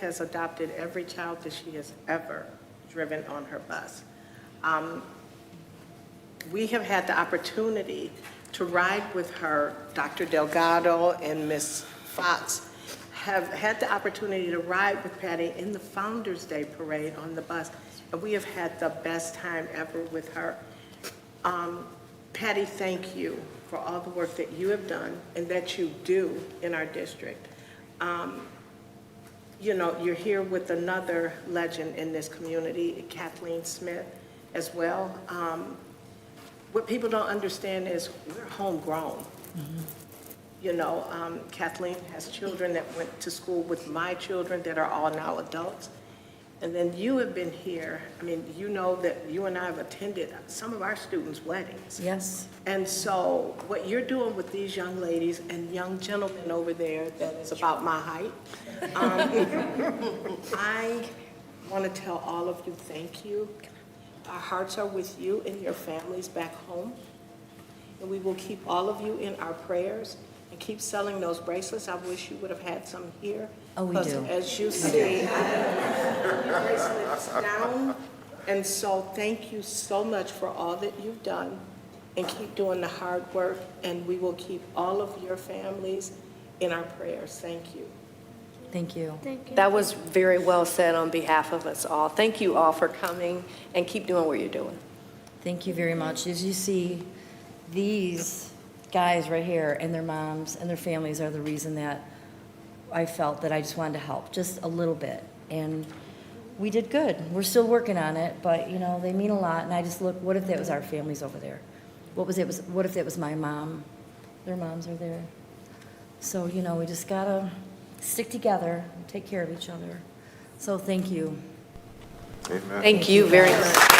has adopted every child that she has ever driven on her bus. We have had the opportunity to ride with her. Dr. Delgado and Ms. Fox have had the opportunity to ride with Patty in the Founders Day parade on the bus, and we have had the best time ever with her. Patty, thank you for all the work that you have done and that you do in our district. You know, you're here with another legend in this community, Kathleen Smith, as well. What people don't understand is we're homegrown. Mm-hmm. You know, Kathleen has children that went to school with my children that are all now adults. And then you have been here. I mean, you know that you and I have attended some of our students' weddings. Yes. And so what you're doing with these young ladies and young gentlemen over there that is about my height, I want to tell all of you thank you. Our hearts are with you and your families back home. And we will keep all of you in our prayers and keep selling those bracelets. I wish you would have had some here. Oh, we do. As you see, I have bracelets down. And so thank you so much for all that you've done, and keep doing the hard work, and we will keep all of your families in our prayers. Thank you. Thank you. Thank you. That was very well said on behalf of us all. Thank you all for coming, and keep doing what you're doing. Thank you very much. As you see, these guys right here and their moms and their families are the reason that I felt that I just wanted to help just a little bit. And we did good. We're still working on it, but you know, they mean a lot. And I just look, what if that was our families over there? What if that was my mom? Their moms are there. So, you know, we just gotta stick together and take care of each other. So thank you. Amen. Thank you very much.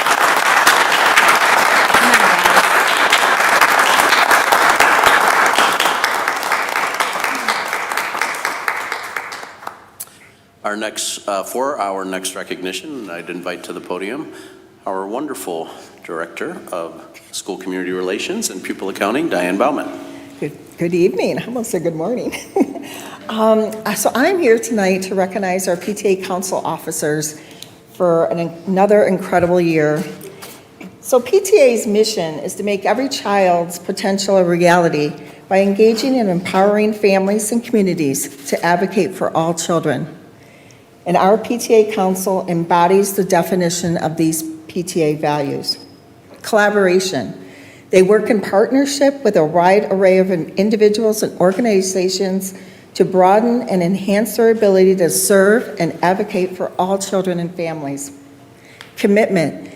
For our next recognition, I'd invite to the podium our wonderful Director of School Community Relations and Pupil Accounting, Diane Bauman. Good evening. I almost said good morning. So I'm here tonight to recognize our PTA Council Officers for another incredible year. So PTA's mission is to make every child's potential a reality by engaging and empowering families and communities to advocate for all children. And our PTA Council embodies the definition of these PTA values. Collaboration. They work in partnership with a wide array of individuals and organizations to broaden and enhance their ability to serve and advocate for all children and families. Commitment.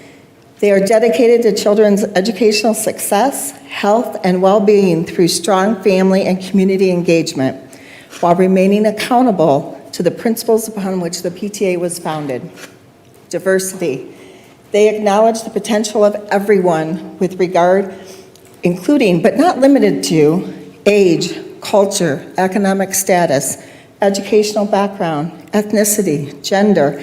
They are dedicated to children's educational success, health, and well-being through strong family and community engagement, while remaining accountable to the principles upon which the PTA was founded. Diversity. They acknowledge the potential of everyone with regard, including but not limited to age, culture, economic status, educational background, ethnicity, gender,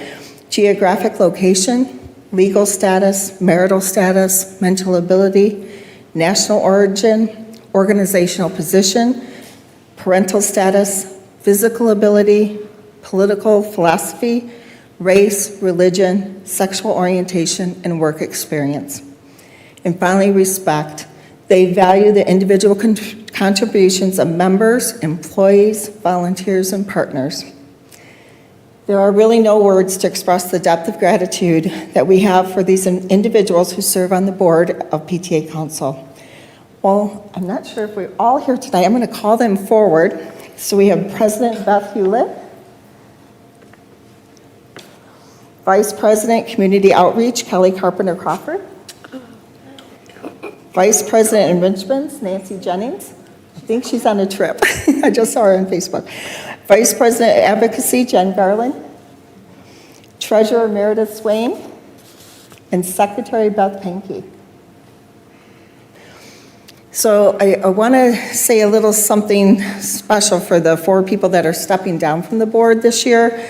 geographic location, legal status, marital status, mental ability, national origin, organizational position, parental status, physical ability, political philosophy, race, religion, sexual orientation, and work experience. And finally, respect. They value the individual contributions of members, employees, volunteers, and partners. There are really no words to express the depth of gratitude that we have for these individuals who serve on the board of PTA Council. Well, I'm not sure if we're all here tonight. I'm going to call them forward. So we have President Beth Hewlett, Vice President Community Outreach Kelly Carpenter Crawford, Vice President Enrichments Nancy Jennings. I think she's on a trip. I just saw her on Facebook. Vice President Advocacy Jen Garland, Treasurer Meredith Swain, and Secretary Beth Pankey. So I want to say a little something special for the 4 people that are stepping down from the board this year.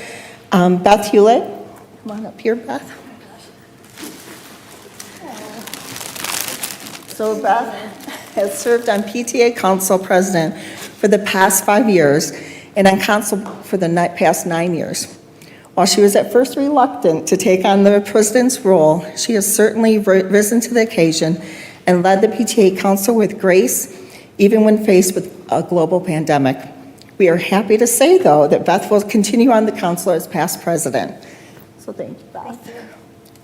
Beth Hewlett, come on up here, Beth. So Beth has served on PTA Council President for the past 5 years and on Council for the past 9 years. While she was at first reluctant to take on the president's role, she has certainly risen to the occasion and led the PTA Council with grace, even when faced with a global pandemic. We are happy to say, though, that Beth will continue on the council as past president. So thank you, Beth. Thank you.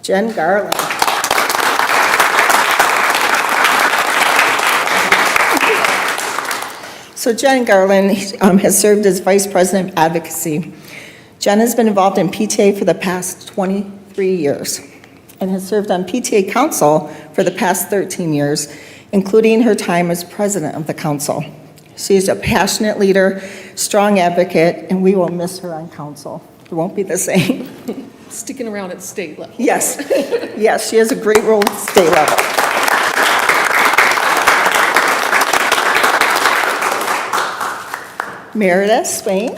Jen Garland. So Jen Garland has served as Vice President of Advocacy. Jen has been involved in PTA for the past 23 years and has served on PTA Council for the past 13 years, including her time as president of the council. She is a passionate leader, strong advocate, and we will miss her on council. It won't be the same. Sticking around at state level. Yes, yes, she has a great role at state level. Meredith Swain,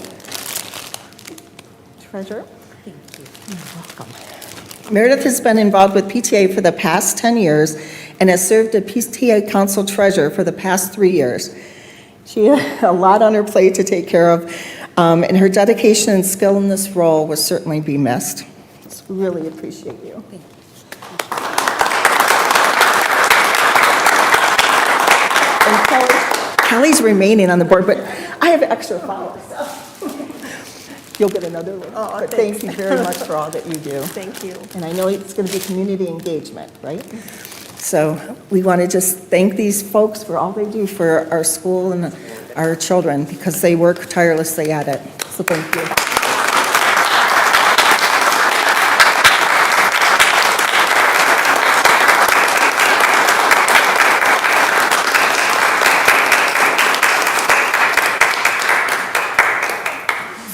treasurer. Thank you. You're welcome. Meredith has been involved with PTA for the past 10 years and has served as PTA Council treasurer for the past 3 years. She had a lot on her plate to take care of, and her dedication and skill in this role will certainly be missed. So we really appreciate you. Thank you. And Kelly's remaining on the board, but I have extra files. You'll get another one. Oh, but thank you very much for all that you do. Thank you. And I know it's going to be community engagement, right? So we want to just thank these folks for all they do for our school and our children, because they work tirelessly at it. So thank you.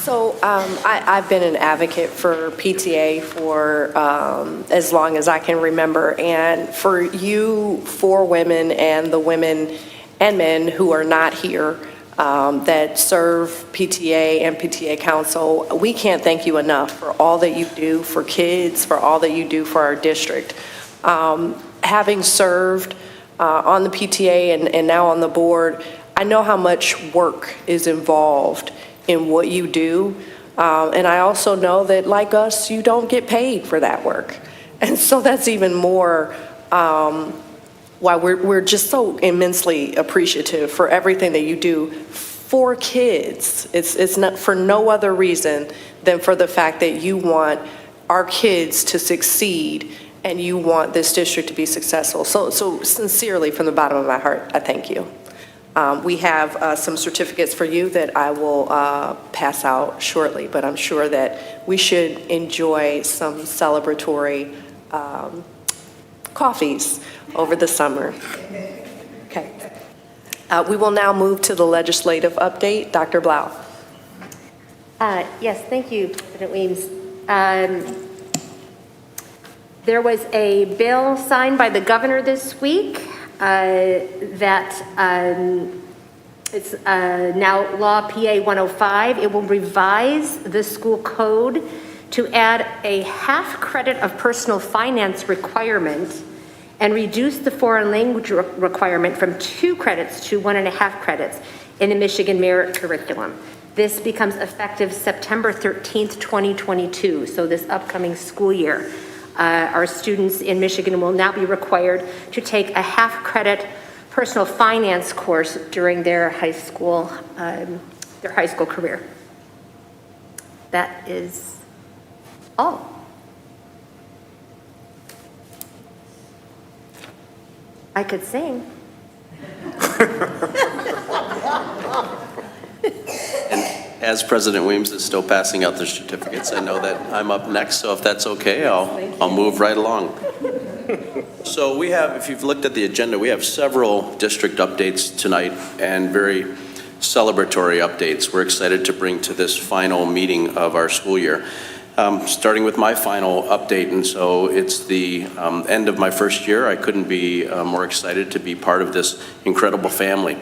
So I've been an advocate for PTA for as long as I can remember. And for you, four women, and the women and men who are not here that serve PTA and PTA Council, we can't thank you enough for all that you do for kids, for all that you do for our district. Having served on the PTA and now on the board, I know how much work is involved in what you do. And I also know that, like us, you don't get paid for that work. And so that's even more why we're just so immensely appreciative for everything that you do for kids. It's not for no other reason than for the fact that you want our kids to succeed and you want this district to be successful. So sincerely, from the bottom of my heart, I thank you. We have some certificates for you that I will pass out shortly, but I'm sure that we should enjoy some celebratory coffees over the summer. Okay. We will now move to the legislative update. Dr. Blau. Yes, thank you, President Weems. There was a bill signed by the governor this week that it's now Law PA 105. It will revise the school code to add a half credit of personal finance requirement and reduce the foreign language requirement from 2 credits to 1.5 credits in the Michigan Merit Curriculum. This becomes effective September 13th, 2022, so this upcoming school year. Our students in Michigan will now be required to take a half credit personal finance course during their high school career. That is all. I could sing. As President Weems is still passing out the certificates, I know that I'm up next, so if that's okay, I'll move right along. So we have, if you've looked at the agenda, we have several district updates tonight and very celebratory updates we're excited to bring to this final meeting of our school year. Starting with my final update, and so it's the end of my first year. I couldn't be more excited to be part of this incredible family.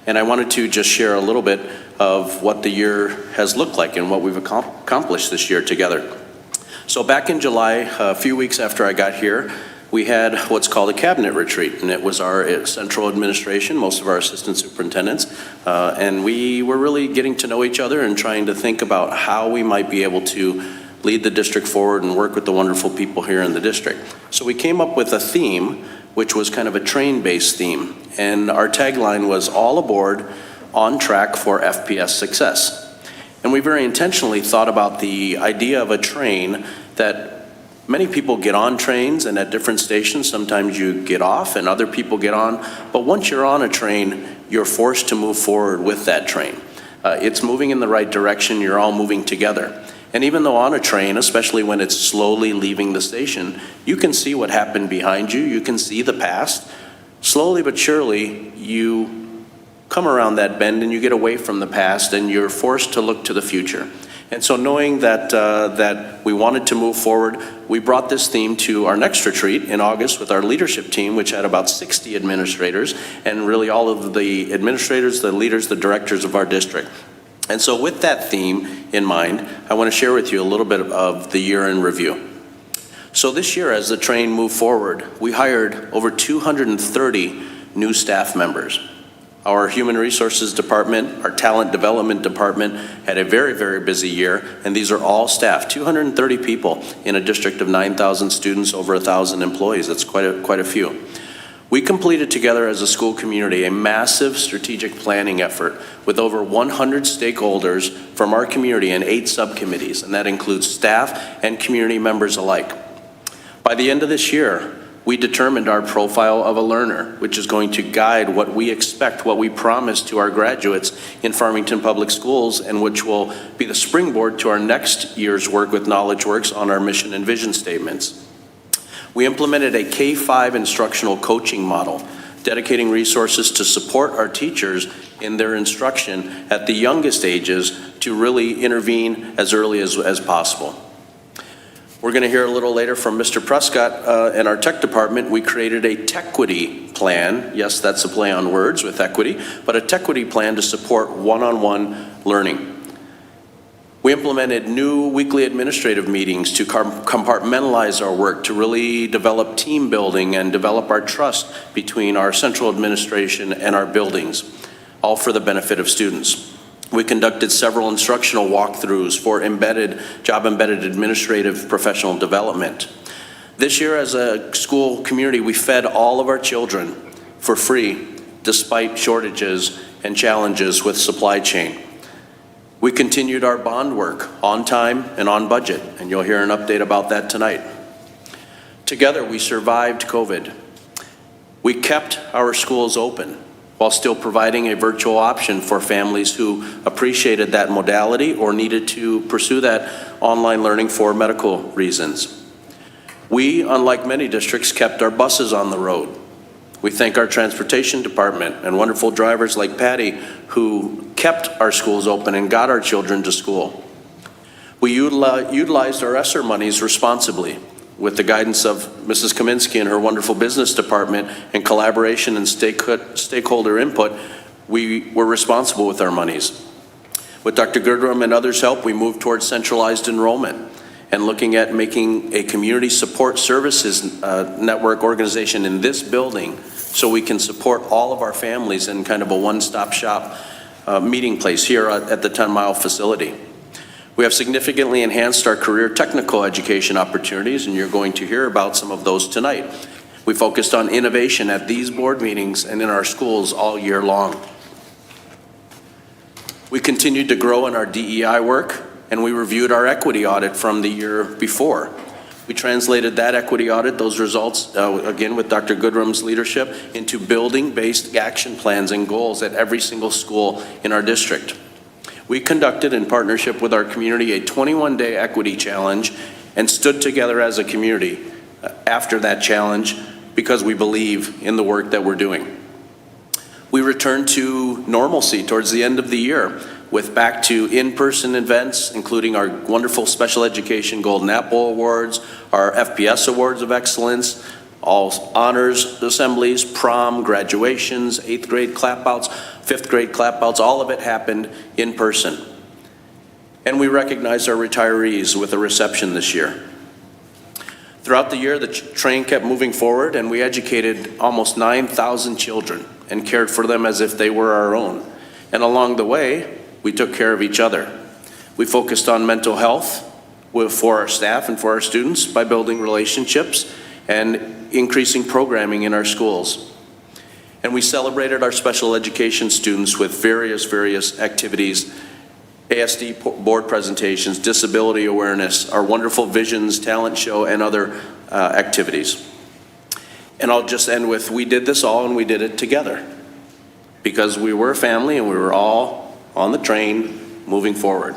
And I wanted to just share a little bit of what the year has looked like and what we've accomplished this year together. So back in July, a few weeks after I got here, we had what's called a cabinet retreat, and it was our central administration, most of our assistant superintendents, and we were really getting to know each other and trying to think about how we might be able to lead the district forward and work with the wonderful people here in the district. So we came up with a theme, which was kind of a train-based theme. And our tagline was all aboard, on track for FPS success. And we very intentionally thought about the idea of a train that many people get on trains, and at different stations, sometimes you get off and other people get on. But once you're on a train, you're forced to move forward with that train. It's moving in the right direction, you're all moving together. And even though on a train, especially when it's slowly leaving the station, you can see what happened behind you, you can see the past. Slowly but surely, you come around that bend and you get away from the past and you're forced to look to the future. And so knowing that, that we wanted to move forward, we brought this theme to our next retreat in August with our leadership team, which had about 60 administrators, and really all of the administrators, the leaders, the directors of our district. And so with that theme in mind, I want to share with you a little bit of the year in review. So this year, as the train moved forward, we hired over 230 new staff members. Our Human Resources Department, our Talent Development Department had a very, very busy year, and these are all staff, 230 people in a district of 9,000 students, over 1,000 employees. That's quite a few. We completed together as a school community a massive strategic planning effort with over 100 stakeholders from our community and 8 subcommittees, and that includes staff and community members alike. By the end of this year, we determined our profile of a learner, which is going to guide what we expect, what we promise to our graduates in Farmington Public Schools, and which will be the springboard to our next year's work with Knowledge Works on our mission and vision statements. We implemented a K-5 instructional coaching model, dedicating resources to support our teachers in their instruction at the youngest ages to really intervene as early as possible. We're going to hear a little later from Mr. Prescott in our tech department. We created a Tequity plan. Yes, that's a play on words with equity, but a Tequity plan to support one-on-one learning. We implemented new weekly administrative meetings to compartmentalize our work, to really develop team building and develop our trust between our central administration and our buildings, all for the benefit of students. We conducted several instructional walkthroughs for job-embedded administrative professional development. This year, as a school community, we fed all of our children for free, despite shortages and challenges with supply chain. We continued our bond work on time and on budget, and you'll hear an update about that tonight. Together, we survived COVID. We kept our schools open while still providing a virtual option for families who appreciated that modality or needed to pursue that online learning for medical reasons. We, unlike many districts, kept our buses on the road. We thank our transportation department and wonderful drivers like Patty who kept our schools open and got our children to school. We utilized our ESSER monies responsibly with the guidance of Mrs. Kaminsky and her wonderful business department and collaboration and stakeholder input. We were responsible with our monies. With Dr. Goodrum and others' help, we moved towards centralized enrollment and looking at making a community support services network organization in this building so we can support all of our families in kind of a one-stop shop meeting place here at the 10 Mile facility. We have significantly enhanced our career technical education opportunities, and you're going to hear about some of those tonight. We focused on innovation at these board meetings and in our schools all year long. We continued to grow in our DEI work, and we reviewed our equity audit from the year before. We translated that equity audit, those results, again with Dr. Goodrum's leadership, into building-based action plans and goals at every single school in our district. We conducted, in partnership with our community, a 21-day equity challenge and stood together as a community after that challenge because we believe in the work that we're doing. We returned to normalcy towards the end of the year with back to in-person events, including our wonderful Special Education Golden Apple Awards, our FPS Awards of Excellence, all honors assemblies, prom, graduations, 8th grade clapouts, 5th grade clapouts, all of it happened in person. And we recognized our retirees with a reception this year. Throughout the year, the train kept moving forward, and we educated almost 9,000 children and cared for them as if they were our own. And along the way, we took care of each other. We focused on mental health, for our staff and for our students by building relationships and increasing programming in our schools. And we celebrated our special education students with various activities, ASD board presentations, disability awareness, our wonderful Visions talent show, and other activities. And I'll just end with, we did this all and we did it together because we were a family and we were all on the train moving forward.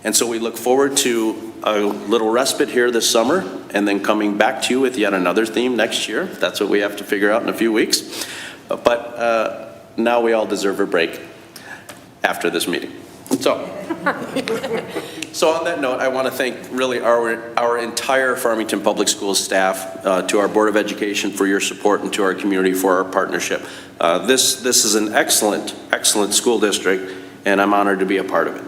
And so we look forward to a little respite here this summer and then coming back to you with yet another theme next year. That's what we have to figure out in a few weeks. But now we all deserve a break after this meeting. So on that note, I want to thank really our entire Farmington Public Schools staff, to our Board of Education for your support, and to our community for our partnership. This is an excellent school district, and I'm honored to be a part of it.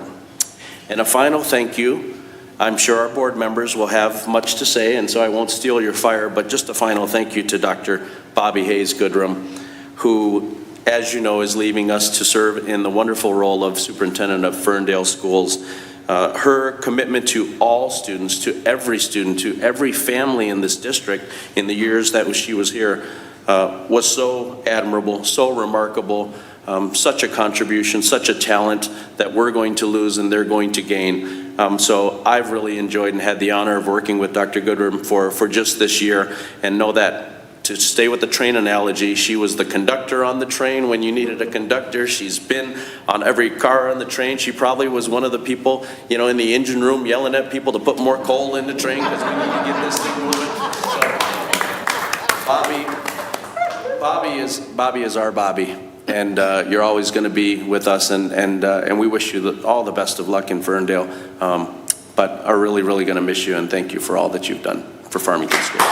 And a final thank you. I'm sure our board members will have much to say, and so I won't steal your fire, but just a final thank you to Dr. Bobby Hayes Goodrum, who, as you know, is leaving us to serve in the wonderful role of Superintendent of Ferndale Schools. Her commitment to all students, to every family in this district in the years that she was here was so admirable, so remarkable, such a contribution, such a talent that we're going to lose and they're going to gain. So I've really enjoyed and had the honor of working with Dr. Goodrum for just this year, and know that, to stay with the train analogy, she was the conductor on the train when you needed a conductor. She's been on every car on the train. She probably was one of the people, in the engine room yelling at people to put more coal in the train because we need to get this thing moving. So Bobby is our Bobby, and you're always going to be with us, and we wish you all the best of luck in Ferndale, but are really going to miss you, and thank you for all that you've done for Farmington School.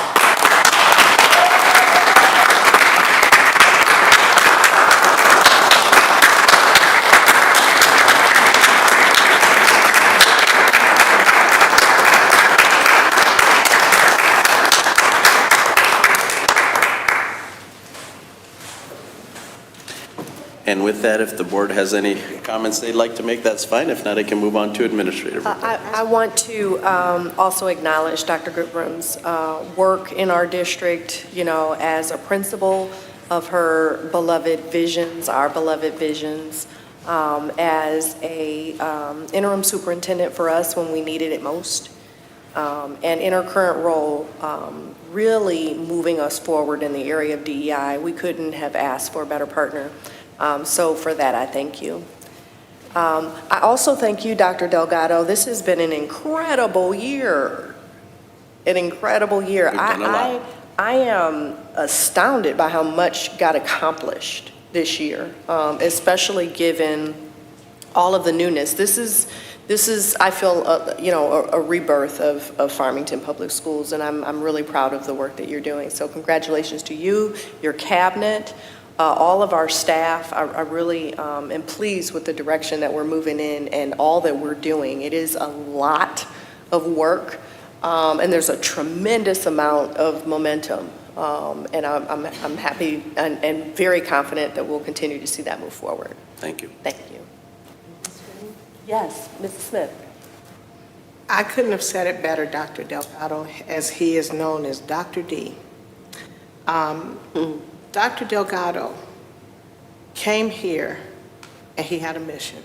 And with that, if the board has any comments they'd like to make, that's fine. If not, I can move on to administrative report. I want to also acknowledge Dr. Goodrum's work in our district, as a principal of her beloved Visions, our beloved Visions, as a interim superintendent for us when we needed it most, and in her current role, really moving us forward in the area of DEI. We couldn't have asked for a better partner. So for that, I thank you. I also thank you, Dr. Delgado. This has been an incredible year. An incredible year. I am astounded by how much got accomplished this year, especially given all of the newness. This is I feel, a rebirth of Farmington Public Schools, and I'm really proud of the work that you're doing. So congratulations to you, your cabinet, all of our staff. I really am pleased with the direction that we're moving in and all that we're doing. It is a lot of work, and there's a tremendous amount of momentum, and I'm happy and very confident that we'll continue to see that move forward. Thank you. Thank you. Yes, Mrs. Smith. I couldn't have said it better, Dr. Delgado, as he is known as Dr. D. Dr. Delgado came here and he had a mission,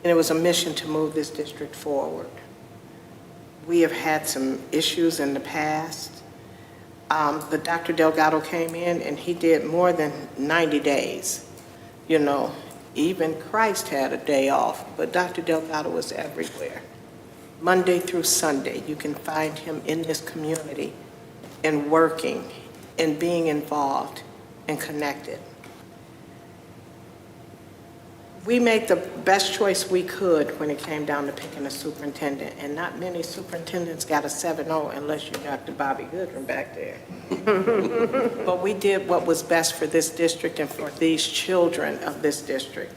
and it was a mission to move this district forward. We have had some issues in the past, but Dr. Delgado came in and he did more than 90 days. Even Christ had a day off, but Dr. Delgado was everywhere. Monday through Sunday, you can find him in this community and working and being involved and connected. We made the best choice we could when it came down to picking a superintendent, and not many superintendents got a 7-0 unless you're Dr. Bobby Goodrum back there. But we did what was best for this district and for these children of this district.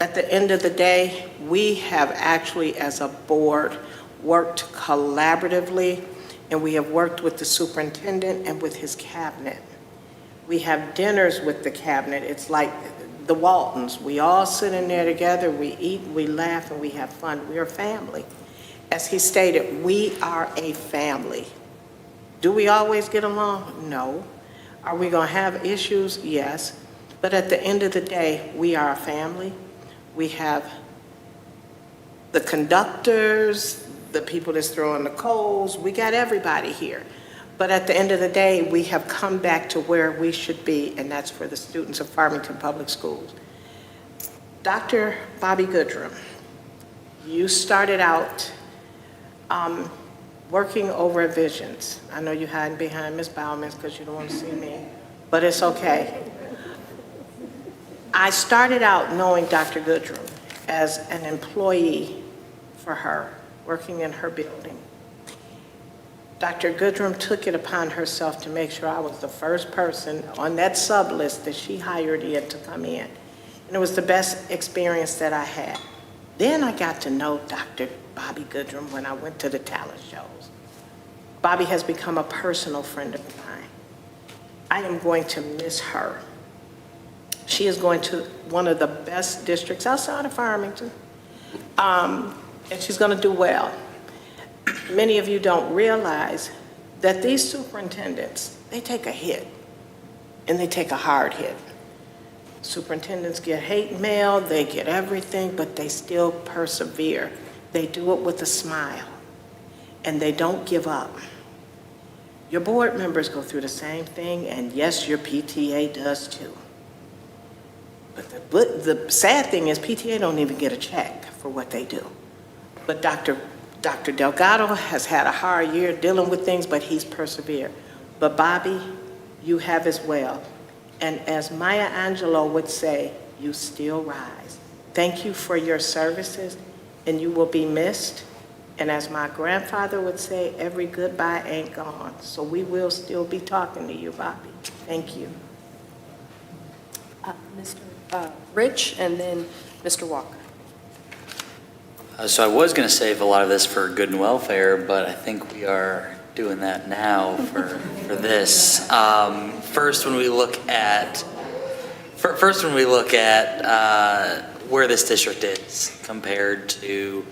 At the end of the day, we have actually, as a board, worked collaboratively, and we have worked with the superintendent and with his cabinet. We have dinners with the cabinet. It's like the Waltons. We all sit in there together, we eat, we laugh, and we have fun. We're a family. As he stated, we are a family. Do we always get along? No. Are we going to have issues? Yes. But at the end of the day, we are a family. We have the conductors, the people that's throwing the coals, we got everybody here. But at the end of the day, we have come back to where we should be, and that's for the students of Farmington Public Schools. Dr. Bobby Goodrum, you started out working over visions. I know you're hiding behind Ms. Bauman because you don't want to see me, but it's okay. I started out knowing Dr. Goodrum as an employee for her, working in her building. Dr. Goodrum took it upon herself to make sure I was the first person on that sub list that she hired in to come in. And it was the best experience that I had. Then I got to know Dr. Bobby Goodrum when I went to the talent shows. Bobby has become a personal friend of mine. I am going to miss her. She is going to one of the best districts outside of Farmington, and she's going to do well. Many of you don't realize that these superintendents, they take a hit, and they take a hard hit. Superintendents get hate mail, they get everything, but they still persevere. They do it with a smile, and they don't give up. Your board members go through the same thing, and yes, your PTA does too. But the sad thing is PTA don't even get a check for what they do. But Dr. Delgado has had a hard year dealing with things, but he's persevered. But Bobby, you have as well. And as Maya Angelou would say, you still rise. Thank you for your services, and you will be missed. And as my grandfather would say, every goodbye ain't gone. So we will still be talking to you, Bobby. Thank you. Mr. Rich, and then Mr. Walker. So I was going to save a lot of this for good and welfare, but I think we are doing that now for this. First, when we look at where this district is compared to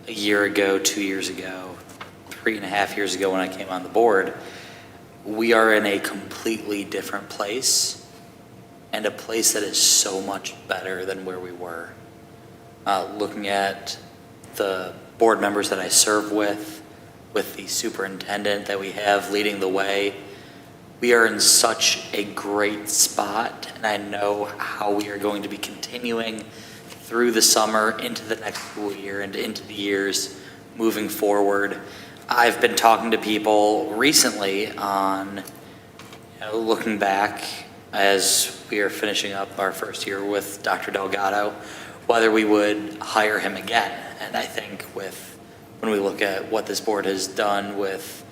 a year ago, 2 years ago, 3.5 years ago when I came on the board, we are in a completely different place, and a place that is so much better than where we were. Looking at the board members that I serve with the superintendent that we have leading the way, we are in such a great spot, and I know how we are going to be continuing through the summer, into the next school year, and into the years moving forward. I've been talking to people recently on, looking back as we are finishing up our first year with Dr. Delgado, whether we would hire him again. And I think when we look at what this board has done with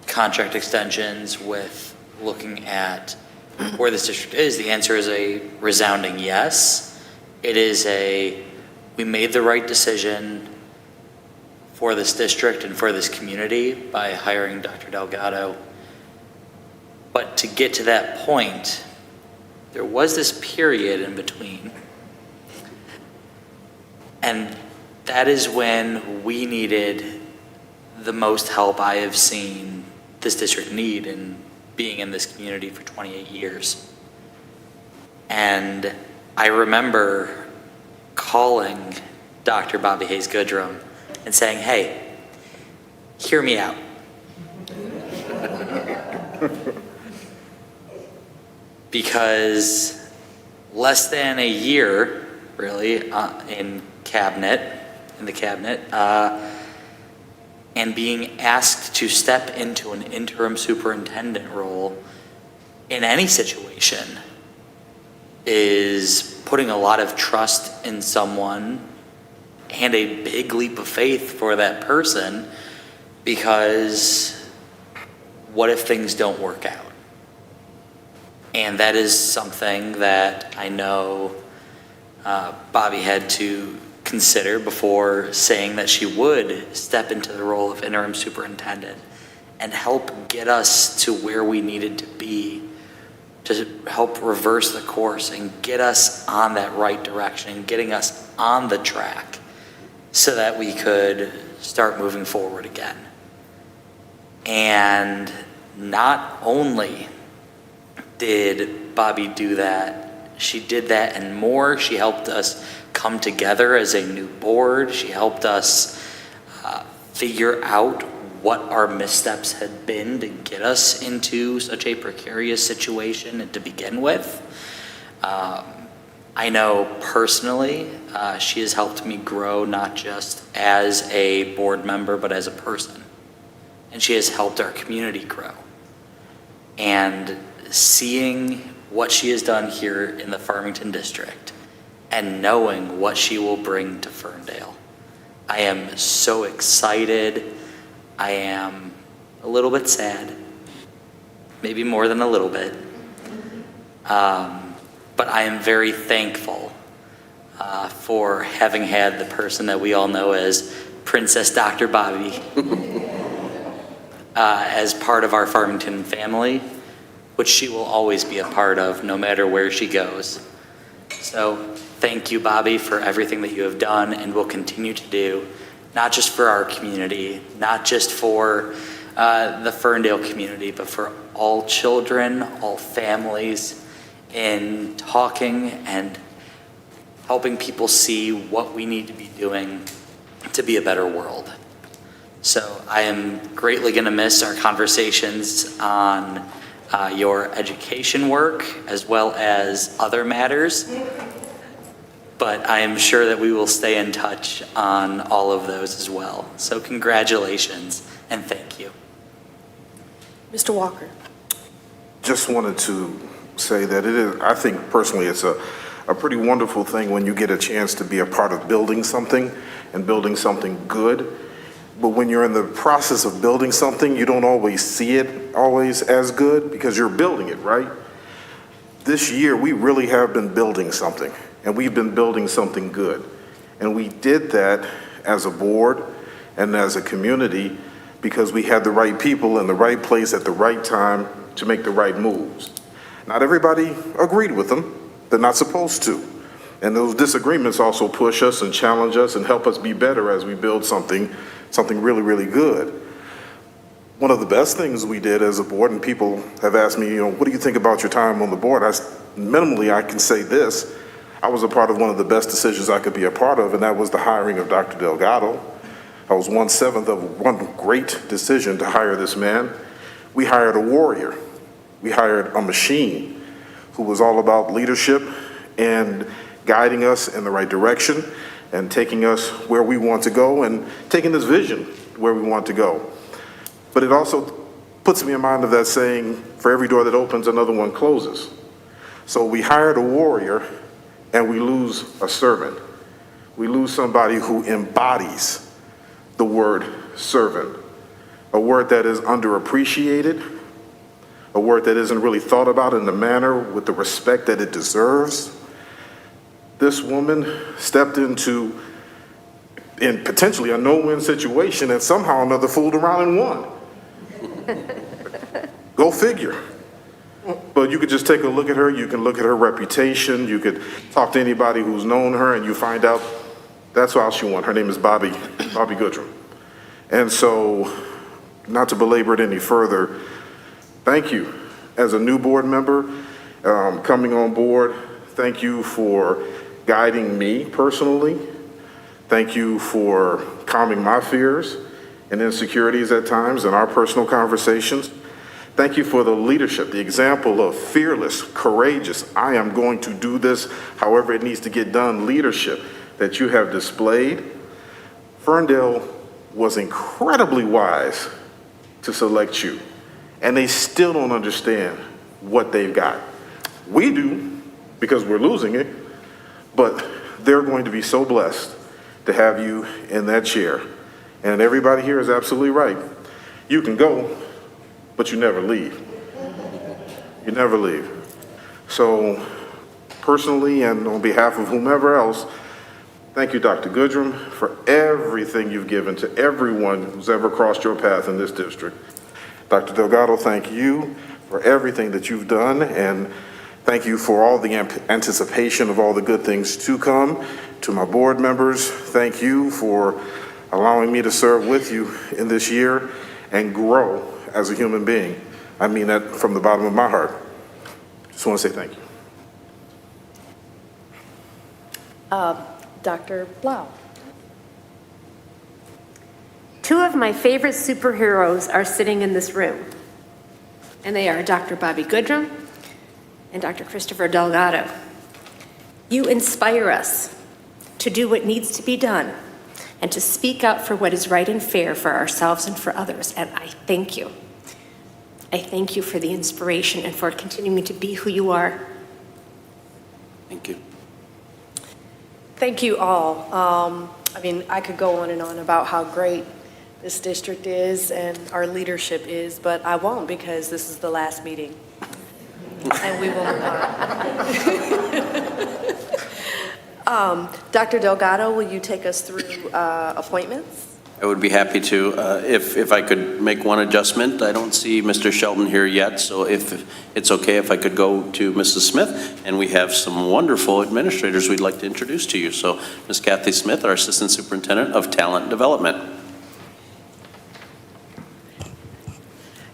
contract extensions, with looking at where this district is, the answer is a resounding yes. It is we made the right decision for this district and for this community by hiring Dr. Delgado. But to get to that point, there was this period in between. And that is when we needed the most help I have seen this district need in being in this community for 28 years. And I remember calling Dr. Bobby Hayes Goodrum and saying, hey, hear me out. Because less than a year, really, in the cabinet, and being asked to step into an interim superintendent role in any situation is putting a lot of trust in someone and a big leap of faith for that person, because what if things don't work out? And that is something that I know Bobby had to consider before saying that she would step into the role of interim superintendent and help get us to where we needed to be, to help reverse the course and get us on that right direction and getting us on the track. so that we could start moving forward again. And not only did Bobby do that, she did that and more. She helped us come together as a new board. She helped us figure out what our missteps had been to get us into such a precarious situation and to begin with. I know personally, she has helped me grow not just as a board member, but as a person. And she has helped our community grow. And seeing what she has done here in the Farmington district and knowing what she will bring to Ferndale, I am so excited. I am a little bit sad, maybe more than a little bit. But I am very thankful for having had the person that we all know as Princess Dr. Bobby as part of our Farmington family, which she will always be a part of no matter where she goes. So thank you, Bobby, for everything that you have done and will continue to do, not just for our community, not just for the Ferndale community, but for all children, all families, in talking and helping people see what we need to be doing to be a better world. So I am greatly going to miss our conversations on your education work as well as other matters, but I am sure that we will stay in touch on all of those as well. So congratulations and thank you. Mr. Walker. Just wanted to say that it is, I think personally, it's a pretty wonderful thing when you get a chance to be a part of building something and building something good. But when you're in the process of building something, you don't always see it always as good because you're building it, right? This year, we really have been building something, and we've been building something good. And we did that as a board and as a community because we had the right people in the right place at the right time to make the right moves. Not everybody agreed with them. They're not supposed to. And those disagreements also push us and challenge us and help us be better as we build something really, really good. One of the best things we did as a board, and people have asked me, what do you think about your time on the board? Minimally, I can say this. I was a part of one of the best decisions I could be a part of, and that was the hiring of Dr. Delgado. I was 1/7 of one great decision to hire this man. We hired a warrior. We hired a machine who was all about leadership and guiding us in the right direction and taking us where we want to go and taking this vision where we want to go. But it also puts me in mind of that saying, for every door that opens, another one closes. So we hired a warrior and we lose a servant. We lose somebody who embodies the word servant, a word that is underappreciated, a word that isn't really thought about in the manner with the respect that it deserves. This woman stepped into potentially a no-win situation and somehow another fooled around and won. Go figure. But you could just take a look at her, you can look at her reputation, you could talk to anybody who's known her and you find out that's how she won. Her name is Bobby Goodrum. And so, not to belabor it any further, thank you as a new board member coming on board. Thank you for guiding me personally. Thank you for calming my fears and insecurities at times in our personal conversations. Thank you for the leadership, the example of fearless, courageous, I am going to do this however it needs to get done leadership that you have displayed. Ferndale was incredibly wise to select you, and they still don't understand what they've got. We do, because we're losing it, but they're going to be so blessed to have you in that chair. And everybody here is absolutely right. You can go, but you never leave. You never leave. So personally and on behalf of whomever else, thank you, Dr. Goodrum, for everything you've given to everyone who's ever crossed your path in this district. Dr. Delgado, thank you for everything that you've done, and Thank you for all the anticipation of all the good things to come. To my board members, thank you for allowing me to serve with you in this year and grow as a human being. I mean that from the bottom of my heart. Just want to say thank you. Dr. Blau. Two of my favorite superheroes are sitting in this room, and they are Dr. Bobby Goodrum and Dr. Christopher Delgado. You inspire us to do what needs to be done and to speak up for what is right and fair for ourselves and for others, and I thank you. I thank you for the inspiration and for continuing to be who you are. Thank you. Thank you all. I mean, I could go on and on about how great this district is and our leadership is, but I won't because this is the last meeting. And we will move on. Dr. Delgado, will you take us through appointments? I would be happy to. If I could make one adjustment, I don't see Mr. Shelton here yet, so if it's okay if I could go to Mrs. Smith, and we have some wonderful administrators we'd like to introduce to you. So Ms. Kathy Smith, our Assistant Superintendent of Talent Development.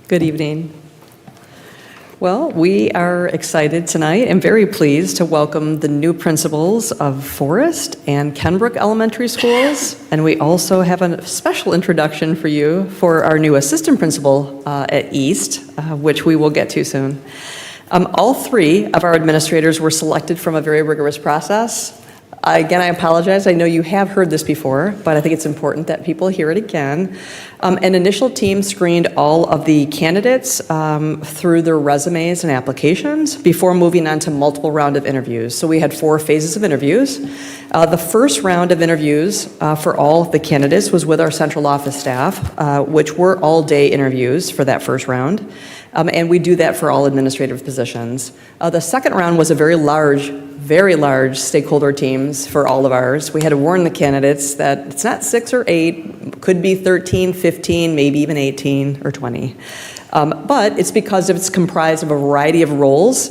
Good evening. Well, we are excited tonight and very pleased to welcome the new principals of Forest and Kenbrook Elementary Schools. And we also have a special introduction for you for our new assistant principal at East, which we will get to soon. All three of our administrators were selected from a very rigorous process. Again, I apologize. I know you have heard this before, but I think it's important that people hear it again. An initial team screened all of the candidates through their resumes and applications before moving on to multiple round of interviews. So we had 4 phases of interviews. The first round of interviews for all of the candidates was with our central office staff, which were all-day interviews for that first round. And we do that for all administrative positions. The second round was a very large stakeholder teams for all of ours. We had to warn the candidates that it's not 6 or 8, could be 13, 15, maybe even 18 or 20. But it's because it's comprised of a variety of roles,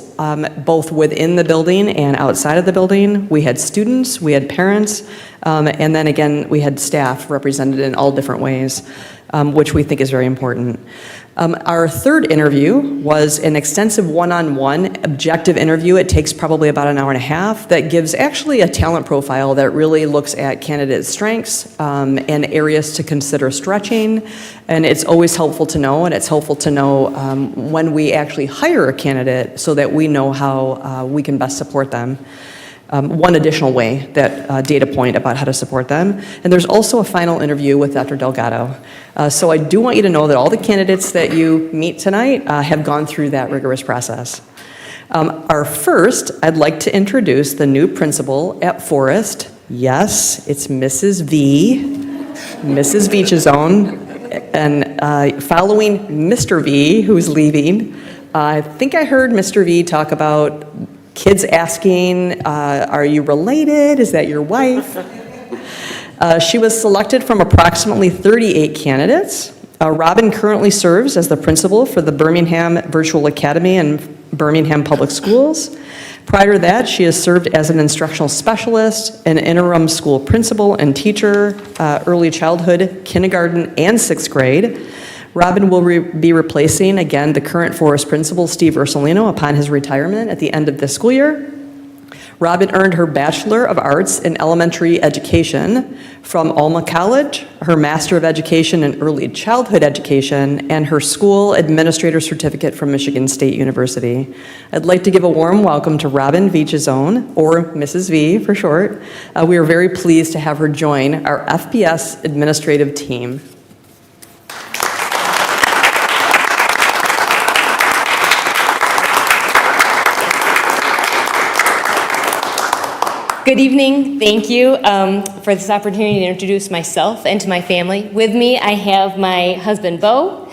both within the building and outside of the building. We had students, we had parents, and then again, we had staff represented in all different ways, which we think is very important. Our third interview was an extensive one-on-one objective interview. It takes probably about an hour and a half that gives actually a talent profile that really looks at candidate strengths and areas to consider stretching. And it's always helpful to know, and it's helpful to know when we actually hire a candidate so that we know how we can best support them. One additional way, that data point about how to support them. And there's also a final interview with Dr. Delgado. So I do want you to know that all the candidates that you meet tonight have gone through that rigorous process. Our first, I'd like to introduce the new principal at Forest. Yes, it's Mrs. V, Mrs. Veachazone. And following Mr. V, who's leaving, I think I heard Mr. V talk about kids asking, are you related? Is that your wife? She was selected from approximately 38 candidates. Robin currently serves as the principal for the Birmingham Virtual Academy and Birmingham Public Schools. Prior to that, she has served as an instructional specialist, an interim school principal and teacher, early childhood, kindergarten, and 6th grade. Robin will be replacing, again, the current Forest principal, Steve Ursulino, upon his retirement at the end of this school year. Robin earned her Bachelor of Arts in Elementary Education from Alma College, her Master of Education in Early Childhood Education, and her School Administrator Certificate from Michigan State University. I'd like to give a warm welcome to Robin Veachazone, or Mrs. V for short. We are very pleased to have her join our FPS administrative team. Good evening. Thank you for this opportunity to introduce myself and to my family. With me, I have my husband, Bo,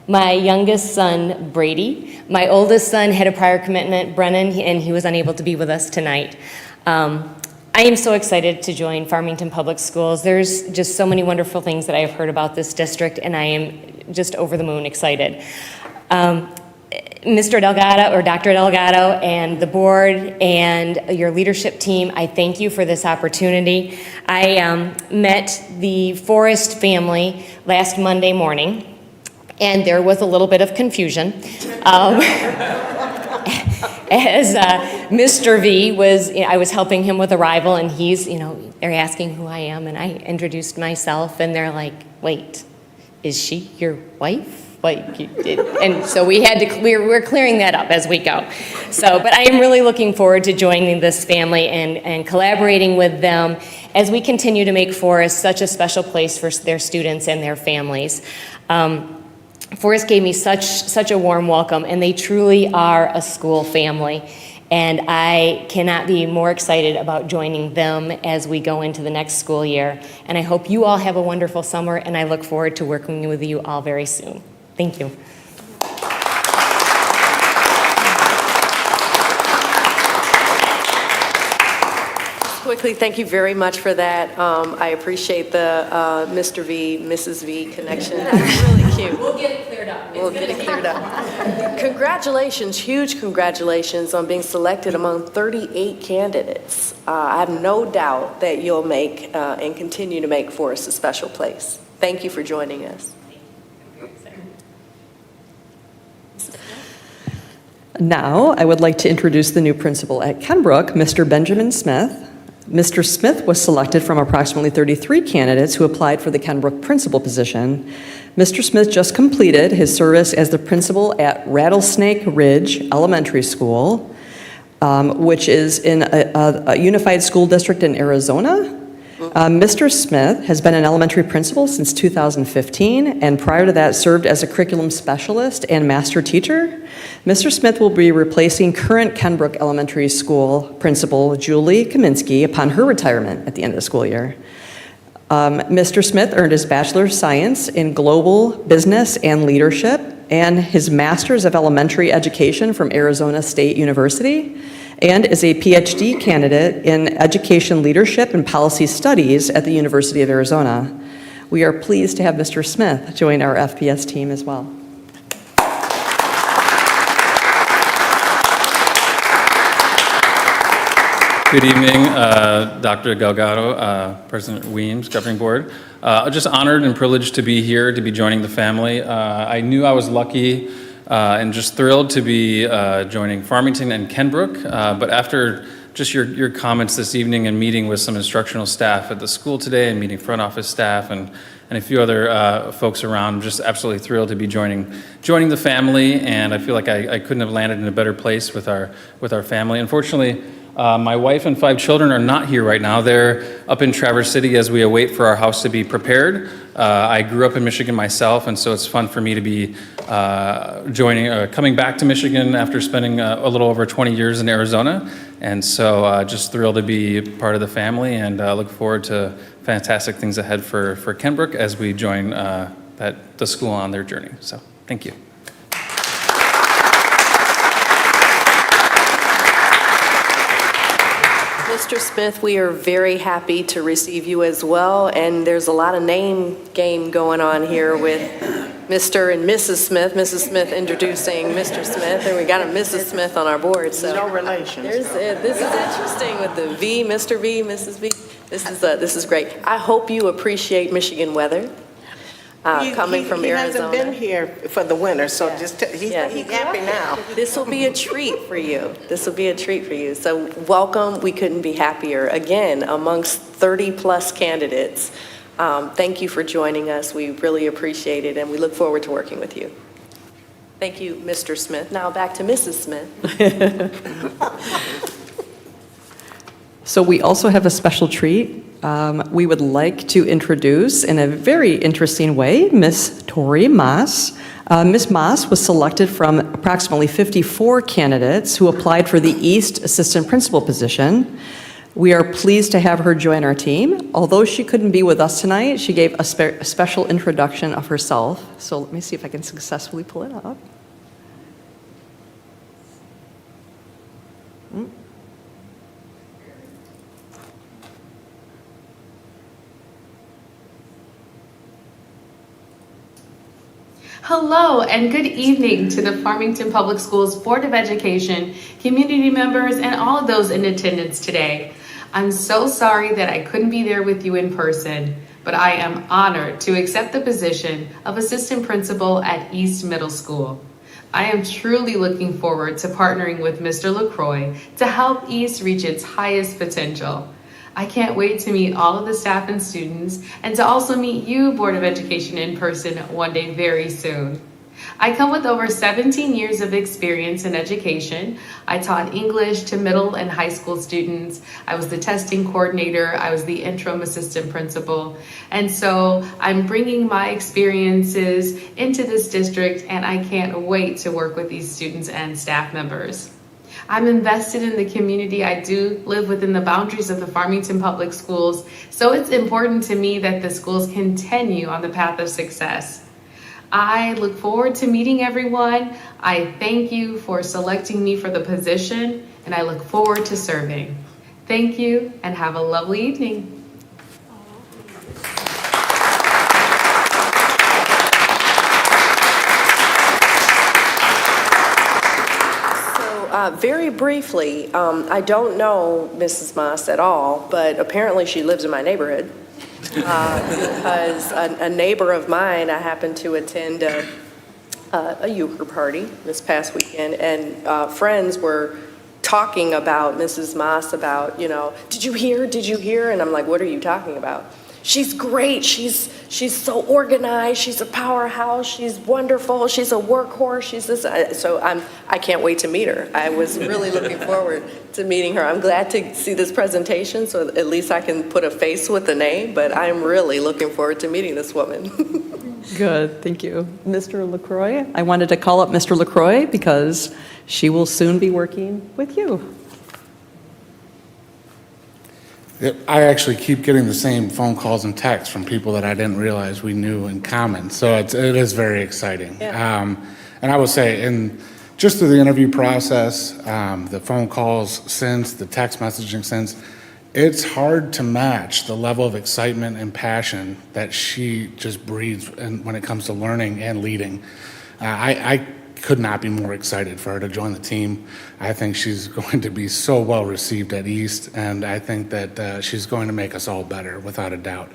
my youngest son, Brady. My oldest son had a prior commitment, Brennan, and he was unable to be with us tonight. I am so excited to join Farmington Public Schools. There's just so many wonderful things that I have heard about this district, and I am just over the moon excited. Mr. Delgado or Dr. Delgado and the board and your leadership team, I thank you for this opportunity. I met the Forrest family last Monday morning, and there was a little bit of confusion. As Mr. V was, I was helping him with arrival, and he's, they're asking who I am, and I introduced myself, and they're like, wait, is she your wife? And so we're clearing that up as we go. So, but I am really looking forward to joining this family and collaborating with them as we continue to make Forrest such a special place for their students and their families. Forrest gave me such a warm welcome, and they truly are a school family. And I cannot be more excited about joining them as we go into the next school year. And I hope you all have a wonderful summer, and I look forward to working with you all very soon. Thank you. Quickly, thank you very much for that. I appreciate the Mr. V, Mrs. V connection. That's really cute. We'll get it cleared up. We'll get it cleared up. Congratulations, huge congratulations on being selected among 38 candidates. I have no doubt that you'll make and continue to make Forrest a special place. Thank you for joining us. Now, I would like to introduce the new principal at Kenbrook, Mr. Benjamin Smith. Mr. Smith was selected from approximately 33 candidates who applied for the Kenbrook principal position. Mr. Smith just completed his service as the principal at Rattlesnake Ridge Elementary School, which is in a unified school district in Arizona. Mr. Smith has been an elementary principal since 2015, and prior to that served as a curriculum specialist and master teacher. Mr. Smith will be replacing current Kenbrook Elementary School principal Julie Kaminsky upon her retirement at the end of the school year. Mr. Smith earned his Bachelor of Science in Global Business and Leadership and his Master's of Elementary Education from Arizona State University, and is a PhD candidate in Education Leadership and Policy Studies at the University of Arizona. We are pleased to have Mr. Smith join our FPS team as well. Good evening, Dr. Delgado, President Weems, Governing Board. Just honored and privileged to be here, to be joining the family. I knew I was lucky and just thrilled to be joining Farmington and Kenbrook, but after just your comments this evening and meeting with some instructional staff at the school today and meeting front office staff and a few other folks around, I'm just absolutely thrilled to be joining the family, and I feel like I couldn't have landed in a better place with our family. Unfortunately, my wife and 5 children are not here right now. They're up in Traverse City as we await for our house to be prepared. I grew up in Michigan myself, and so it's fun for me to be coming back to Michigan after spending a little over 20 years in Arizona. And so just thrilled to be part of the family, and look forward to fantastic things ahead for Kenbrook as we join the school on their journey. So thank you. Mr. Smith, we are very happy to receive you as well, and there's a lot of name game going on here with Mr. and Mrs. Smith. Mrs. Smith introducing Mr. Smith, and we got a Mrs. Smith on our board. So No relation. this is interesting with the V, Mr. V, Mrs. V. This is great. I hope you appreciate Michigan weather. Coming from Arizona. He hasn't been here for the winter, so he's happy now. This will be a treat for you. So welcome. We couldn't be happier. Again, amongst 30-plus candidates. Thank you for joining us. We really appreciate it, and we look forward to working with you. Thank you, Mr. Smith. Now back to Mrs. Smith. So we also have a special treat. We would like to introduce, in a very interesting way, Miss Tori Moss. Ms. Moss was selected from approximately 54 candidates who applied for the East Assistant Principal position. We are pleased to have her join our team. Although she couldn't be with us tonight, she gave a special introduction of herself. So let me see if I can successfully pull it up. Hello and good evening to the Farmington Public Schools Board of Education, community members, and all of those in attendance today. I'm so sorry that I couldn't be there with you in person, but I am honored to accept the position of Assistant Principal at East Middle School. I am truly looking forward to partnering with Mr. LaCroix to help East reach its highest potential. I can't wait to meet all of the staff and students and to also meet you, Board of Education, in person one day very soon. I come with over 17 years of experience in education. I taught English to middle and high school students. I was the testing coordinator. I was the interim assistant principal. And so I'm bringing my experiences into this district, and I can't wait to work with these students and staff members. I'm invested in the community. I do live within the boundaries of the Farmington Public Schools, so it's important to me that the schools continue on the path of success. I look forward to meeting everyone. I thank you for selecting me for the position, and I look forward to serving. Thank you, and have a lovely evening. Very briefly, I don't know Mrs. Moss at all, but apparently she lives in my neighborhood. Because a neighbor of mine, I happened to attend a euchre party this past weekend, and friends were talking about Mrs. Moss about, did you hear? And I'm like, what are you talking about? She's great. She's so organized. She's a powerhouse. She's wonderful. She's a workhorse. She's this. So I can't wait to meet her. I was really looking forward to meeting her. I'm glad to see this presentation, so at least I can put a face with the name. But I'm really looking forward to meeting this woman. Good, thank you. Mr. LaCroix, I wanted to call up Mr. LaCroix because she will soon be working with you. I actually keep getting the same phone calls and texts from people that I didn't realize we knew in common. So it is very exciting. Yeah. And I will say, just through the interview process, the phone calls since, the text messaging since, it's hard to match the level of excitement and passion that she just breathes when it comes to learning and leading. I could not be more excited for her to join the team. I think she's going to be so well received at East, and I think that she's going to make us all better, without a doubt.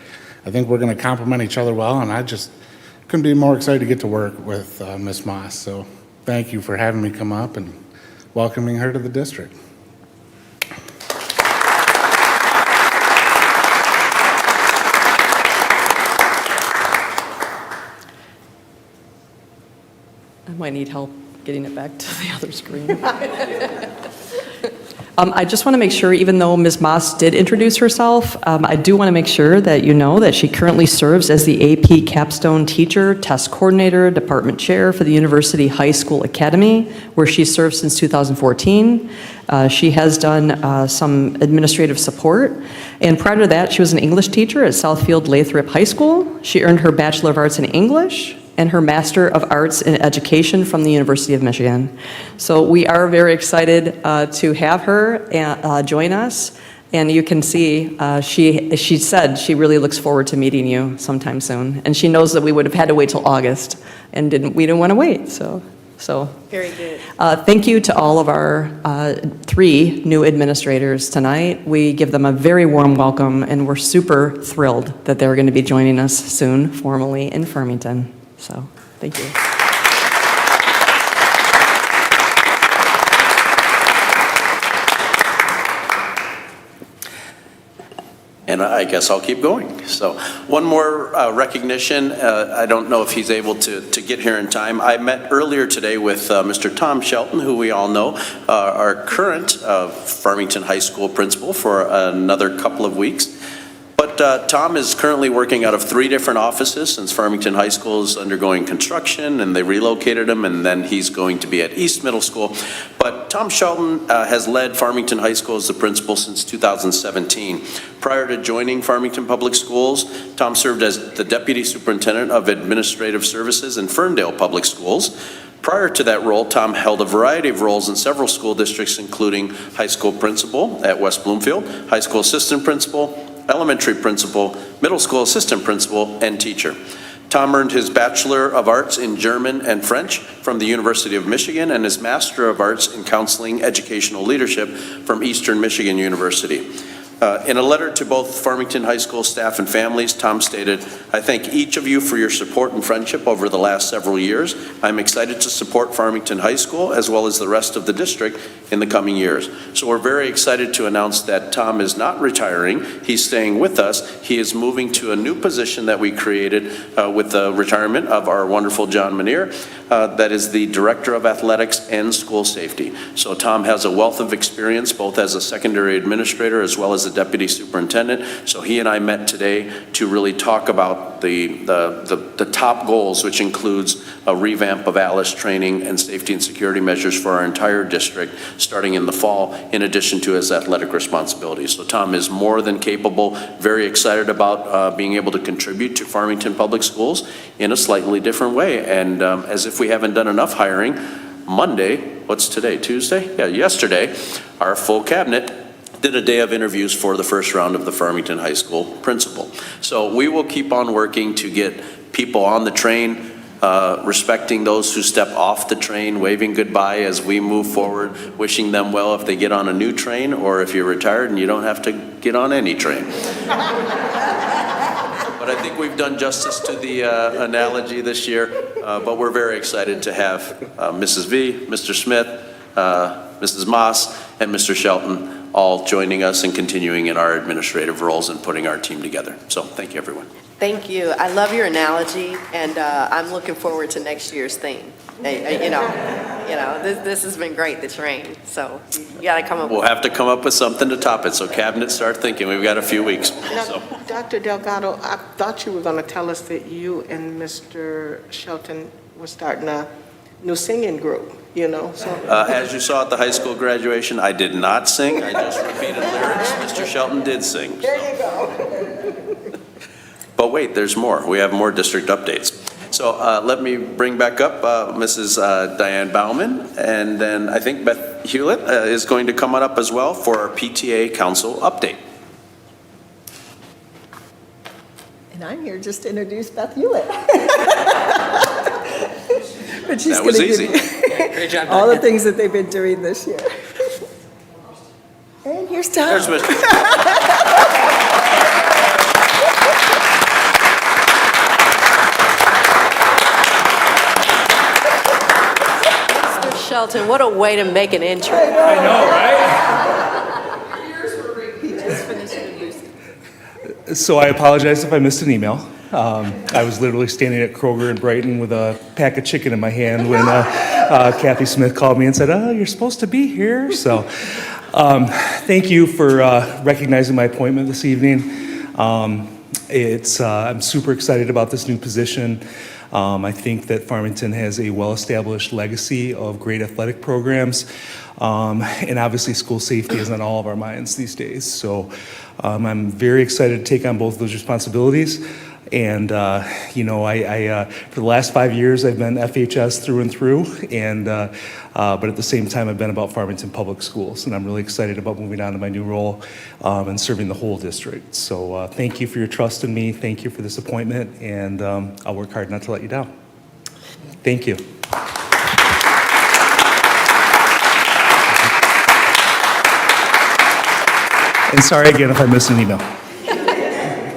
I think we're going to complement each other well, and I just couldn't be more excited to get to work with Ms. Moss. So thank you for having me come up and welcoming her to the district. I might need help getting it back to the other screen. I just want to make sure, even though Ms. Moss did introduce herself, I do want to make sure that you know that she currently serves as the AP Capstone Teacher, Test Coordinator, Department Chair for the University High School Academy, where she served since 2014. She has done some administrative support, and prior to that, she was an English teacher at Southfield Lathrop High School. She earned her Bachelor of Arts in English and her Master of Arts in Education from the University of Michigan. So we are very excited to have her join us, and you can see she said she really looks forward to meeting you sometime soon, and she knows that we would have had to wait till August, and we didn't want to wait, so. Very good. Thank you to all of our 3 new administrators tonight. We give them a very warm welcome, and we're super thrilled that they're going to be joining us soon formally in Farmington. So, thank you. And I guess I'll keep going. So one more recognition. I don't know if he's able to get here in time. I met earlier today with Mr. Tom Shelton, who we all know, our current Farmington High School principal for another couple of weeks. But Tom is currently working out of 3 different offices since Farmington High School is undergoing construction, and they relocated him, and then he's going to be at East Middle School. But Tom Shelton has led Farmington High School as the principal since 2017. Prior to joining Farmington Public Schools, Tom served as the Deputy Superintendent of Administrative Services in Ferndale Public Schools. Prior to that role, Tom held a variety of roles in several school districts, including high school principal at West Bloomfield, high school assistant principal, elementary principal, middle school assistant principal, and teacher. Tom earned his Bachelor of Arts in German and French from the University of Michigan and his Master of Arts in Counseling Educational Leadership from Eastern Michigan University. In a letter to both Farmington High School staff and families, Tom stated, "I thank each of you for your support and friendship over the last several years. I'm excited to support Farmington High School as well as the rest of the district in the coming years." So we're very excited to announce that Tom is not retiring. He's staying with us. He is moving to a new position that we created with the retirement of our wonderful John Manier, that is the Director of Athletics and School Safety. So Tom has a wealth of experience both as a secondary administrator as well as a deputy superintendent. So he and I met today to really talk about the top goals, which includes a revamp of ALIS training and safety and security measures for our entire district starting in the fall, in addition to his athletic responsibilities. So Tom is more than capable, very excited about being able to contribute to Farmington Public Schools in a slightly different way. And as if we haven't done enough hiring, Monday, what's today, Tuesday? Yeah, yesterday, our full cabinet did a day of interviews for the first round of the Farmington High School principal. So we will keep on working to get people on the train, respecting those who step off the train, waving goodbye as we move forward, wishing them well if they get on a new train, or if you're retired and you don't have to get on any train. But I think we've done justice to the analogy this year, but we're very excited to have Mrs. V, Mr. Smith, Mrs. Moss, and Mr. Shelton all joining us and continuing in our administrative roles and putting our team together. So thank you, everyone. Thank you. I love your analogy, and I'm looking forward to next year's theme. This has been great, the train. So you got to come up. We'll have to come up with something to top it. So cabinet, start thinking. We've got a few weeks. Now, So. Dr. Delgado, I thought you were going to tell us that you and Mr. Shelton were starting a new singing group, so. As you saw at the high school graduation, I did not sing. I just repeated lyrics. Mr. Shelton did sing. There you go. But wait, there's more. We have more district updates. So let me bring back up Mrs. Diane Bauman, and then I think Beth Hewlett is going to come on up as well for our PTA Council update. And I'm here just to introduce Beth Hewlett. But she's That was gonna give easy. you Great job. all the things that they've been doing this year. And here's Tom. There's Mr. Mr. Shelton, what a way to make an intro. I know, right? He just finished introducing. So I apologize if I missed an email. I was literally standing at Kroger in Brighton with a pack of chicken in my hand when Kathy Smith called me and said, "Oh, you're supposed to be here." So thank you for recognizing my appointment this evening. I'm super excited about this new position. I think that Farmington has a well-established legacy of great athletic programs. And obviously school safety is on all of our minds these days. So I'm very excited to take on both of those responsibilities. And, for the last 5 years, I've been FHS through and through. And, but at the same time, I've been about Farmington Public Schools. And I'm really excited about moving on to my new role and serving the whole district. So thank you for your trust in me. Thank you for this appointment. And I'll work hard not to let you down. Thank you. And sorry again if I missed an email.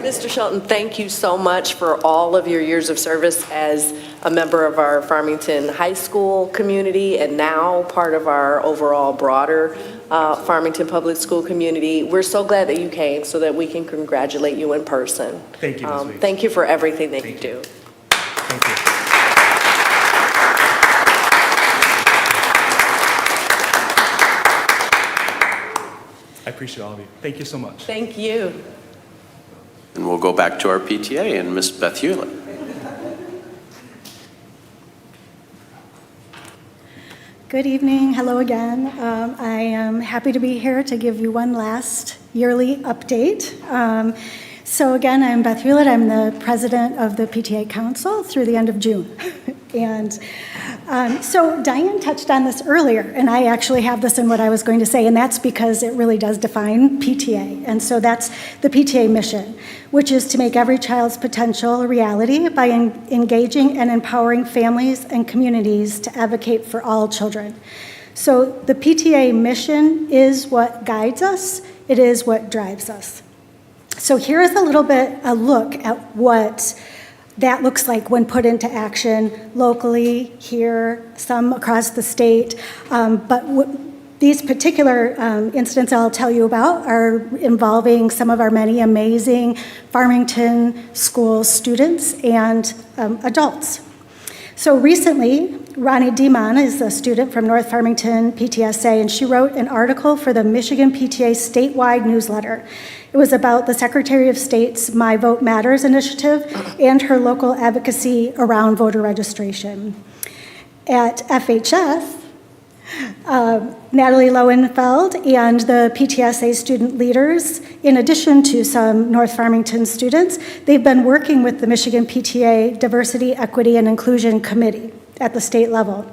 Mr. Shelton, thank you so much for all of your years of service as a member of our Farmington High School community and now part of our overall broader Farmington Public School community. We're so glad that you came so that we can congratulate you in person. Thank you, Ms. Weeks. Thank you for everything that you do. Thank you. I appreciate all of you. Thank you so much. Thank you. And we'll go back to our PTA and Miss Beth Hewlett. Good evening. Hello again. I am happy to be here to give you one last yearly update. So again, I'm Beth Hewlett. I'm the president of the PTA Council through the end of June. And So Diane touched on this earlier, and I actually have this in what I was going to say, and that's because it really does define PTA. And so that's the PTA mission, which is to make every child's potential a reality by engaging and empowering families and communities to advocate for all children. So the PTA mission is what guides us. It is what drives us. So here is a little bit a look at what that looks like when put into action locally, here, some across the state. These particular incidents I'll tell you about are involving some of our many amazing Farmington school students and adults. So recently, Ronnie Demon is a student from North Farmington PTSA, and she wrote an article for the Michigan PTA statewide newsletter. It was about the Secretary of State's My Vote Matters initiative and her local advocacy around voter registration. At FHS, Natalie Lowenfeld and the PTSA student leaders, in addition to some North Farmington students, they've been working with the Michigan PTA Diversity, Equity, and Inclusion Committee at the state level.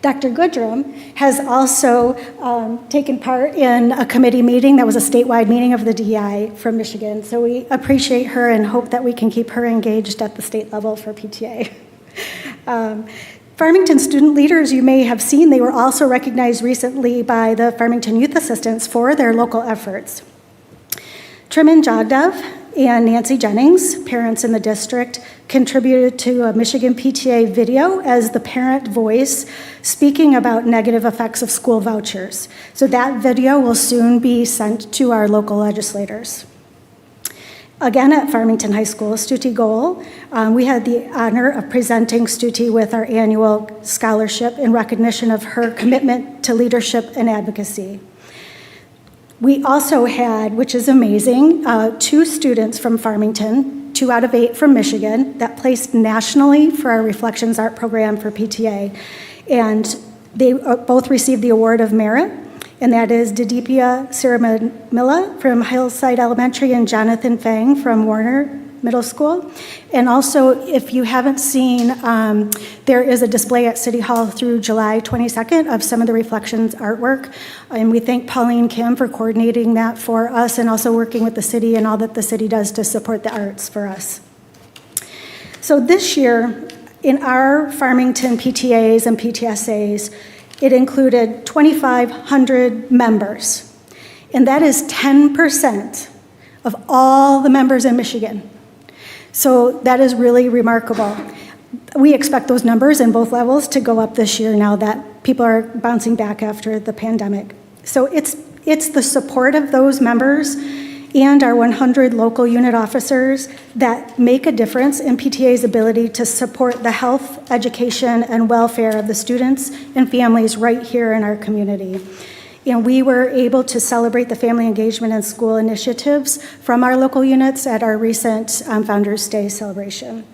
Dr. Goodrum has also taken part in a committee meeting that was a statewide meeting of the DEI from Michigan. So we appreciate her and hope that we can keep her engaged at the state level for PTA. Farmington student leaders, you may have seen, they were also recognized recently by the Farmington Youth Assistants for their local efforts. Trimin Jagdev and Nancy Jennings, parents in the district, contributed to a Michigan PTA video as the parent voice speaking about negative effects of school vouchers. So that video will soon be sent to our local legislators. Again, at Farmington High School, Stuti Goel, we had the honor of presenting Stuti with our annual scholarship in recognition of her commitment to leadership and advocacy. We also had, which is amazing, 2 students from Farmington, 2 out of 8 from Michigan, that placed nationally for our Reflections Art program for PTA. And they both received the Award of Merit, and that is Didipia Siramilla from Hillside Elementary and Jonathan Fang from Warner Middle School. And also, if you haven't seen, there is a display at City Hall through July 22nd of some of the Reflections artwork. And we thank Pauline Kim for coordinating that for us and also working with the city and all that the city does to support the arts for us. So this year, in our Farmington PTAs and PTSAs, it included 2,500 members. And that is 10% of all the members in Michigan. So that is really remarkable. We expect those numbers in both levels to go up this year now that people are bouncing back after the pandemic. So it's the support of those members and our 100 local unit officers that make a difference in PTA's ability to support the health, education, and welfare of the students and families right here in our community. And we were able to celebrate the family engagement and school initiatives from our local units at our recent Founders Day celebration.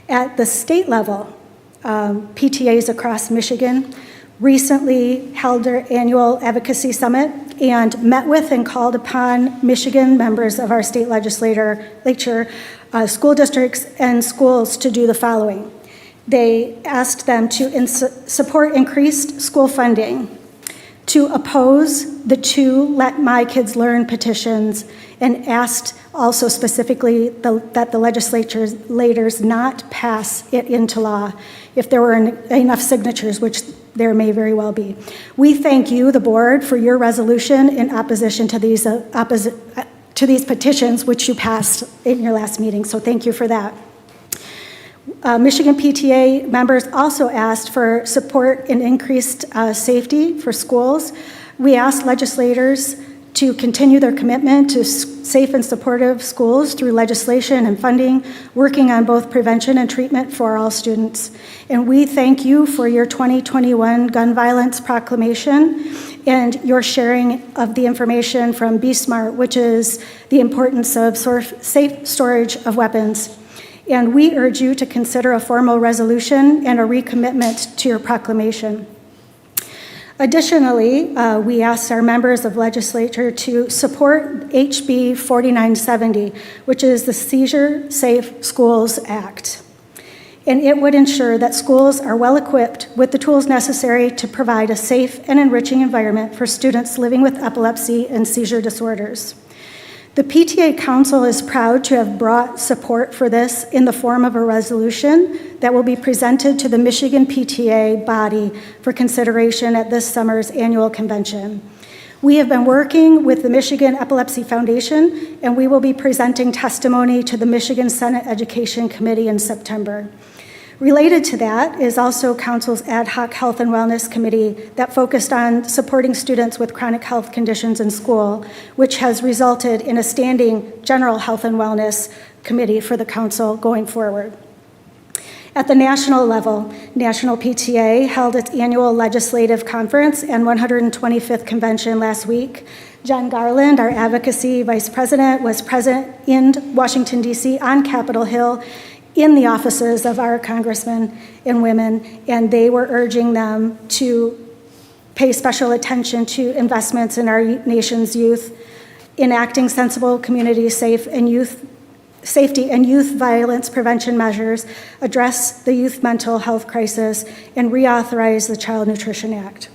At the state level, PTAs across Michigan recently held their annual advocacy summit and met with and called upon Michigan members of our state legislature, school districts, and schools to do the following. They asked them to support increased school funding, to oppose the 2 Let My Kids Learn petitions, and asked also specifically that the legislators not pass it into law if there were enough signatures, which there may very well be. We thank you, the board, for your resolution in opposition to these petitions, which you passed in your last meeting, so thank you for that. Michigan PTA members also asked for support in increased safety for schools. We asked legislators to continue their commitment to safe and supportive schools through legislation and funding, working on both prevention and treatment for all students. And we thank you for your 2021 gun violence proclamation and your sharing of the information from Be Smart, which is the importance of safe storage of weapons. And we urge you to consider a formal resolution and a recommitment to your proclamation. Additionally, we asked our members of legislature to support HB 4970, which is the Seizure Safe Schools Act. and it would ensure that schools are well-equipped with the tools necessary to provide a safe and enriching environment for students living with epilepsy and seizure disorders. The PTA Council is proud to have brought support for this in the form of a resolution that will be presented to the Michigan PTA body for consideration at this summer's annual convention. We have been working with the Michigan Epilepsy Foundation, and we will be presenting testimony to the Michigan Senate Education Committee in September. Related to that is also Council's Ad Hoc Health and Wellness Committee that focused on supporting students with chronic health conditions in school, which has resulted in a standing General Health and Wellness Committee for the Council going forward. At the national level, National PTA held its annual legislative conference and 125th convention last week. Jen Garland, our advocacy vice president, was present in Washington, D.C. on Capitol Hill in the offices of our congressmen and women, and they were urging them to pay special attention to investments in our nation's youth, enacting sensible community safety and youth violence prevention measures, address the youth mental health crisis, and reauthorize the Child Nutrition Act.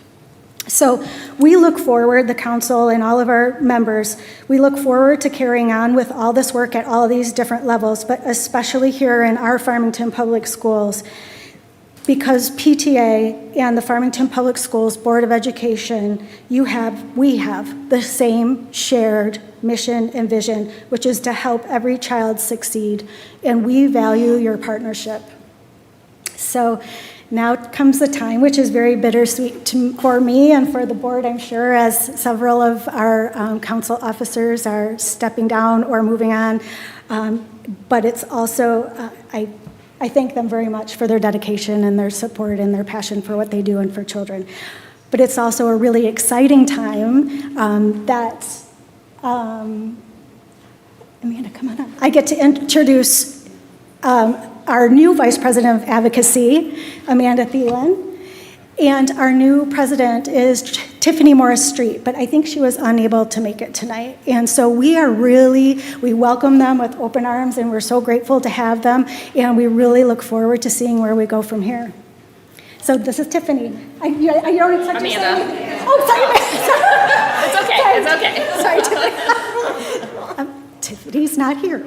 So we look forward, the council and all of our members, we look forward to carrying on with all this work at all these different levels, but especially here in our Farmington Public Schools, because PTA and the Farmington Public Schools Board of Education, we have the same shared mission and vision, which is to help every child succeed, and we value your partnership. So now comes the time, which is very bittersweet for me and for the board, I'm sure, as several of our council officers are stepping down or moving on. But it's also, I thank them very much for their dedication and their support and their passion for what they do and for children. But it's also a really exciting time that, Amanda, come on up. I get to introduce our new Vice President of Advocacy, Amanda Thielen, and our new president is Tiffany Morris Street, but I think she was unable to make it tonight. And so we welcome them with open arms, and we're so grateful to have them, and we really look forward to seeing where we go from here. So this is Tiffany. You don't expect to say anything. Oh, sorry. It's okay. Sorry, Tiffany. Tiffany's not here.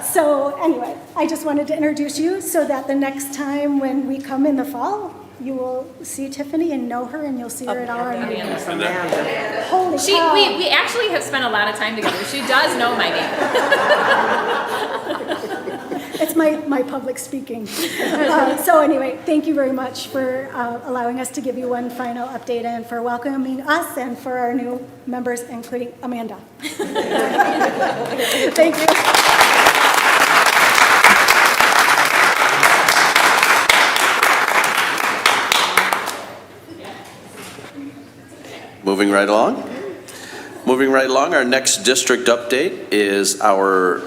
So anyway, I just wanted to introduce you so that the next time when we come in the fall, you will see Tiffany and know her, and you'll see her at all our meetings. Holy cow. We actually have spent a lot of time together. She does know my name. It's my public speaking. So anyway, thank you very much for allowing us to give you one final update and for welcoming us and for our new members, including Amanda. Thank you. Moving right along. Our next district update is our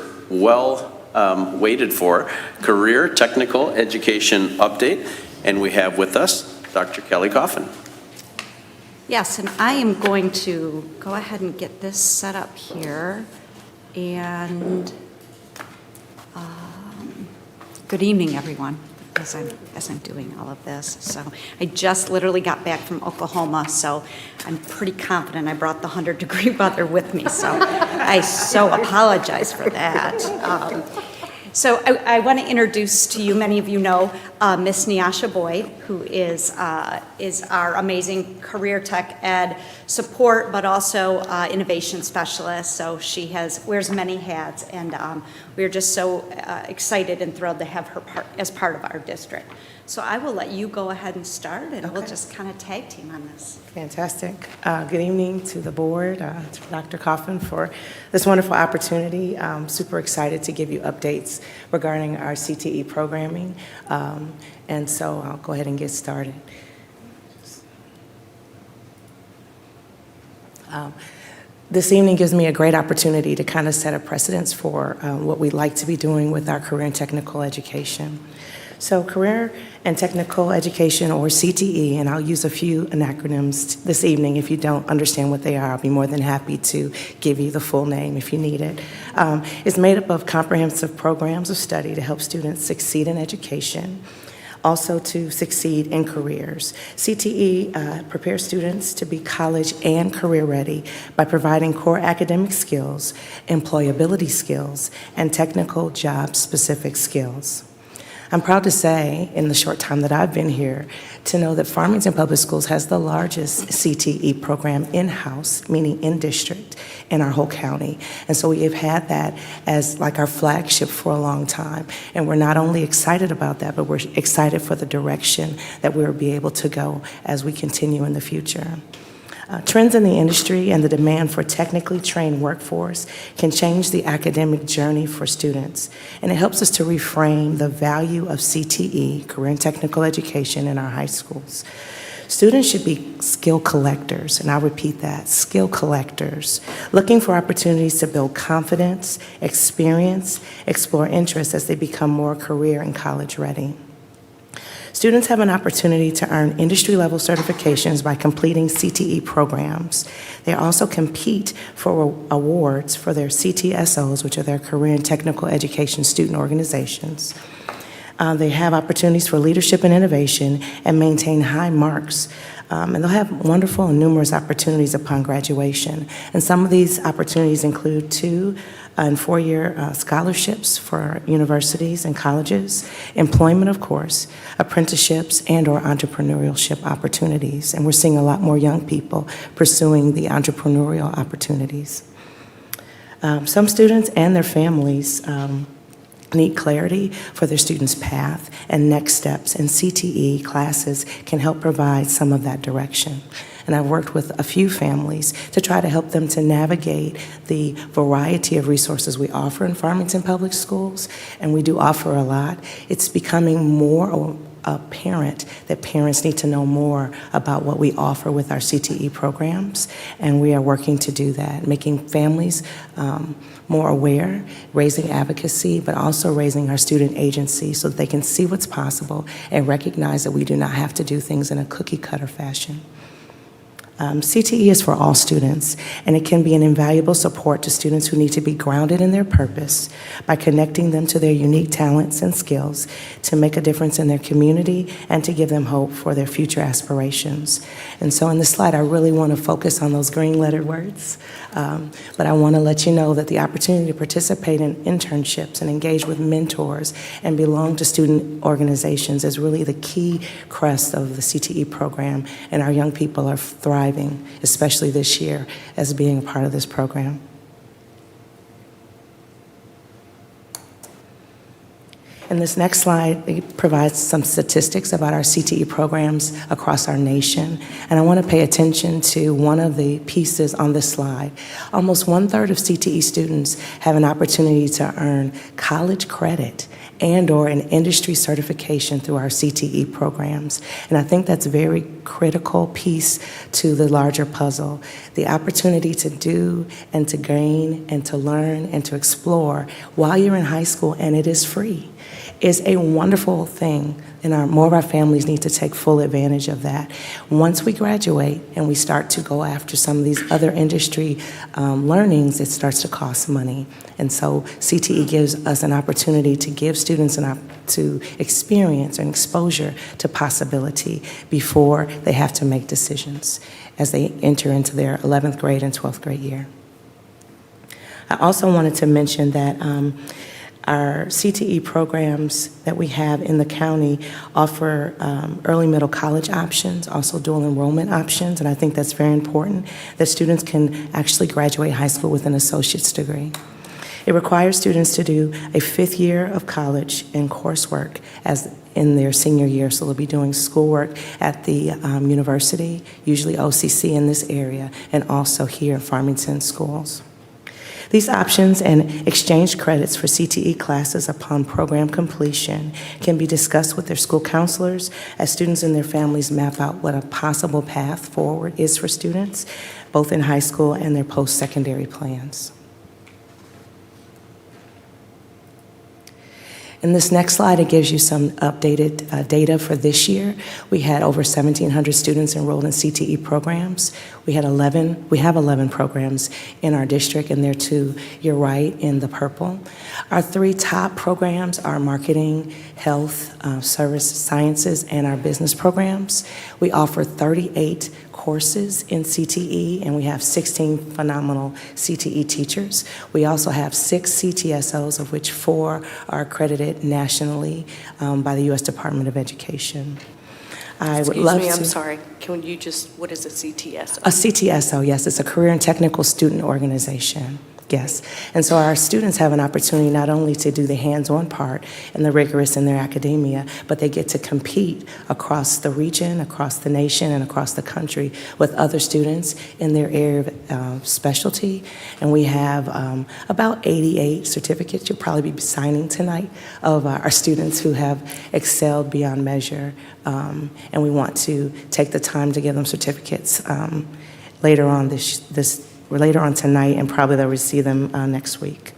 waited for career technical education update. And we have with us Dr. Kelly Coffin. Yes, and I am going to go ahead and get this set up here. And good evening, everyone, as I'm doing all of this. So I just literally got back from Oklahoma, so I'm pretty confident I brought the 100-degree weather with me. So I so apologize for that. So I want to introduce to you, many of you know, Miss Nyasha Boyd, who is our amazing career tech ed support, but also innovation specialist. So she wears many hats, and we're just so excited and thrilled to have her as part of our district. So I will let you go ahead and start, and we'll just kind of tag team on this. Fantastic. Good evening to the board, to Dr. Coffin for this wonderful opportunity. I'm super excited to give you updates regarding our CTE programming. And so I'll go ahead and get started. This evening gives me a great opportunity to kind of set a precedence for what we'd like to be doing with our career and technical education. So Career and Technical Education, or CTE, and I'll use a few acronyms this evening. If you don't understand what they are, I'll be more than happy to give you the full name if you need it. Is made up of comprehensive programs of study to help students succeed in education, also to succeed in careers. CTE prepares students to be college and career ready by providing core academic skills, employability skills, and technical job-specific skills. I'm proud to say, in the short time that I've been here, to know that Farmington Public Schools has the largest CTE program in-house, meaning in-district, in our whole county. And so we have had that as like our flagship for a long time. And we're not only excited about that, but we're excited for the direction that we'll be able to go as we continue in the future. Trends in the industry and the demand for technically trained workforce can change the academic journey for students, and it helps us to reframe the value of CTE, career and technical education, in our high schools. Students should be skill collectors, and I'll repeat that, skill collectors, looking for opportunities to build confidence, experience, explore interests as they become more career and college ready. Students have an opportunity to earn industry-level certifications by completing CTE programs. They also compete for awards for their CTSOs, which are their career and technical education student organizations. They have opportunities for leadership and innovation and maintain high marks. And they'll have wonderful and numerous opportunities upon graduation. And some of these opportunities include 2- and 4-year scholarships for universities and colleges, employment, of course, apprenticeships, and/or entrepreneurship opportunities. And we're seeing a lot more young people pursuing the entrepreneurial opportunities. Some students and their families need clarity for their students' path and next steps, and CTE classes can help provide some of that direction. And I've worked with a few families to try to help them to navigate the variety of resources we offer in Farmington Public Schools, and we do offer a lot. It's becoming more apparent that parents need to know more about what we offer with our CTE programs, and we are working to do that, making families more aware, raising advocacy, but also raising our student agency so that they can see what's possible and recognize that we do not have to do things in a cookie-cutter fashion. CTE is for all students, and it can be an invaluable support to students who need to be grounded in their purpose by connecting them to their unique talents and skills to make a difference in their community and to give them hope for their future aspirations. And so in this slide, I really want to focus on those green-lettered words, but I want to let you know that the opportunity to participate in internships and engage with mentors and belong to student organizations is really the key crest of the CTE program, and our young people are thriving, especially this year, as being a part of this program. And this next slide provides some statistics about our CTE programs across our nation. And I want to pay attention to one of the pieces on this slide. Almost 1/3 of CTE students have an opportunity to earn college credit and/or an industry certification through our CTE programs. And I think that's a very critical piece to the larger puzzle. The opportunity to do and to gain and to learn and to explore while you're in high school, and it is free, is a wonderful thing, and more of our families need to take full advantage of that. Once we graduate and we start to go after some of these other industry learnings, it starts to cost money. And so CTE gives us an opportunity to give students to experience and exposure to possibility before they have to make decisions as they enter into their 11th grade and 12th grade year. I also wanted to mention that our CTE programs that we have in the county offer early middle college options, also dual enrollment options, and I think that's very important, that students can actually graduate high school with an associate's degree. It requires students to do a 5th year of college and coursework as in their senior year, so they'll be doing schoolwork at the university, usually OCC in this area, and also here in Farmington schools. These options and exchange credits for CTE classes upon program completion can be discussed with their school counselors as students and their families map out what a possible path forward is for students, both in high school and their post-secondary plans. In this next slide, it gives you some updated data for this year. We had over 1,700 students enrolled in CTE programs. We have 11 programs in our district, and they're to your right in the purple. Our 3 top programs are marketing, health, service sciences, and our business programs. We offer 38 courses in CTE, and we have 16 phenomenal CTE teachers. We also have 6 CTSOs, of which 4 are accredited nationally by the U.S. Department of Education. Excuse me, I'm sorry. Can you just, what is a CTSO? A CTSO, yes, it's a Career and Technical Student Organization. Yes. And so our students have an opportunity not only to do the hands-on part and the rigorous in their academia, but they get to compete across the region, across the nation, and across the country with other students in their area of specialty. And we have about 88 certificates you'll probably be signing tonight of our students who have excelled beyond measure. And we want to take the time to give them certificates later on later on tonight, and probably they'll receive them next week.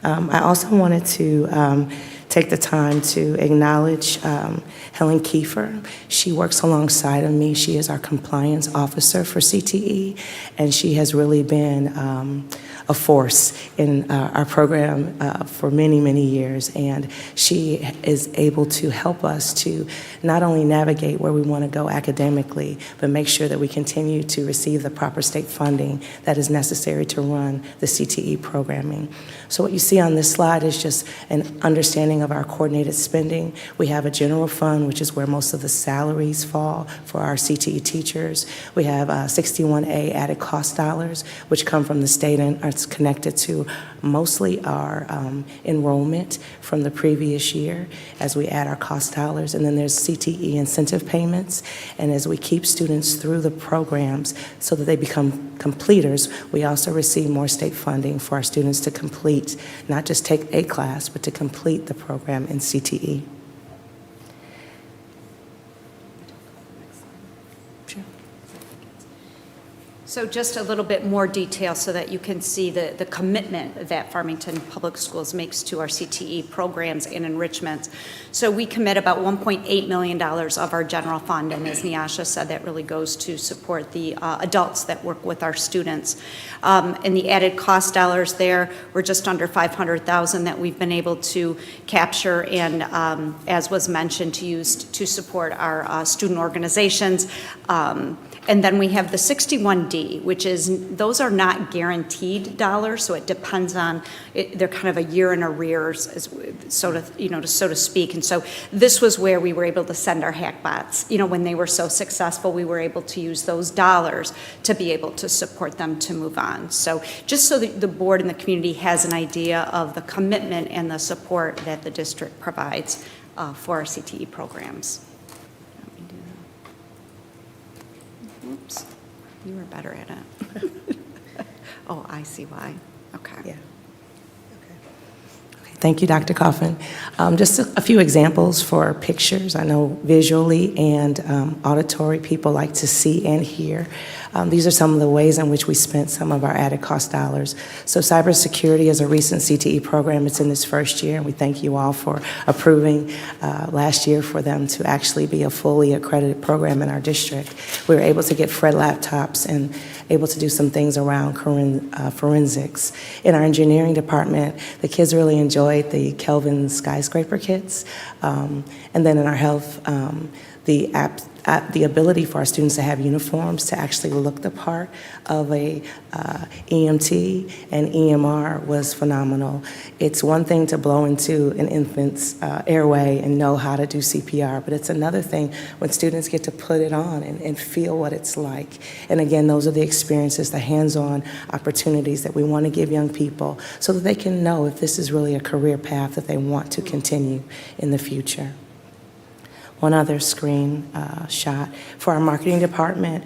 I also wanted to take the time to acknowledge Helen Kiefer. She works alongside of me. She is our compliance officer for CTE, and she has really been a force in our program for many, many years, and she is able to help us to not only navigate where we want to go academically, but make sure that we continue to receive the proper state funding that is necessary to run the CTE programming. So what you see on this slide is just an understanding of our coordinated spending. We have a general fund, which is where most of the salaries fall for our CTE teachers. We have 61A added cost dollars, which come from the state and are connected to mostly our enrollment from the previous year as we add our cost dollars. And then there's CTE incentive payments. And as we keep students through the programs so that they become completers, we also receive more state funding for our students to complete, not just take a class, but to complete the program in CTE. So just a little bit more detail so that you can see the commitment that Farmington Public Schools makes to our CTE programs and enrichments. So we commit about $1.8 million of our general fund, and as Nyasha said, that really goes to support the adults that work with our students. And the added cost dollars there, we're just under $500,000 that we've been able to capture and, as was mentioned, to use to support our student organizations. And then we have the 61D, which is, those are not guaranteed dollars, so it depends on, they're kind of a year in arrears, so to speak. And so this was where we were able to send our hackbots. When they were so successful, we were able to use those dollars to be able to support them to move on. So just so that the board and the community has an idea of the commitment and the support that the district provides for our CTE programs. Oops, you were better at it. Oh, I see why. Okay. Yeah. Thank you, Dr. Coffin. Just a few examples for pictures. I know visually and auditory people like to see and hear. These are some of the ways in which we spent some of our added cost dollars. So cybersecurity is a recent CTE program. It's in this first year, and we thank you all for approving last year for them to actually be a fully accredited program in our district. We were able to get Fred laptops and able to do some things around forensics. In our engineering department, the kids really enjoyed the Kelvin skyscraper kits. And then in our health, the ability for our students to have uniforms to actually look the part of a EMT and EMR was phenomenal. It's one thing to blow into an infant's airway and know how to do CPR, but it's another thing when students get to put it on and feel what it's like. And again, those are the experiences, the hands-on opportunities that we want to give young people so that they can know if this is really a career path that they want to continue in the future. One other screen shot for our marketing department.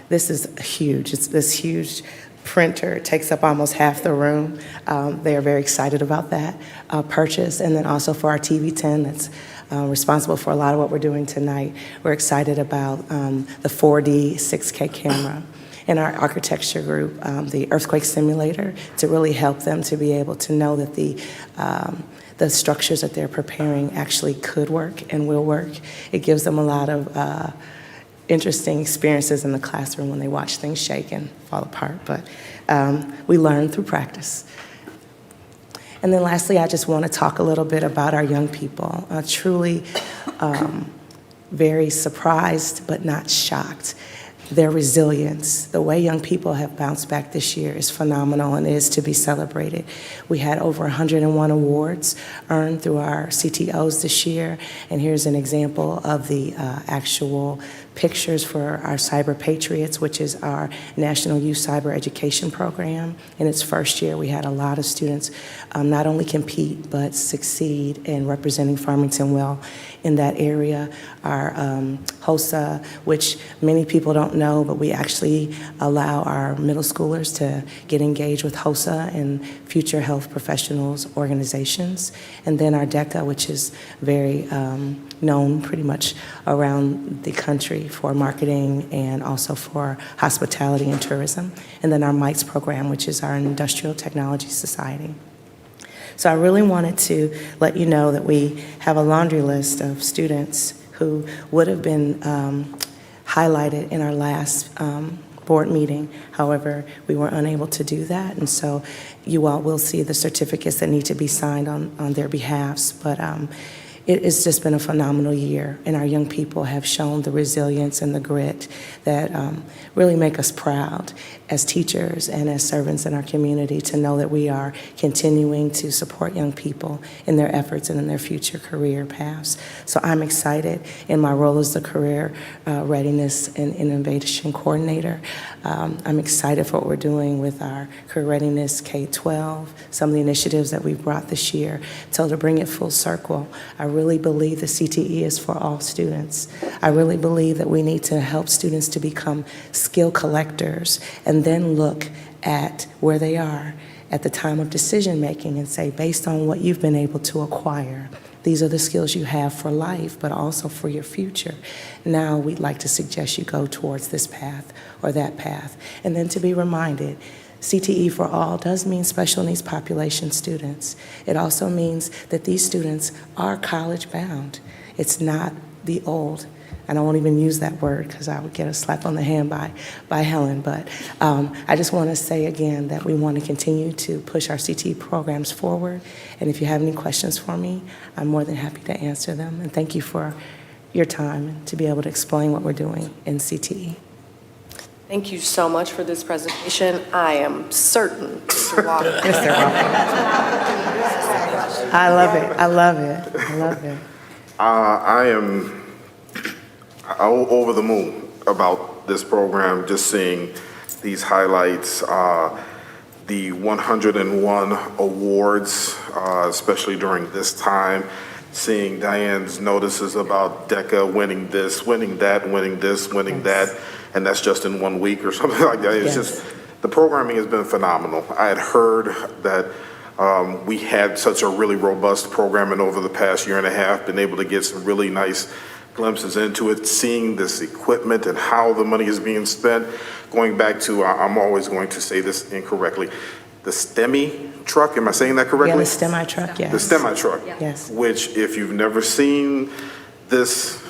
This is huge. It's this huge printer. It takes up almost half the room. They are very excited about that purchase. And then also for our TV 10 that's responsible for a lot of what we're doing tonight. We're excited about the 4D 6K camera. in our architecture group, the earthquake simulator, to really help them to be able to know that the structures that they're preparing actually could work and will work. It gives them a lot of interesting experiences in the classroom when they watch things shake and fall apart, but we learn through practice. And then lastly, I just want to talk a little bit about our young people. Truly very surprised but not shocked. Their resilience, the way young people have bounced back this year is phenomenal and is to be celebrated. We had over 101 awards earned through our CTOs this year, and here's an example of the actual pictures for our Cyber Patriots, which is our National Youth Cyber Education Program. In its first year, we had a lot of students not only compete, but succeed in representing Farmington well in that area. Our HOSA, which many people don't know, but we actually allow our middle schoolers to get engaged with HOSA and future health professionals organizations. And then our DECA, which is very known pretty much around the country for marketing and also for hospitality and tourism. And then our MITES program, which is our Industrial Technology Society. So I really wanted to let you know that we have a laundry list of students who would have been highlighted in our last board meeting. However, we were unable to do that, and so you all will see the certificates that need to be signed on their behalfs. But it's just been a phenomenal year, and our young people have shown the resilience and the grit that really make us proud as teachers and as servants in our community to know that we are continuing to support young people in their efforts and in their future career paths. So I'm excited in my role as the Career Readiness and Innovation Coordinator. I'm excited for what we're doing with our Career Readiness K-12, some of the initiatives that we've brought this year. So to bring it full circle, I really believe the CTE is for all students. I really believe that we need to help students to become skill collectors and then look at where they are at the time of decision making and say, based on what you've been able to acquire, these are the skills you have for life, but also for your future. Now we'd like to suggest you go towards this path or that path. And then to be reminded, CTE for all does mean special needs population students. It also means that these students are college bound. It's not the old, and I won't even use that word because I would get a slap on the hand by Helen, but I just want to say again that we want to continue to push our CTE programs forward, and if you have any questions for me, I'm more than happy to answer them, and thank you for your time and to be able to explain what we're doing in CTE. Thank you so much for this presentation. I am certain Mr. Walker. Mr. Walker. I love it. I love it. I love it. I am over the moon about this program, just seeing these highlights, the 101 awards, especially during this time, seeing Diane's notices about DECA winning this, winning that, winning this, winning that, and that's just in 1 week or something like that. It's just, the programming has been phenomenal. I had heard that we had such a really robust programming over the past year and a half, been able to get some really nice glimpses into it, seeing this equipment and how the money is being spent. Going back to, I'm always going to say this incorrectly, the STEMI truck, am I saying that correctly? Yeah, the STEMI truck, yes. The STEMI truck, yes. Which if you've never seen this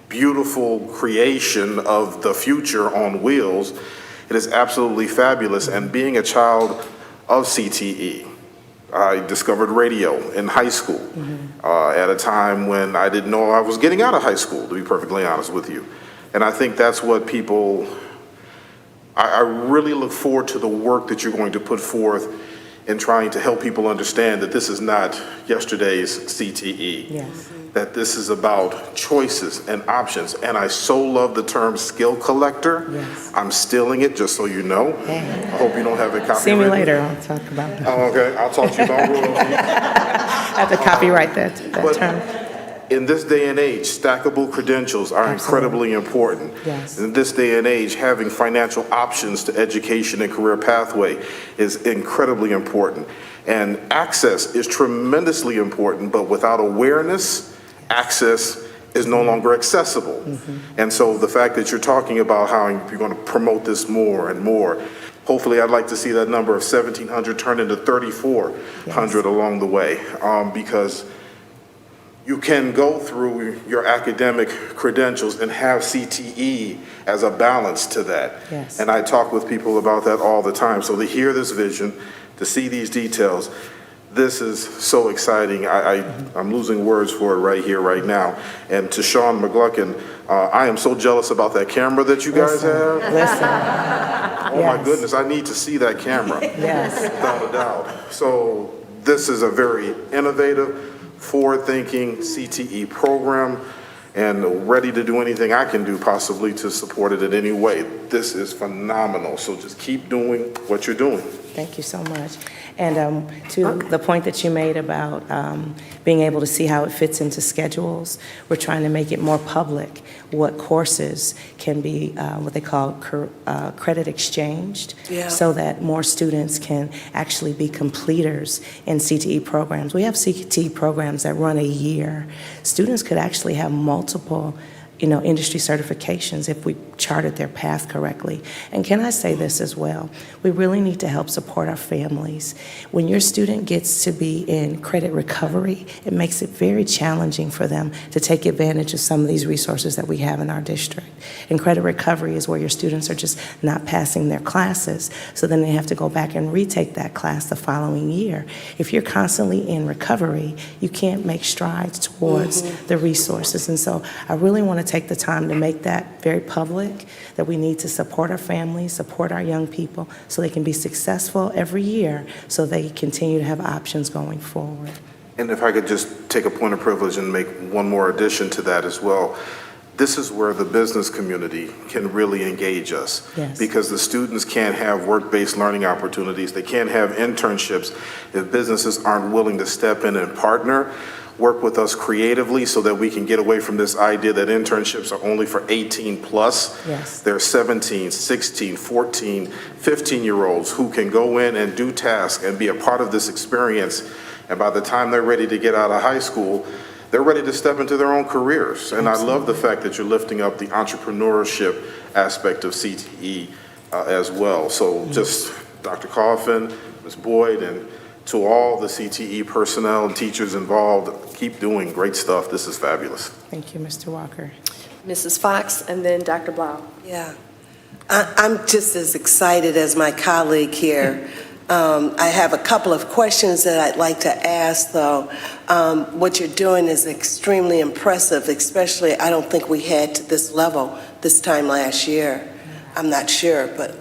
beautiful creation of the future on wheels, it is absolutely fabulous. And being a child of CTE, I discovered radio in high school at a time when I didn't know I was getting out of high school, to be perfectly honest with you. And I think that's what people, I really look forward to the work that you're going to put forth in trying to help people understand that this is not yesterday's CTE. Yes. That this is about choices and options. And I so love the term skill collector. Yes. I'm stealing it, just so you know. I hope you don't have it copyrighted. See me later, I'll talk about that. Oh, okay, I'll talk to you about royalties. I have to copyright that term. In this day and age, stackable credentials are incredibly important. Yes. In this day and age, having financial options to education and career pathway is incredibly important. And access is tremendously important, but without awareness, access is no longer accessible. And so the fact that you're talking about how you're going to promote this more and more, hopefully I'd like to see that number of 1,700 turn into 3,400 along the way, because you can go through your academic credentials and have CTE as a balance to that. Yes. And I talk with people about that all the time. So to hear this vision, to see these details, this is so exciting. I'm losing words for it right here, right now. And to Sean McGluckin, I am so jealous about that camera that you guys have. Listen. Oh my goodness, I need to see that camera. Yes. Without a doubt. So this is a very innovative, forward-thinking CTE program, and ready to do anything I can do possibly to support it in any way. This is phenomenal. So just keep doing what you're doing. Thank you so much. And to the point that you made about being able to see how it fits into schedules, we're trying to make it more public what courses can be what they call credit exchanged, so that more students can actually be completers in CTE programs. We have CTE programs that run a year. Students could actually have multiple industry certifications if we charted their path correctly. And can I say this as well? We really need to help support our families. When your student gets to be in credit recovery, it makes it very challenging for them to take advantage of some of these resources that we have in our district. And credit recovery is where your students are just not passing their classes, so then they have to go back and retake that class the following year. If you're constantly in recovery, you can't make strides towards the resources. And so I really want to take the time to make that very public, that we need to support our families, support our young people, so they can be successful every year, so they continue to have options going forward. And if I could just take a point of privilege and make one more addition to that as well. This is where the business community can really engage us. Yes. Because the students can't have work-based learning opportunities. They can't have internships if businesses aren't willing to step in and partner, work with us creatively so that we can get away from this idea that internships are only for 18 plus. Yes. They're 17, 16, 14, 15-year-olds who can go in and do tasks and be a part of this experience. And by the time they're ready to get out of high school, they're ready to step into their own careers. And I love the fact that you're lifting up the entrepreneurship aspect of CTE as well. So just Dr. Coffin, Ms. Boyd, and to all the CTE personnel and teachers involved, keep doing great stuff. This is fabulous. Thank you, Mr. Walker. Mrs. Fox, and then Dr. Blau. Yeah, I'm just as excited as my colleague here. I have a couple of questions that I'd like to ask, though. What you're doing is extremely impressive, especially I don't think we had to this level this time last year. I'm not sure, but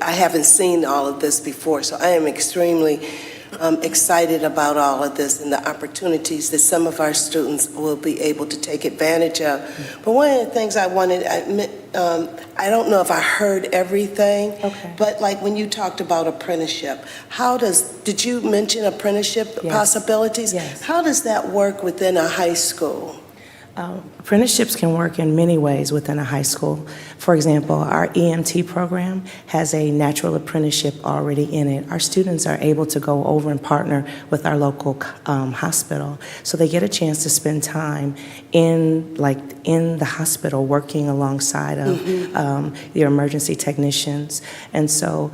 I haven't seen all of this before, so I am extremely excited about all of this and the opportunities that some of our students will be able to take advantage of. But one of the things I wanted, I don't know if I heard everything, but like when you talked about apprenticeship, did you mention apprenticeship possibilities? Yes. How does that work within a high school? Apprenticeships can work in many ways within a high school. For example, our EMT program has a natural apprenticeship already in it. Our students are able to go over and partner with our local hospital, so they get a chance to spend time in the hospital working alongside of your emergency technicians. And so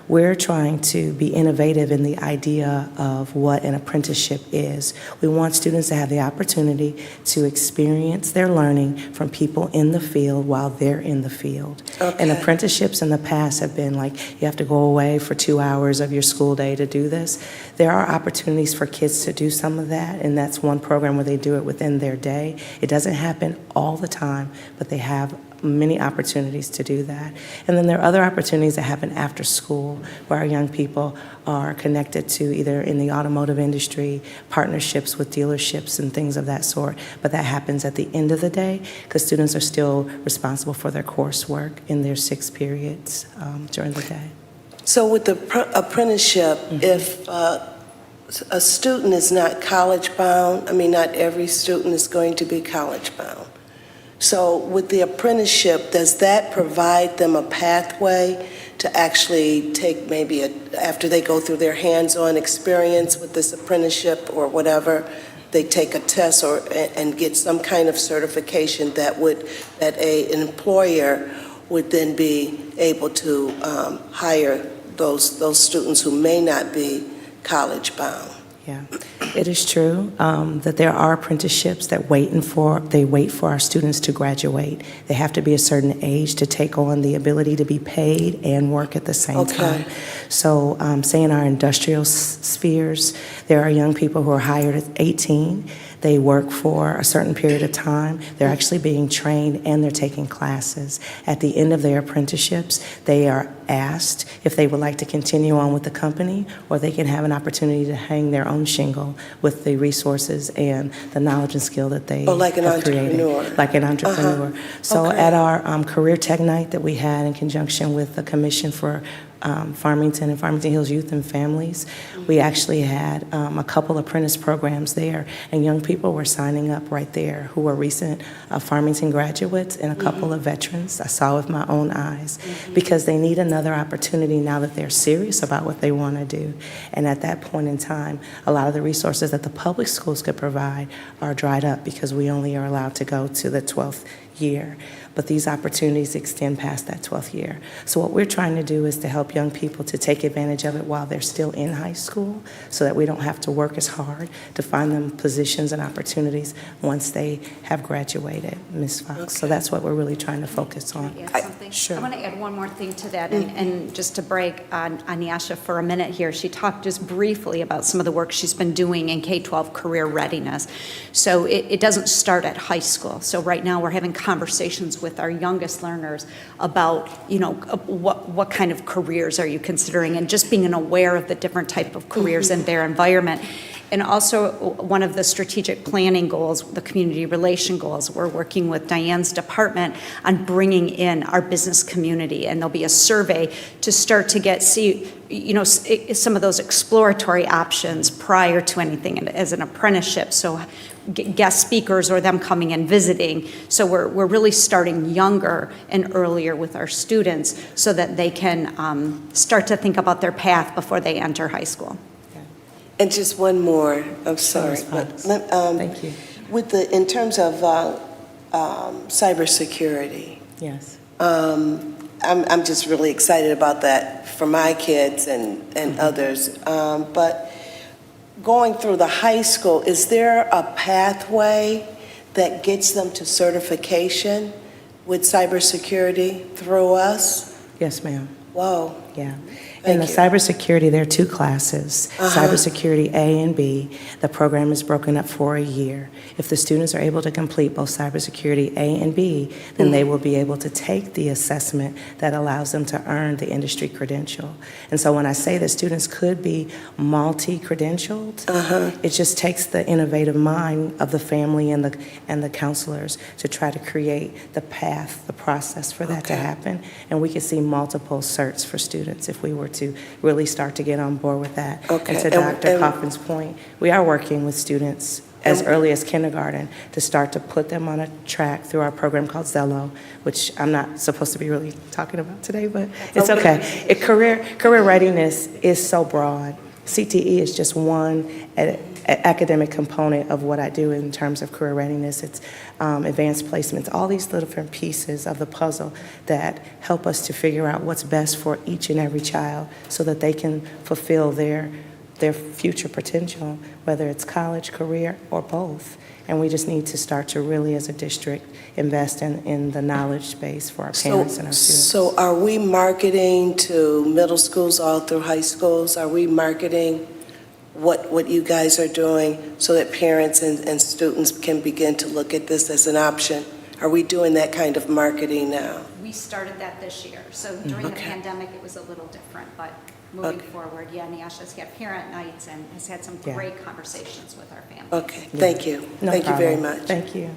we're trying to be innovative in the idea of what an apprenticeship is. We want students to have the opportunity to experience their learning from people in the field while they're in the field. And apprenticeships in the past have been like, you have to go away for 2 hours of your school day to do this. There are opportunities for kids to do some of that, and that's one program where they do it within their day. It doesn't happen all the time, but they have many opportunities to do that. And then there are other opportunities that happen after school where our young people are connected to either in the automotive industry, partnerships with dealerships and things of that sort. But that happens at the end of the day because students are still responsible for their coursework in their 6 periods during the day. So with the apprenticeship, if a student is not college bound, I mean, not every student is going to be college bound. So with the apprenticeship, does that provide them a pathway to actually take maybe after they go through their hands-on experience with this apprenticeship or whatever, they take a test and get some kind of certification that an employer would then be able to hire those students who may not be college bound. Yeah, it is true that there are apprenticeships that wait for our students to graduate. They have to be a certain age to take on the ability to be paid and work at the same time. So say in our industrial spheres, there are young people who are hired at 18. They work for a certain period of time. They're actually being trained and they're taking classes. At the end of their apprenticeships, they are asked if they would like to continue on with the company, or they can have an opportunity to hang their own shingle with the resources and the knowledge and skill that they like an have created. entrepreneur. Like an entrepreneur. So at our Career Tech Night that we had in conjunction with the Commission for Farmington and Farmington Hills Youth and Families, we actually had a couple apprentice programs there, and young people were signing up right there who were recent Farmington graduates and a couple of veterans. I saw with my own eyes, because they need another opportunity now that they're serious about what they want to do. And at that point in time, a lot of the resources that the public schools could provide are dried up because we only are allowed to go to the 12th year. But these opportunities extend past that 12th year. So what we're trying to do is to help young people to take advantage of it while they're still in high school, so that we don't have to work as hard to find them positions and opportunities once they have graduated, Ms. Fox. So that's what we're really trying to focus on. I want to add one more thing to that, and just to break on Yasha for a minute here. She talked just briefly about some of the work she's been doing in K-12 career readiness. So it doesn't start at high school. So right now we're having conversations with our youngest learners about, what kind of careers are you considering, and just being aware of the different type of careers in their environment. And also, one of the strategic planning goals, the community relation goals, we're working with Diane's department on bringing in our business community, and there'll be a survey to start to see some of those exploratory options prior to anything as an apprenticeship. So guest speakers or them coming and visiting. So we're really starting younger and earlier with our students so that they can start to think about their path before they enter high school. And just one more, I'm sorry. Thank you. In terms of cybersecurity. Yes. I'm just really excited about that for my kids and others. But going through the high school, is there a pathway that gets them to certification with cybersecurity through us? Yes, ma'am. Whoa. Yeah. In the cybersecurity, there are two classes, cybersecurity A and B. The program is broken up for a year. If the students are able to complete both cybersecurity A and B, then they will be able to take the assessment that allows them to earn the industry credential. And so when I say that students could be multi-credentialed, it just takes the innovative mind of the family and the counselors to try to create the path, the process for that to happen. And we could see multiple certs for students if we were to really start to get on board with that. And to Dr. Coffin's point, we are working with students as early as kindergarten to start to put them on a track through our program called Zello, which I'm not supposed to be really talking about today, but it's okay. Career readiness is so broad. CTE is just one academic component of what I do in terms of career readiness. It's advanced placements, all these little different pieces of the puzzle that help us to figure out what's best for each and every child so that they can fulfill their future potential, whether it's college, career, or both. And we just need to start to really, as a district, invest in the knowledge space for our parents and our students. So are we marketing to middle schools all through high schools? Are we marketing what you guys are doing so that parents and students can begin to look at this as an option? Are we doing that kind of marketing now? We started that this year. So during the pandemic, it was a little different, but moving forward, Nyasha's got parent nights and has had some great conversations with our families. Okay, thank you. Thank you very much. Thank you.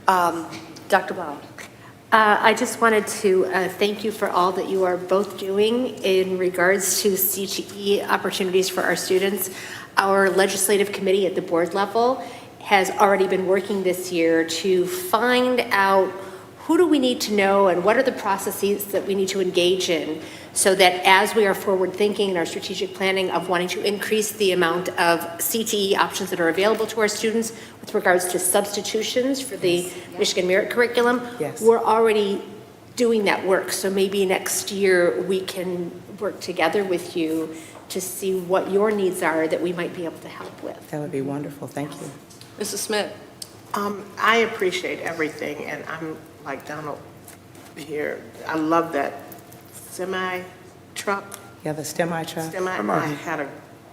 Dr. Blau. I just wanted to thank you for all that you are both doing in regards to CTE opportunities for our students. Our legislative committee at the board level has already been working this year to find out who do we need to know and what are the processes that we need to engage in so that as we are forward thinking in our strategic planning of wanting to increase the amount of CTE options that are available to our students with regards to substitutions for the Michigan Merit Curriculum, Yes. we're already doing that work. So maybe next year we can work together with you to see what your needs are that we might be able to help with. That would be wonderful. Thank you. Mrs. Smith? I appreciate everything, and I'm like Donald here. I love that semi-truck. Yeah, the STEMI truck. I had a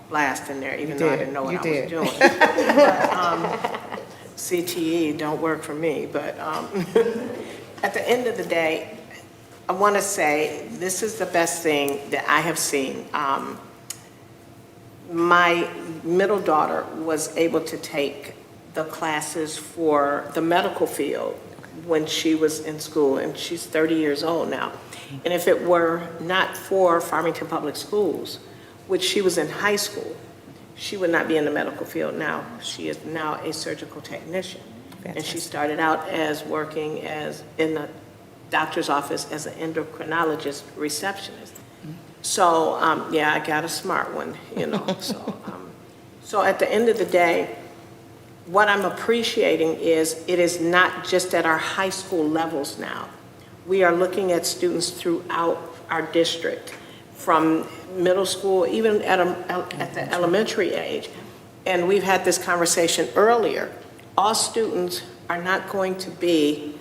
blast in there, even You though I did. didn't know what You I did. was doing. But, CTE don't work for me, but at the end of the day, I want to say this is the best thing that I have seen. My middle daughter was able to take the classes for the medical field when she was in school, and she's 30 years old now. And if it were not for Farmington Public Schools, which she was in high school, she would not be in the medical field now. She is now a surgical technician. And she started out as working as in the doctor's office as an endocrinologist receptionist. So, yeah, I got a smart one, you know. So at the end of the day, what I'm appreciating is it is not just at our high school levels now. We are looking at students throughout our district, from middle school, even at the elementary age. And we've had this conversation earlier. All students are not going to be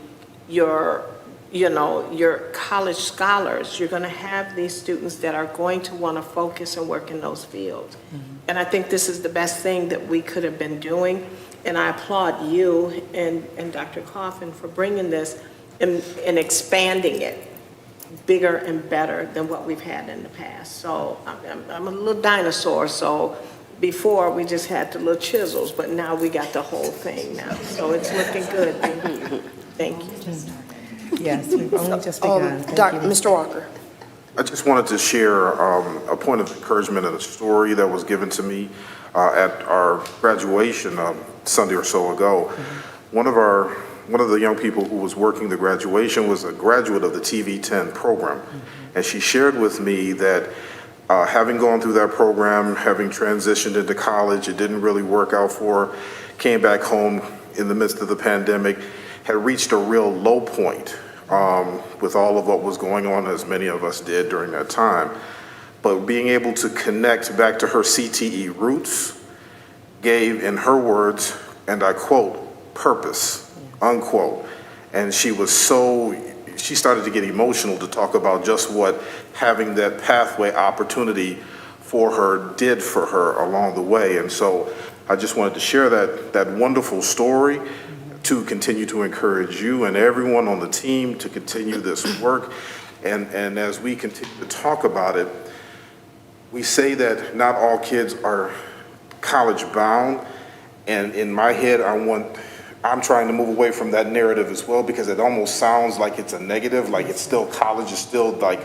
your college scholars. You're going to have these students that are going to want to focus and work in those fields. And I think this is the best thing that we could have been doing. And I applaud you and Dr. Coffin for bringing this and expanding it bigger and better than what we've had in the past. So I'm a little dinosaur, so before we just had the little chisels, but now we got the whole thing now. So it's looking good. Thank you. Yes, we've only just begun. Thank you. Mr. Walker. I just wanted to share a point of encouragement and a story that was given to me at our graduation Sunday or so ago. One of the young people who was working the graduation was a graduate of the TV10 program, and she shared with me that having gone through that program, having transitioned into college, it didn't really work out for her, came back home in the midst of the pandemic, had reached a real low point with all of what was going on, as many of us did during that time. But being able to connect back to her CTE roots gave, in her words, and I quote, purpose, unquote. And she started to get emotional to talk about just what having that pathway opportunity for her did for her along the way. And so I just wanted to share that wonderful story to continue to encourage you and everyone on the team to continue this work. And as we continue to talk about it, we say that not all kids are college bound. And in my head, I'm trying to move away from that narrative as well, because it almost sounds like it's a negative, like it's still, college is still like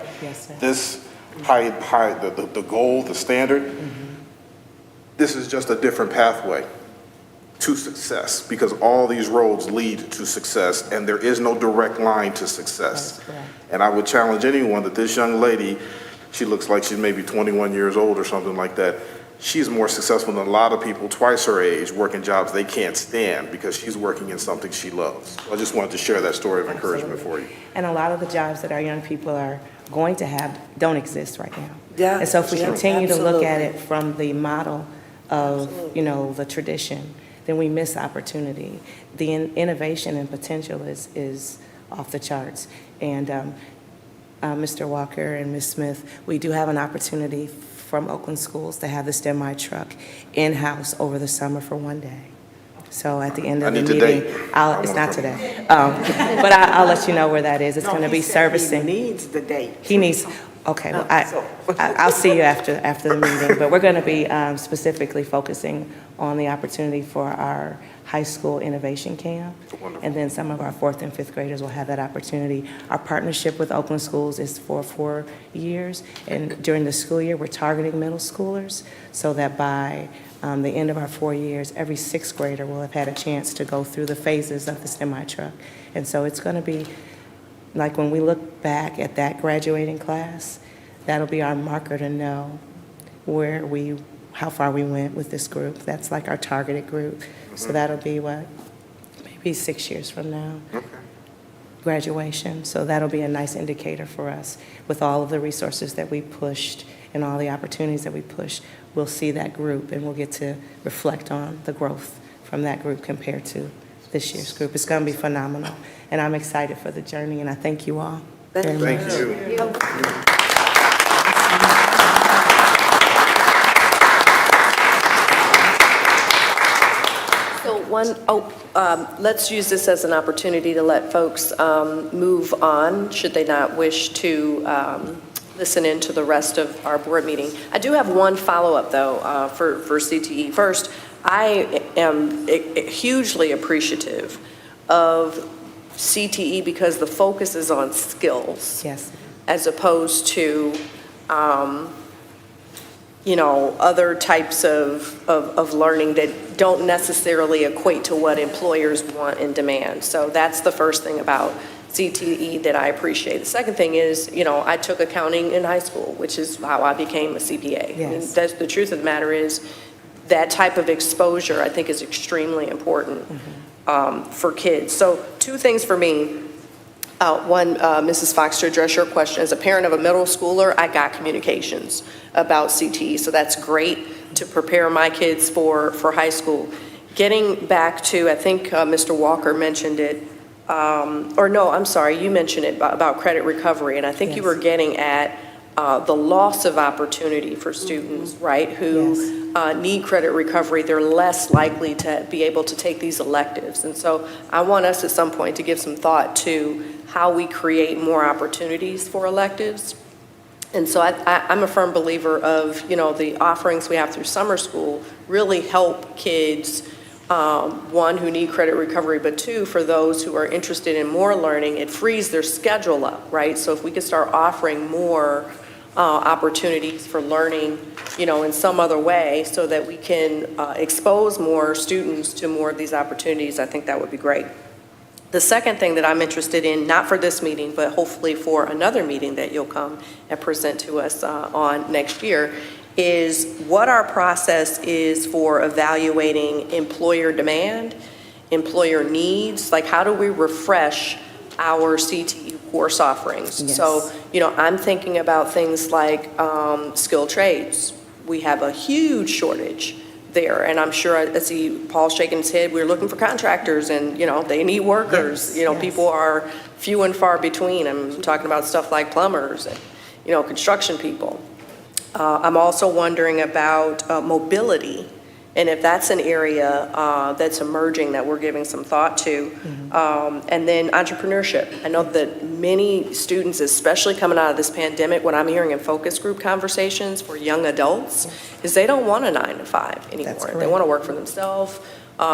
this high, the goal, the standard. This is just a different pathway to success, because all these roads lead to success, and there is no direct line to success. And I would challenge anyone that this young lady, she looks like she's maybe 21 years old or something like that. She's more successful than a lot of people twice her age working jobs they can't stand because she's working in something she loves. So I just wanted to share that story of encouragement for you. And a lot of the jobs that our young people are going to have don't exist right now. Yeah. And so if we continue to look at absolutely. it from the model of, the tradition, then we miss opportunity. The innovation and potential is off the charts. And Mr. Walker and Ms. Smith, we do have an opportunity from Oakland Schools to have the STEMI truck in-house over the summer for one day. So at the end of the meeting, it's not today, but I'll let you know where that is. It's going to be servicing. He needs the date. He needs, okay, well, I'll see you after the meeting, but we're going to be specifically focusing on the opportunity for our high school innovation camp. And then some of our 4th and 5th graders will have that opportunity. Our partnership with Oakland Schools is for 4 years. And during the school year, we're targeting middle schoolers so that by the end of our 4 years, every 6th grader will have had a chance to go through the phases of the STEMI truck. And so it's going to be like when we look back at that graduating class, that'll be our marker to know how far we went with this group. That's like our targeted group. So that'll be maybe 6 years from now. Graduation. So that'll be a nice indicator for us. With all of the resources that we pushed and all the opportunities that we pushed, we'll see that group and we'll get to reflect on the growth from that group compared to this year's group. It's going to be phenomenal. And I'm excited for the journey, and I thank you all very much. Thank you. Let's use this as an opportunity to let folks move on, should they not wish to listen in to the rest of our board meeting. I do have one follow-up, though, for CTE. First, I am hugely appreciative of CTE because the focus is on skills. Yes. As opposed to other types of learning that don't necessarily equate to what employers want and demand. So that's the first thing about CTE that I appreciate. The second thing is, I took accounting in high school, which is how I became a CPA. Yes. I mean, that's the truth of the matter is that type of exposure, I think, is extremely important for kids. So 2 things for me. One, Mrs. Fox, to address your question, as a parent of a middle schooler, I got communications about CTE, so that's great to prepare my kids for high school. Getting back to, I think Mr. Walker mentioned it, or no, I'm sorry, you mentioned it about credit recovery, and I think you were getting at the loss of opportunity for students, right, who need credit recovery. They're less likely to be able to take these electives. And so I want us at some point to give some thought to how we create more opportunities for electives. And so I'm a firm believer of, the offerings we have through summer school really help kids, one, who need credit recovery, but 2, for those who are interested in more learning, it frees their schedule up, right? So if we could start offering more opportunities for learning, in some other way so that we can expose more students to more of these opportunities, I think that would be great. The second thing that I'm interested in, not for this meeting, but hopefully for another meeting that you'll come and present to us on next year, is what our process is for evaluating employer demand, employer needs, like how do we refresh our CTE course offerings? Yes. So, I'm thinking about things like skilled trades. We have a huge shortage there, and I'm sure I see Paul shaking his head. We're looking for contractors, and they need workers. Yes. People are few and far between. I'm talking about stuff like plumbers and construction people. I'm also wondering about mobility, and if that's an area that's emerging that we're giving some thought to. And then entrepreneurship. I know that many students, especially coming out of this pandemic, what I'm hearing in focus group conversations for young adults is they don't want a 9-to-5 anymore. They want to work for themselves.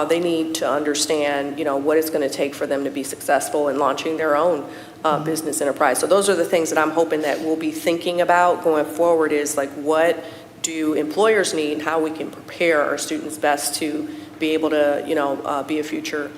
They need to understand, what it's going to take for them to be successful in launching their own business enterprise. So those are the things that I'm hoping that we'll be thinking about going forward, is like, what do employers need and how we can prepare our students best to be able to, be a future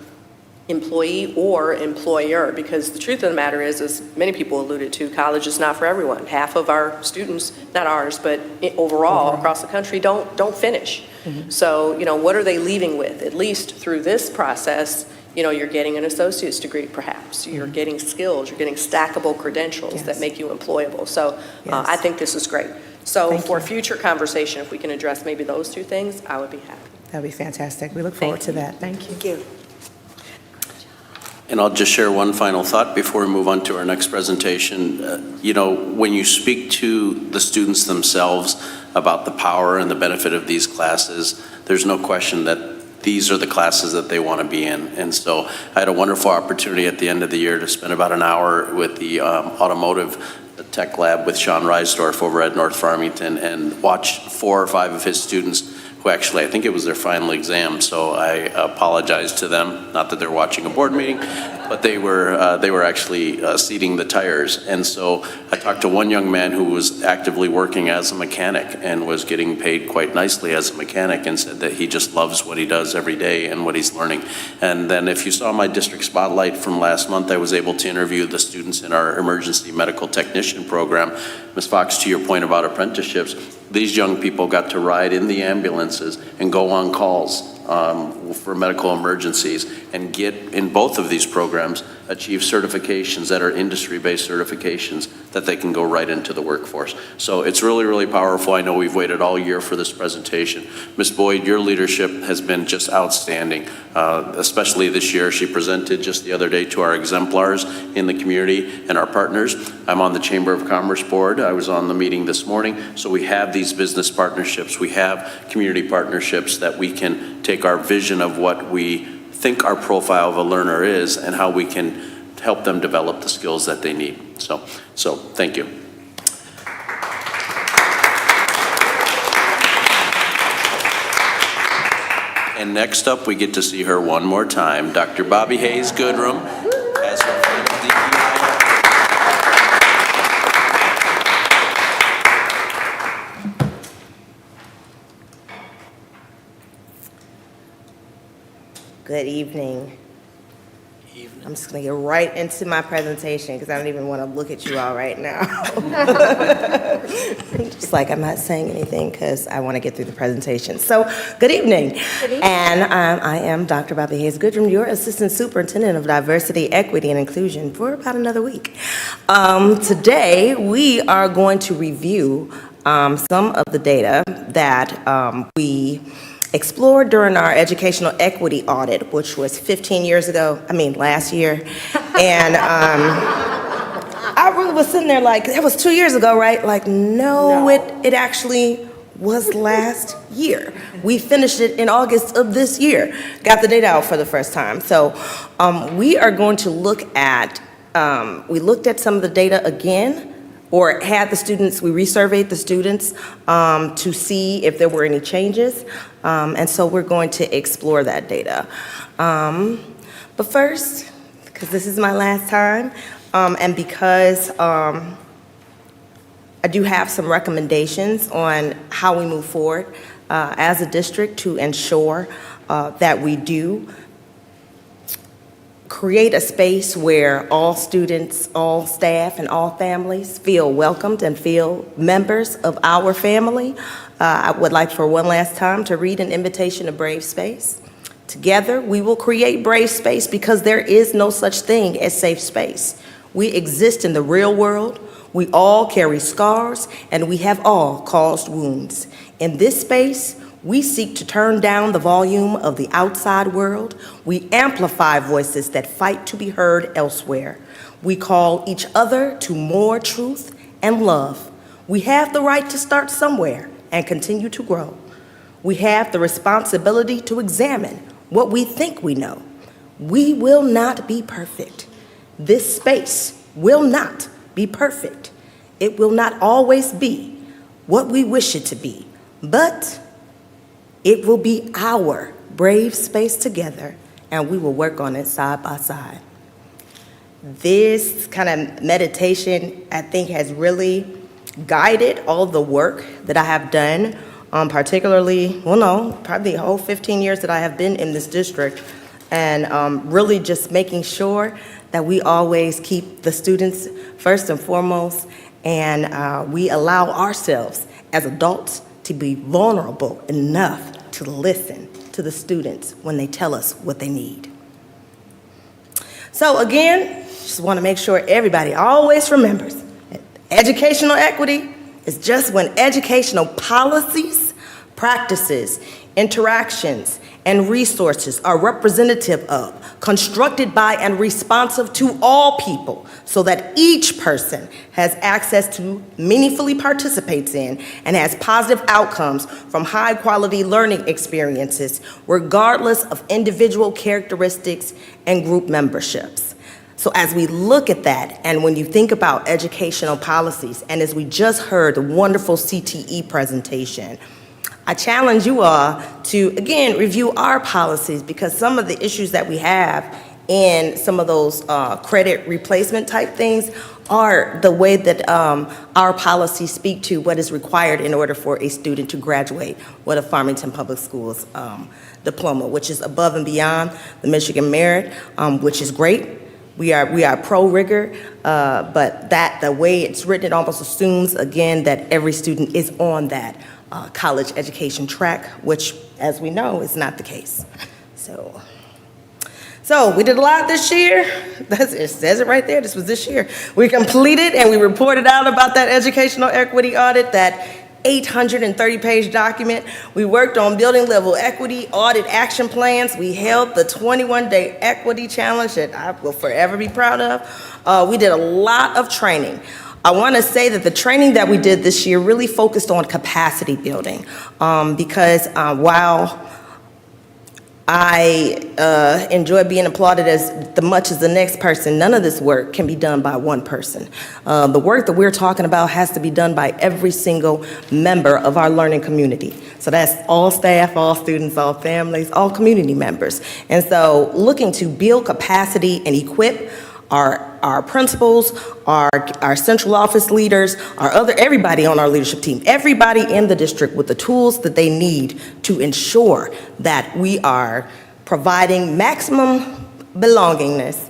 employee or employer. Because the truth of the matter is, as many people alluded to, college is not for everyone. Half of our students, not ours, but overall across the country, don't finish. So, what are they leaving with? At least through this process, you're getting an associate's degree perhaps. You're getting skills, you're getting stackable credentials that make you employable. So I think this is great. So for future conversation, if we can address maybe those 2 things, I would be happy. That'd be fantastic. We look forward to that. Thank you. Thank you. And I'll just share one final thought before we move on to our next presentation. When you speak to the students themselves about the power and the benefit of these classes, there's no question that these are the classes that they want to be in. And so I had a wonderful opportunity at the end of the year to spend about an hour with the automotive tech lab with Sean Reisdorf over at North Farmington and watch 4 or 5 of his students who actually, I think it was their final exam, so I apologize to them. Not that they're watching a board meeting, but they were actually seating the tires. And so I talked to one young man who was actively working as a mechanic and was getting paid quite nicely as a mechanic, and said that he just loves what he does every day and what he's learning. And then if you saw my district spotlight from last month, I was able to interview the students in our emergency medical technician program. Ms. Fox, to your point about apprenticeships, these young people got to ride in the ambulances and go on calls for medical emergencies, and get, in both of these programs, achieve certifications that are industry-based certifications that they can go right into the workforce. So it's really, really powerful. I know we've waited all year for this presentation. Ms. Boyd, your leadership has been just outstanding, especially this year. She presented just the other day to our exemplars in the community and our partners. I'm on the Chamber of Commerce Board. I was on the meeting this morning. So we have these business partnerships. We have community partnerships that we can take our vision of what we think our profile of a learner is and how we can help them develop the skills that they need. So thank you. And next up, we get to see her one more time. Dr. Bobby Hayes Goodrum as her Good evening. I'm just going to get right into my presentation because I don't even want to look at you all right now. Just like I'm not saying anything because I want to get through the presentation. So, good evening. Good evening. And I am Dr. Bobby Hayes Goodrum, your Assistant Superintendent of Diversity, Equity, and Inclusion for about another week. Today, we are going to review some of the data that we explored during our educational equity audit, which was 15 years ago, last year. And I really was sitting there like, that was 2 years ago, right? Like, no. It actually was last year. We finished it in August of this year, got the data out for the first time. So we are going to look at, we looked at some of the data again, or had the students, we resurveyed the students to see if there were any changes. And so we're going to explore that data. But first, because this is my last time, and because I do have some recommendations on how we move forward as a district to ensure that we do create a space where all students, all staff, and all families feel welcomed and feel members of our family. I would like for one last time to read an invitation to Brave Space. Together, we will create Brave Space because there is no such thing as safe space. We exist in the real world. We all carry scars, and we have all caused wounds. In this space, we seek to turn down the volume of the outside world. We amplify voices that fight to be heard elsewhere. We call each other to more truth and love. We have the right to start somewhere and continue to grow. We have the responsibility to examine what we think we know. We will not be perfect. This space will not be perfect. It will not always be what we wish it to be, but it will be our brave space together, and we will work on it side by side. This kind of meditation, I think, has really guided all the work that I have done, particularly, probably the whole 15 years that I have been in this district, and really just making sure that we always keep the students first and foremost, and we allow ourselves as adults to be vulnerable enough to listen to the students when they tell us what they need. So again, just want to make sure everybody always remembers that educational equity is just when educational policies, practices, interactions, and resources are representative of, constructed by, and responsive to all people, so that each person has access to, meaningfully participates in, and has positive outcomes from high-quality learning experiences, regardless of individual characteristics and group memberships. So as we look at that, and when you think about educational policies, and as we just heard the wonderful CTE presentation, I challenge you all to, again, review our policies, because some of the issues that we have in some of those credit replacement type things are the way that our policies speak to what is required in order for a student to graduate with a Farmington Public Schools diploma, which is above and beyond the Michigan Merit, which is great. We are pro-rigor, but the way it's written, it almost assumes, again, that every student is on that college education track, which, as we know, is not the case. So we did a lot this year. It says it right there. This was this year. We completed and we reported out about that educational equity audit, that 830-page document. We worked on building level equity audit action plans. We held the 21-day equity challenge that I will forever be proud of. We did a lot of training. I want to say that the training that we did this year really focused on capacity building, because while I enjoy being applauded as much as the next person, none of this work can be done by one person. The work that we're talking about has to be done by every single member of our learning community. So that's all staff, all students, all families, all community members. And so looking to build capacity and equip our principals, our central office leaders, everybody on our leadership team, everybody in the district with the tools that they need to ensure that we are providing maximum belongingness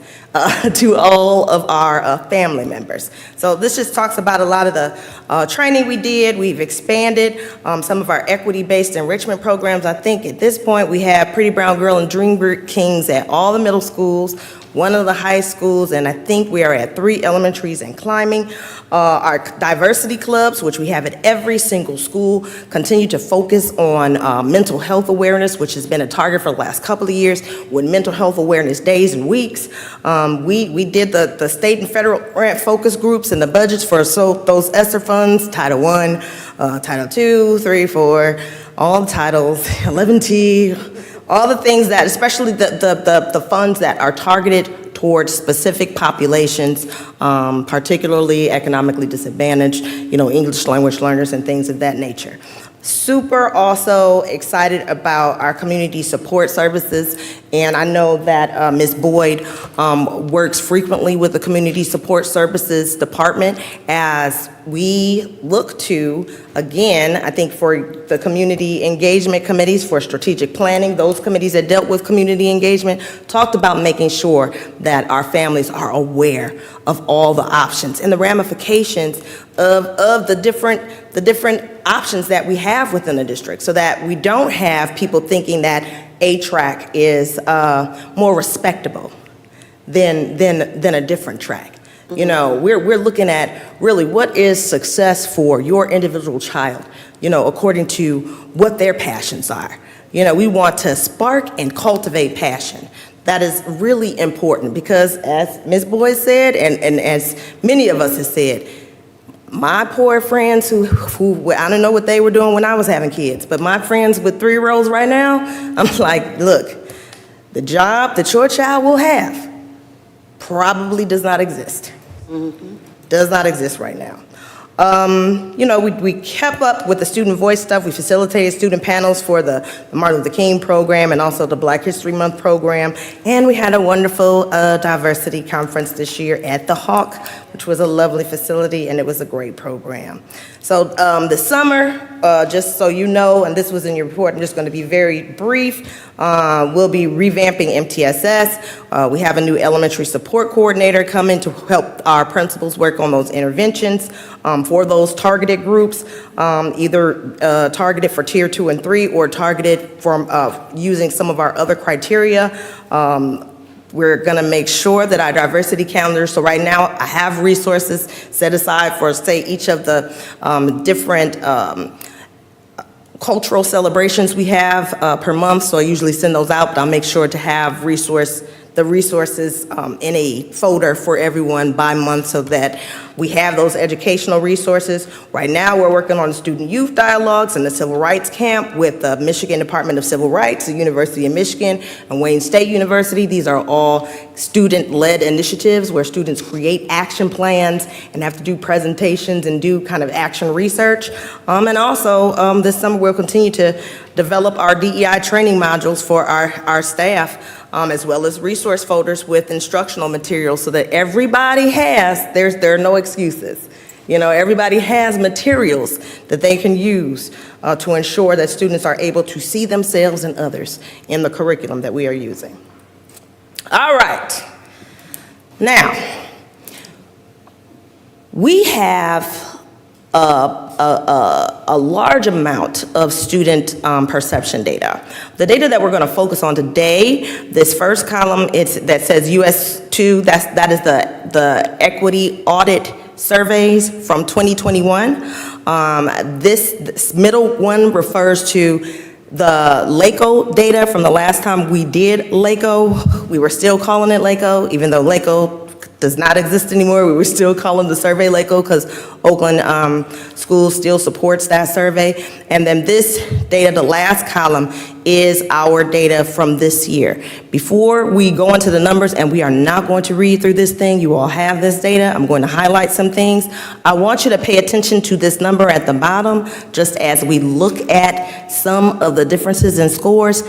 to all of our family members. So this just talks about a lot of the training we did. We've expanded some of our equity-based enrichment programs. I think at this point we have Pretty Brown Girl and Dream Kings at all the middle schools, one of the high schools, and I think we are at 3 elementaries and climbing. Our diversity clubs, which we have at every single school, continue to focus on mental health awareness, which has been a target for the last couple of years with mental health awareness days and weeks. We did the state and federal grant focus groups and the budgets for those ESSER funds, Title I, Title II, 3, 4, all the titles, 11T, all the things that, especially the funds that are targeted towards specific populations, particularly economically disadvantaged, English language learners and things of that nature. Super also excited about our community support services, and I know that Ms. Boyd works frequently with the Community Support Services Department as we look to, again, I think for the community engagement committees for strategic planning, those committees that dealt with community engagement, talked about making sure that our families are aware of all the options and the ramifications of the different options that we have within the district, so that we don't have people thinking that a track is more respectable than a different track. We're looking at really what is success for your individual child, according to what their passions are. We want to spark and cultivate passion. That is really important because, as Ms. Boyd said, and as many of us have said, my poor friends who I don't know what they were doing when I was having kids, but my friends with 3-year-olds right now, I'm like, look, the job that your child will have probably does not exist. Does not exist right now. We kept up with the student voice stuff. We facilitated student panels for the Martin Luther King program and also the Black History Month program. And we had a wonderful diversity conference this year at the Hawk, which was a lovely facility, and it was a great program. So the summer, just so you know, and this was in your report, I'm just going to be very brief. We'll be revamping MTSS. We have a new elementary support coordinator coming to help our principals work on those interventions for those targeted groups, either targeted for tier 2 and 3 or targeted from using some of our other criteria. We're going to make sure that our diversity calendar, so right now I have resources set aside for, say, each of the different cultural celebrations we have per month, so I usually send those out, but I'll make sure to have resource the resources in a folder for everyone by month so that we have those educational resources. Right now, we're working on student youth dialogues and the civil rights camp with the Michigan Department of Civil Rights, the University of Michigan, and Wayne State University. These are all student-led initiatives where students create action plans and have to do presentations and do kind of action research. And also, this summer, we'll continue to develop our DEI training modules for our staff, as well as resource folders with instructional materials so that everybody has, there are no excuses. You know, everybody has materials that they can use to ensure that students are able to see themselves and others in the curriculum that we are using. All right. Now, we have a large amount of student perception data. The data that we're going to focus on today, this first column, that says US2, that is the equity audit surveys from 2021. This middle one refers to the LACO data from the last time we did LACO. We were still calling it LACO, even though LACO does not exist anymore. We were still calling the survey LACO because Oakland Schools still supports that survey. And then this data, the last column, is our data from this year. Before we go into the numbers, and we are not going to read through this thing, you all have this data. I'm going to highlight some things. I want you to pay attention to this number at the bottom, just as we look at some of the differences in scores.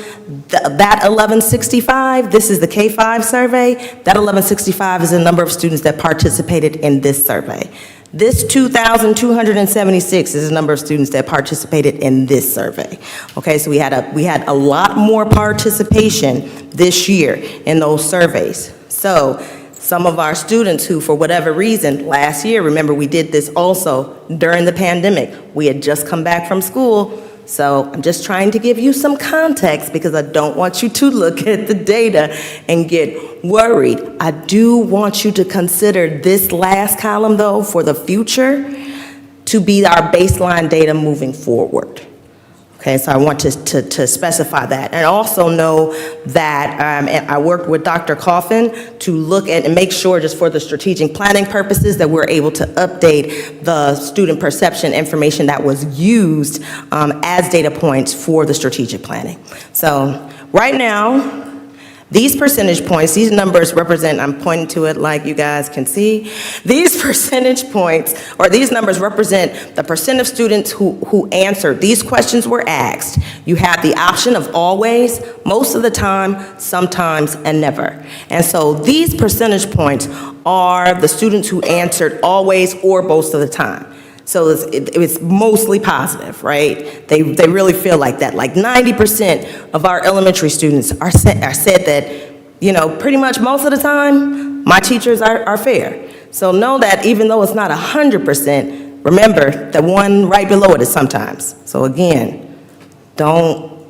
That 1165, this is the K-5 survey. That 1165 is the number of students that participated in this survey. This 2,276 is the number of students that participated in this survey. Okay, so we had a lot more participation this year in those surveys. So some of our students who, for whatever reason, last year, remember we did this also during the pandemic. We had just come back from school. So I'm just trying to give you some context because I don't want you to look at the data and get worried. I do want you to consider this last column, though, for the future to be our baseline data moving forward. Okay, so I want to specify that. And also know that I worked with Dr. Coffin to look at and make sure, just for the strategic planning purposes, that we're able to update the student perception information that was used as data points for the strategic planning. So right now, these percentage points, these numbers represent, I'm pointing to it like you guys can see, these percentage points, or these numbers represent the percent of students who answered. These questions were asked. You have the option of always, most of the time, sometimes, and never. And so these percentage points are the students who answered always or most of the time. So it's mostly positive, right? They really feel like that. Like 90% of our elementary students are said that, you know, pretty much most of the time, my teachers are fair. So know that even though it's not 100%, remember the one right below it is sometimes. So again, don't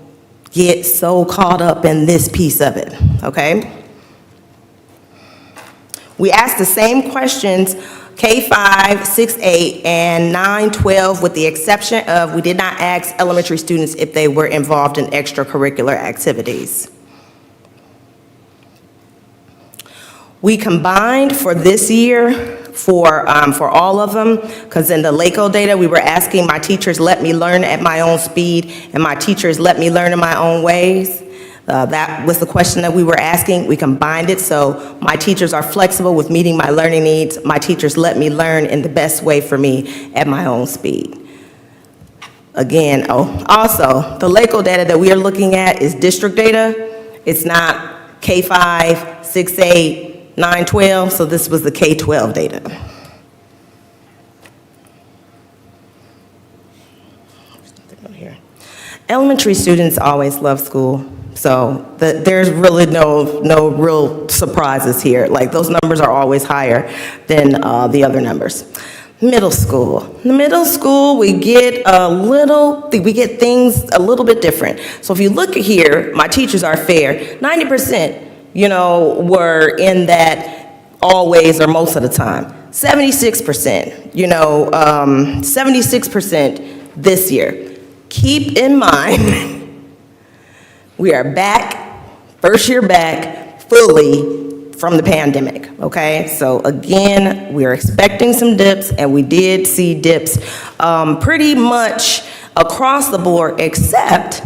get so caught up in this piece of it, okay? We asked the same questions K-5, 6-8, and 9-12, with the exception of we did not ask elementary students if they were involved in extracurricular activities. We combined for this year for all of them, because in the LACO data, we were asking my teachers let me learn at my own speed, and my teachers let me learn in my own ways. That was the question that we were asking. We combined it, so my teachers are flexible with meeting my learning needs. My teachers let me learn in the best way for me at my own speed. Again, also, the LACO data that we are looking at is district data. It's not K-5, 6-8, 9-12, so this was the K-12 data. Elementary students always love school. So there's really no real surprises here. Like, those numbers are always higher than the other numbers. Middle school. In middle school, we get things a little bit different. So if you look at here, my teachers are fair. 90%, you know, were in that always or most of the time. 76%, you know, 76% this year. Keep in mind, we are back, first year back, fully from the pandemic, okay? So again, we're expecting some dips, and we did see dips pretty much across the board, except,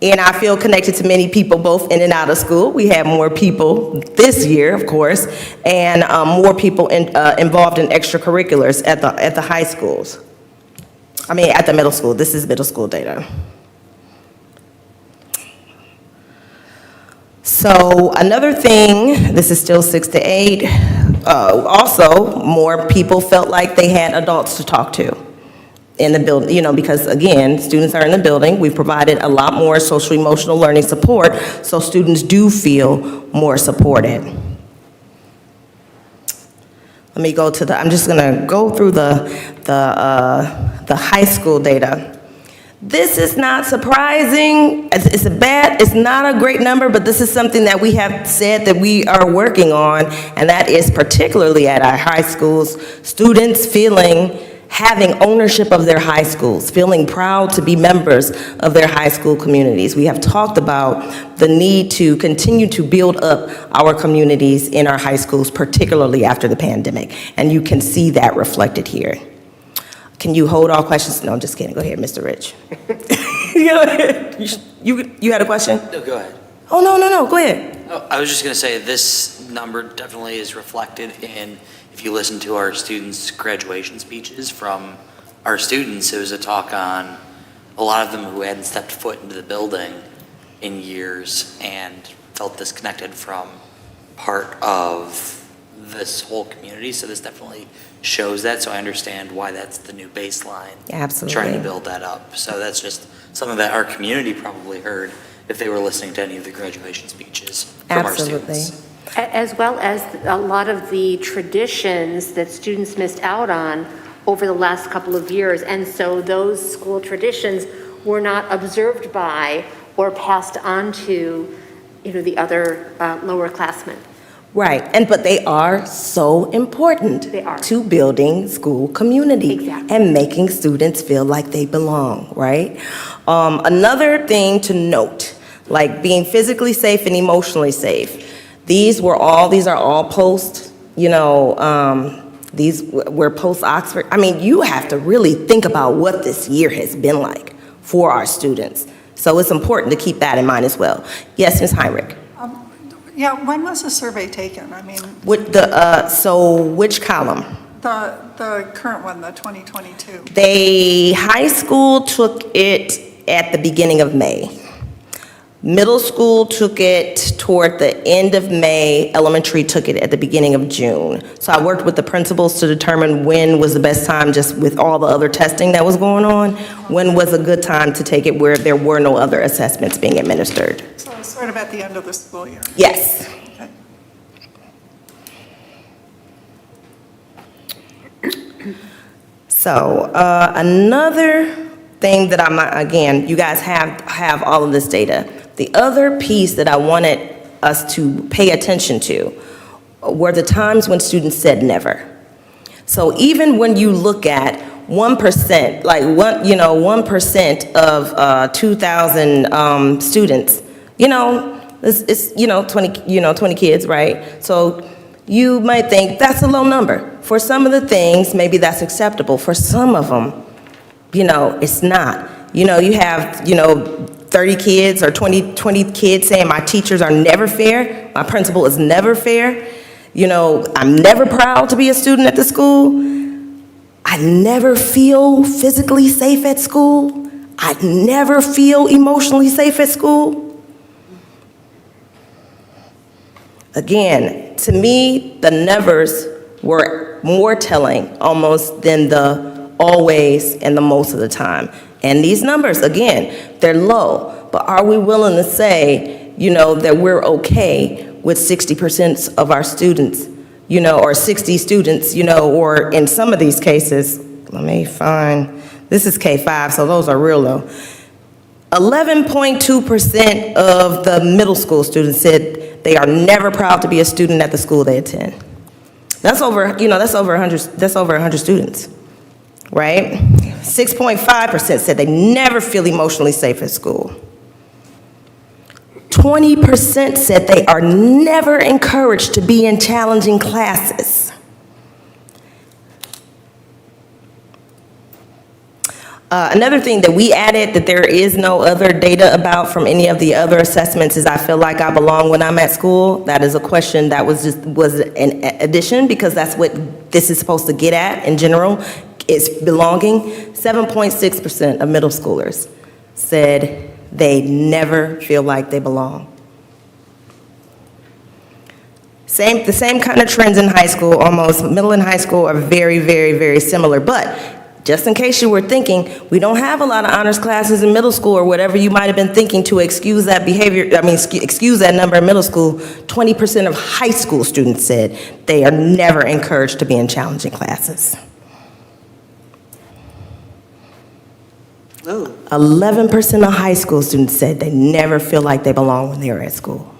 and I feel connected to many people both in and out of school. We have more people this year, of course, and more people involved in extracurriculars at the high schools. I mean, at the middle school. This is middle school data. So another thing, this is still 6 to 8, also more people felt like they had adults to talk to in the building, because again, students are in the building. We've provided a lot more social emotional learning support, so students do feel more supported. Let me go to I'm just gonna go through the high school data. This is not surprising. It's not a great number, but this is something that we have said that we are working on, and that is particularly at our high schools, students having ownership of their high schools, feeling proud to be members of their high school communities. We have talked about the need to continue to build up our communities in our high schools, particularly after the pandemic, and you can see that reflected here. Can you hold all questions? No, I'm just kidding. Go ahead, Mr. Rich. You had a question? No, go ahead. Oh, no, go ahead. Oh, I was just going to say this number definitely is reflected in, if you listen to our students' graduation speeches from our students, it was a talk on a lot of them who hadn't stepped foot into the building in years and felt disconnected from part of this whole community. So this definitely shows that. So I understand why that's the new baseline. Absolutely. Trying to build that up. So that's just something that our community probably heard if they were listening to any of the graduation speeches from our students. As well as a lot of the traditions that students missed out on over the last couple of years. And so those school traditions were not observed by or passed on to, the other lower classmen. Right, but they are so important to building school community and making students feel like they belong, right? Another thing to note, like being physically safe and emotionally safe. These are all post, these were post Oxford. I mean, you have to really think about what this year has been like for our students. So it's important to keep that in mind as well. Yes, Ms. Heinrich. Yeah, when was the survey taken? I mean, so which column? the current one, the 2022. High school took it at the beginning of May. Middle school took it toward the end of May. Elementary took it at the beginning of June. So I worked with the principals to determine when was the best time, just with all the other testing that was going on, when was a good time to take it where there were no other assessments being administered. So sort of at the end of the school year. Yes. Okay. So another thing that again, you guys have all of this data. The other piece that I wanted us to pay attention to were the times when students said never. So even when you look at 1%, like 1% of 2,000 students, it's 20 kids, right? So you might think that's a low number. For some of the things, maybe that's acceptable. For some of them, it's not. You have, 30 kids or 20 kids saying my teachers are never fair, my principal is never fair, I'm never proud to be a student at the school, I never feel physically safe at school, I never feel emotionally safe at school. Again, to me, the nevers were more telling almost than the always and the most of the time. And these numbers, again, they're low, but are we willing to say, that we're okay with 60% of our students, or 60 students, or in some of these cases, let me find, this is K-5, so those are real low. 11.2% of the middle school students said they are never proud to be a student at the school they attend. That's over 100 students. Right? 6.5% said they never feel emotionally safe at school. 20% said they are never encouraged to be in challenging classes. Another thing that we added that there is no other data about from any of the other assessments is I feel like I belong when I'm at school. That is a question that was an addition because that's what this is supposed to get at in general, is belonging. 7.6% of middle schoolers said they never feel like they belong. The same kind of trends in high school, almost middle and high school are very, very, very similar. But just in case you were thinking, we don't have a lot of honors classes in middle school or whatever you might have been thinking to excuse that behavior, excuse that number in middle school, 20% of high school students said they are never encouraged to be in challenging classes. 11% of high school students said they never feel like they belong when they're at school.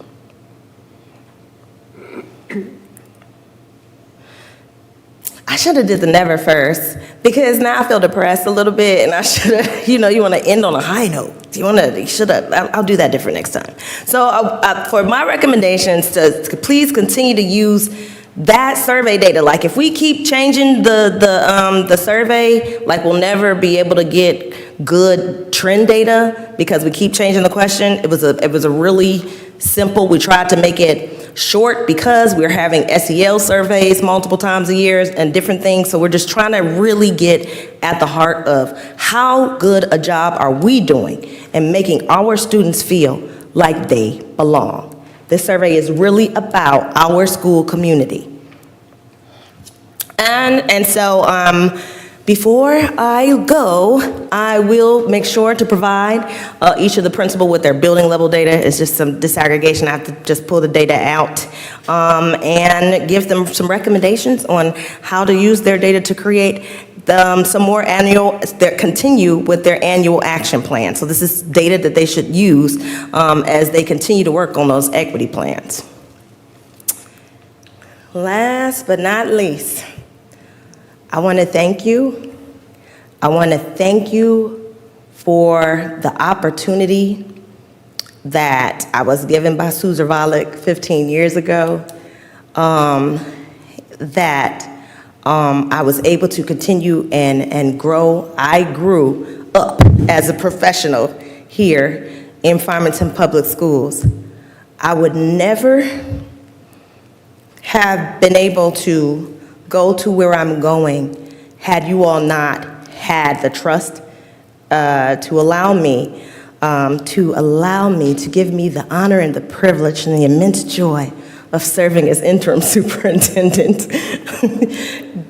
I should have did the never first because now I feel depressed a little bit and I should have, you want to end on a high note. I'll do that different next time. So for my recommendations to please continue to use that survey data. Like if we keep changing the survey, like we'll never be able to get good trend data because we keep changing the question. It was a really simple, we tried to make it short because we're having SEL surveys multiple times a year and different things. So we're just trying to really get at the heart of how good a job are we doing and making our students feel like they belong. This survey is really about our school community. And so before I go, I will make sure to provide each of the principal with their building level data. It's just some disaggregation. I have to just pull the data out and give them some recommendations on how to use their data to create some more continue with their annual action plan. So this is data that they should use as they continue to work on those equity plans. Last but not least, I want to thank you. I want to thank you for the opportunity that I was given by Susan Volek 15 years ago, that I was able to continue and grow. I grew up as a professional here in Farmington Public Schools. I would never have been able to go to where I'm going had you all not had the trust to allow me to give me the honor and the privilege and the immense joy of serving as interim superintendent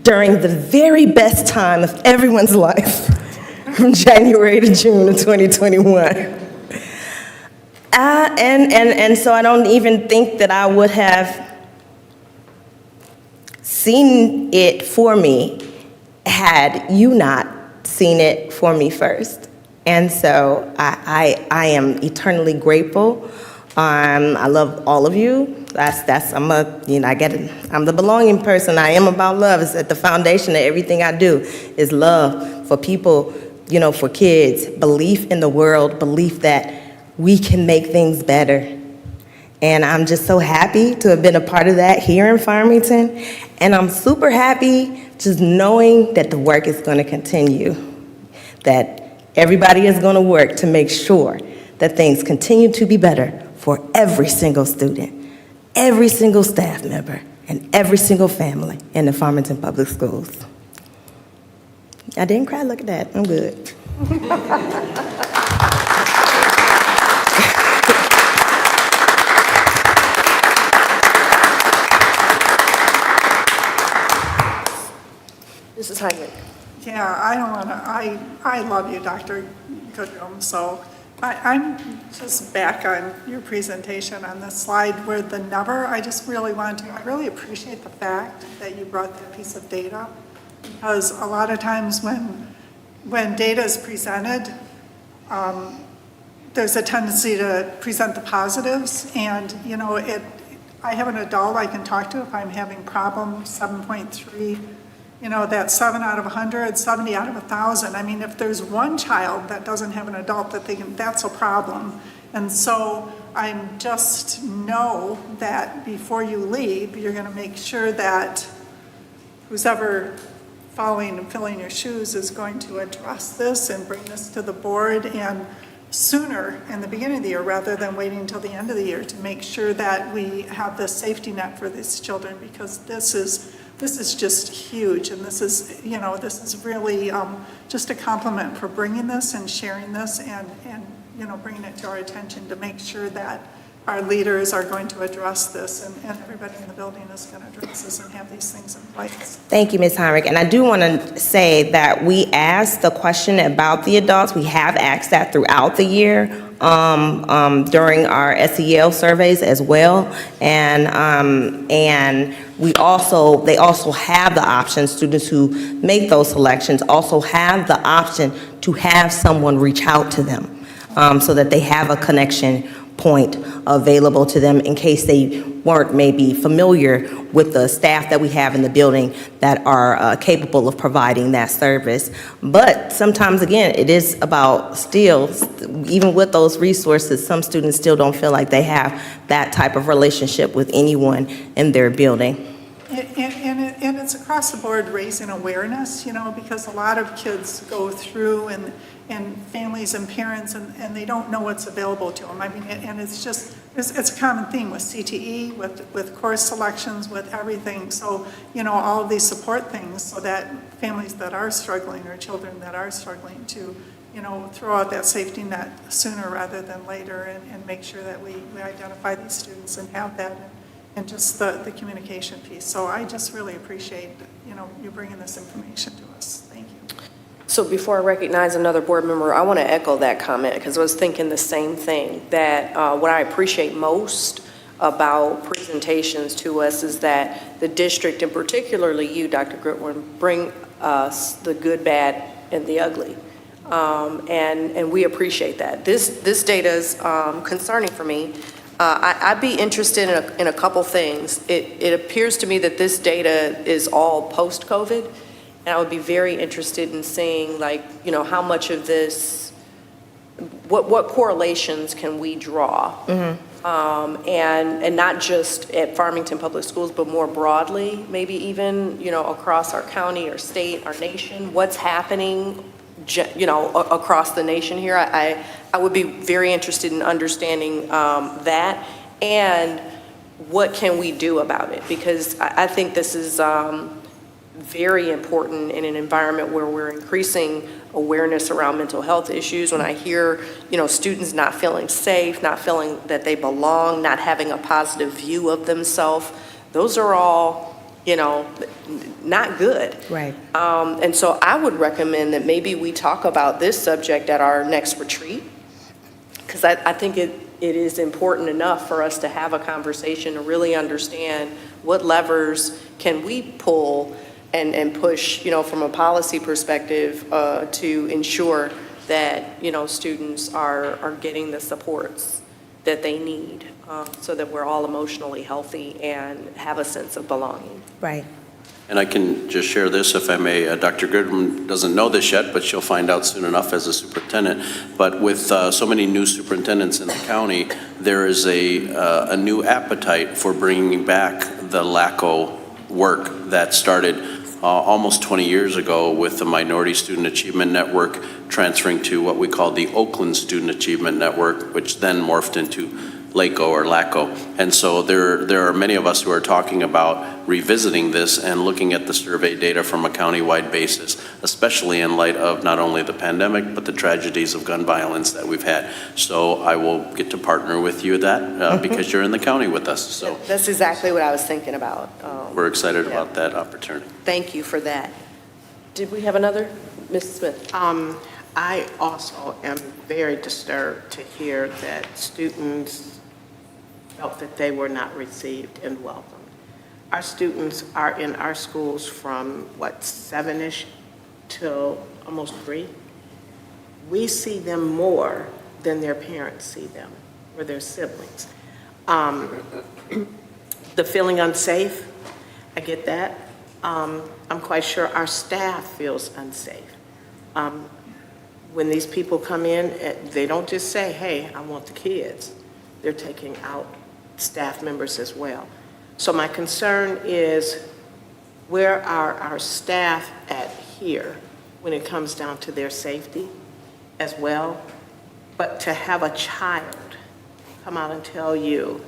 during the very best time of everyone's life, from January to June of 2021. And so I don't even think that I would have seen it for me had you not seen it for me first. And so I am eternally grateful. I love all of you. I'm the belonging person. I am about love. It's at the foundation of everything I do is love for people, for kids, belief in the world, belief that we can make things better. And I'm just so happy to have been a part of that here in Farmington. And I'm super happy just knowing that the work is going to continue, that everybody is going to work to make sure that things continue to be better for every single student, every single staff member, and every single family in the Farmington Public Schools. I didn't cry, look at that, I'm good. Mrs. Heinrich. Yeah, I love you, Dr. Goodrum, so I'm just back on your presentation on the slide where the never, I really appreciate the fact that you brought that piece of data, because a lot of times when data is presented, there's a tendency to present the positives, and I have an adult I can talk to if I'm having problems, 7.3, that's 7 out of 100, 70 out of 1,000. I mean, if there's one child that doesn't have an adult that that's a problem. And so I'm just know that before you leave, you're going to make sure that who's ever following and filling your shoes is going to address this and bring this to the board and sooner in the beginning of the year rather than waiting until the end of the year to make sure that we have the safety net for these children, because this is just huge, and this is really just a compliment for bringing this and sharing this and bringing it to our attention to make sure that our leaders are going to address this and everybody in the building is going to address this and have these things in place. Thank you, Ms. Heinrich. And I do want to say that we asked the question about the adults. We have asked that throughout the year during our SEL surveys as well. And they also have the option, students who make those selections also have the option to have someone reach out to them so that they have a connection point available to them in case they weren't maybe familiar with the staff that we have in the building that are capable of providing that service. But sometimes, again, it is about still, even with those resources, some students still don't feel like they have that type of relationship with anyone in their building. And it's across the board raising awareness, because a lot of kids go through and families and parents and they don't know what's available to them. I mean, and it's a common theme with CTE, with course selections, with everything. So, all of these support things so that families that are struggling or children that are struggling to, throw out that safety net sooner rather than later and make sure that we identify these students and have that and just the communication piece. So I just really appreciate, you bringing this information to us. Thank you. So before I recognize another board member, I want to echo that comment because I was thinking the same thing, that what I appreciate most about presentations to us is that the district, and particularly you, Dr. Gritwin, bring us the good, bad, and the ugly. And we appreciate that. This data is concerning for me. I'd be interested in a couple things. It appears to me that this data is all post-COVID, and I would be very interested in seeing, how much of this, what correlations can we draw? Mm-hmm. And not just at Farmington Public Schools, but more broadly, maybe even, across our county, our state, our nation, what's happening, across the nation here. I would be very interested in understanding that and what can we do about it, because I think this is very important in an environment where we're increasing awareness around mental health issues. When I hear, students not feeling safe, not feeling that they belong, not having a positive view of themselves, those are all, not good. Right. And so I would recommend that maybe we talk about this subject at our next retreat, because I think it is important enough for us to have a conversation to really understand what levers can we pull and push, from a policy perspective to ensure that, students are getting the supports that they need so that we're all emotionally healthy and have a sense of belonging. Right. And I can just share this, if I may. Dr. Goodman doesn't know this yet, but she'll find out soon enough as a superintendent. But with so many new superintendents in the county, there is a new appetite for bringing back the LACO work that started almost 20 years ago with the Minority Student Achievement Network transferring to what we call the Oakland Student Achievement Network, which then morphed into LACO or LACO. And so there are many of us who are talking about revisiting this and looking at the survey data from a countywide basis, especially in light of not only the pandemic, but the tragedies of gun violence that we've had. So I will get to partner with you with that because you're in the county with us. So that's exactly what I was thinking about. We're excited about that opportunity. Thank you for that. Did we have another? Ms. Smith? I also am very disturbed to hear that students felt that they were not received and welcomed. Our students are in our schools from, 7-ish till almost 3. We see them more than their parents see them or their siblings. The feeling unsafe, I get that. I'm quite sure our staff feels unsafe. when these people come in, they don't just say, hey, I want the kids. They're taking out staff members as well. So my concern is, where are our staff at here when it comes down to their safety as well? But to have a child come out and tell you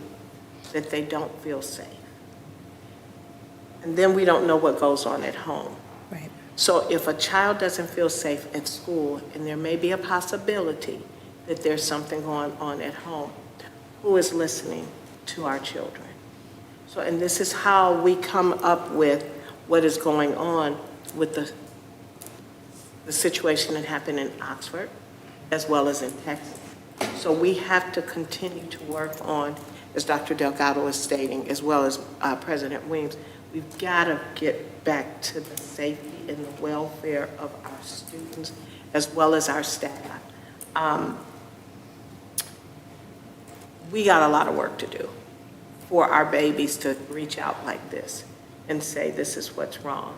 that they don't feel safe. And then we don't know what goes on at home. Right. So if a child doesn't feel safe at school, and there may be a possibility that there's something going on at home, who is listening to our children? So, and this is how we come up with what is going on with the situation that happened in Oxford, as well as in Texas. So we have to continue to work on, as Dr. Delgado is stating, as well as President Weems, we've got to get back to the safety and the welfare of our students, as well as our staff. We got a lot of work to do for our babies to reach out like this and say, this is what's wrong.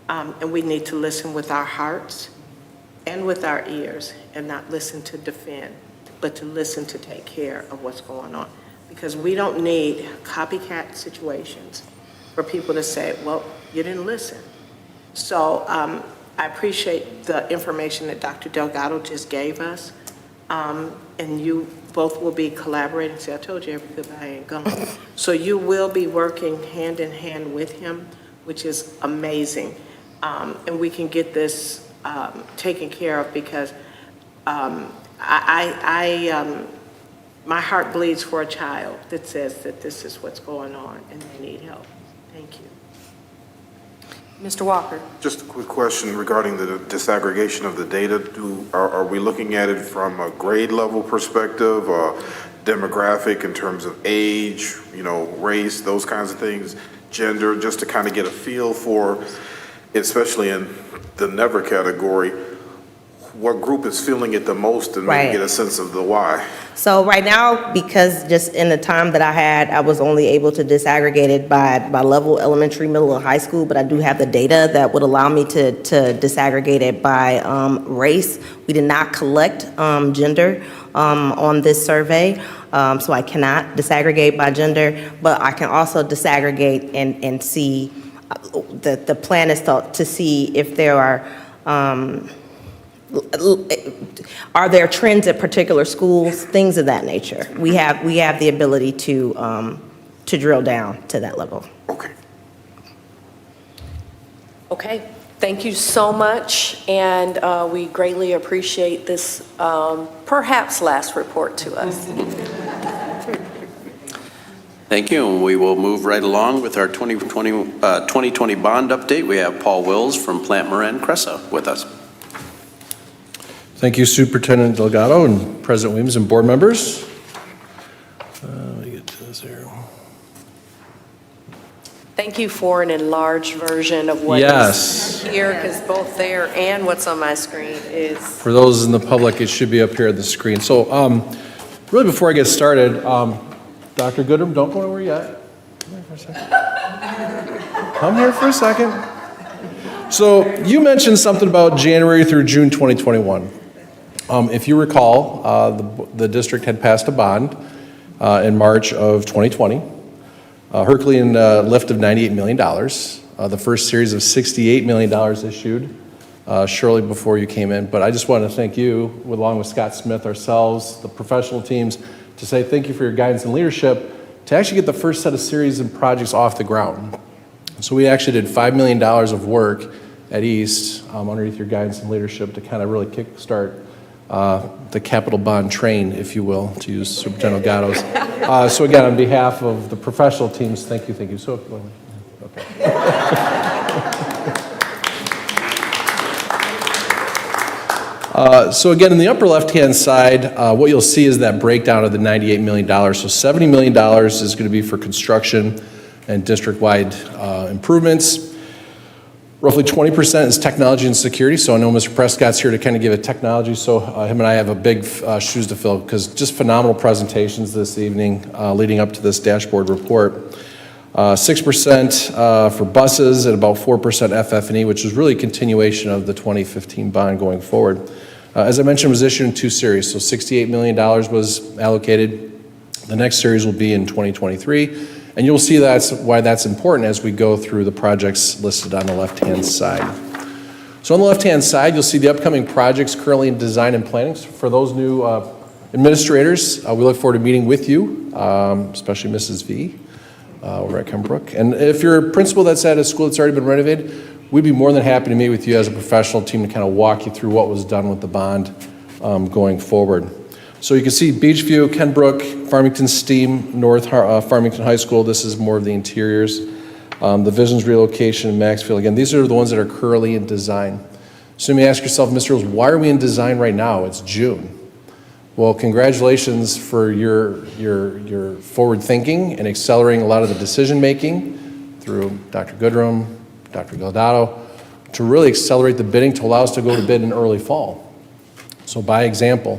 And we need to listen with our hearts and with our ears, and not listen to defend, but to listen to take care of what's going on. Because we don't need copycat situations for people to say, well, you didn't listen. So I appreciate the information that Dr. Delgado just gave us. And you both will be collaborating. See, I told you everybody ain't gone. So you will be working hand in hand with him, which is amazing. And we can get this taken care of, because my heart bleeds for a child that says that this is what's going on and they need help. Thank you. Mr. Walker. Just a quick question regarding the disaggregation of the data. Are we looking at it from a grade level perspective, demographic in terms of age, race, those kinds of things, gender, just to kind of get a feel for, especially in the never category, what group is feeling it the most, and maybe get a sense of the why? So right now, because just in the time that I had, I was only able to disaggregate it by level, elementary, middle, and high school, but I do have the data that would allow me to disaggregate it by race. We did not collect gender on this survey, so I cannot disaggregate by gender, but I can also disaggregate and see, the plan is to see if there are there trends at particular schools, things of that nature. We have the ability to drill down to that level. Okay, thank you so much, and we greatly appreciate this perhaps last report to us. Thank you, and we will move right along with our 2020 bond update. We have Paul Wills from Plant Moran Cressa with us. Thank you, Superintendent Delgado and President Weems and board members. Let me get to this here. Thank you for an enlarged version of what is here, because both there and what's on my screen is... For those in the public, it should be up here on the screen. So really before I get started, Dr. Goodrum, don't go anywhere yet. Come here for a second. Come here for a second. So you mentioned something about January through June 2021. If you recall, the district had passed a bond in March of 2020, Herculean lift of $98 million. The first series of $68 million issued shortly before you came in. But I just want to thank you, along with Scott Smith, ourselves, the professional teams, to say thank you for your guidance and leadership to actually get the first set of series and projects off the ground. So we actually did $5 million of work at East underneath your guidance and leadership to kind of really kickstart the capital bond train, if you will, to use Superintendent Delgado's. So again, on behalf of the professional teams, thank you. So, okay. So again, in the upper left-hand side, what you'll see is that breakdown of the $98 million. So $70 million is going to be for construction and district-wide improvements. Roughly 20% is technology and security. So I know Mr. Prescott's here to kind of give it technology. So him and I have a big shoes to fill, because just phenomenal presentations this evening leading up to this dashboard report. 6% for buses and about 4% FF&E, which is really a continuation of the 2015 bond going forward. As I mentioned, it was issued in 2 series, so $68 million was allocated. The next series will be in 2023, and you'll see that's why that's important as we go through the projects listed on the left-hand side. So on the left-hand side, you'll see the upcoming projects currently in design and planning. So for those new administrators, we look forward to meeting with you, especially Mrs. V over at Kenbrook. And if you're a principal that's at a school that's already been renovated, we'd be more than happy to meet with you as a professional team to kind of walk you through what was done with the bond going forward. So you can see Beachview, Kenbrook, Farmington STEAM, North Farmington High School. This is more of the interiors. The Visions relocation in Maxfield. Again, these are the ones that are currently in design. So you may ask yourself, Mr. Rose, why are we in design right now? It's June. Well, congratulations for your forward thinking and accelerating a lot of the decision making through Dr. Goodrum, Dr. Galdado, to really accelerate the bidding to allow us to go to bid in early fall. So by example,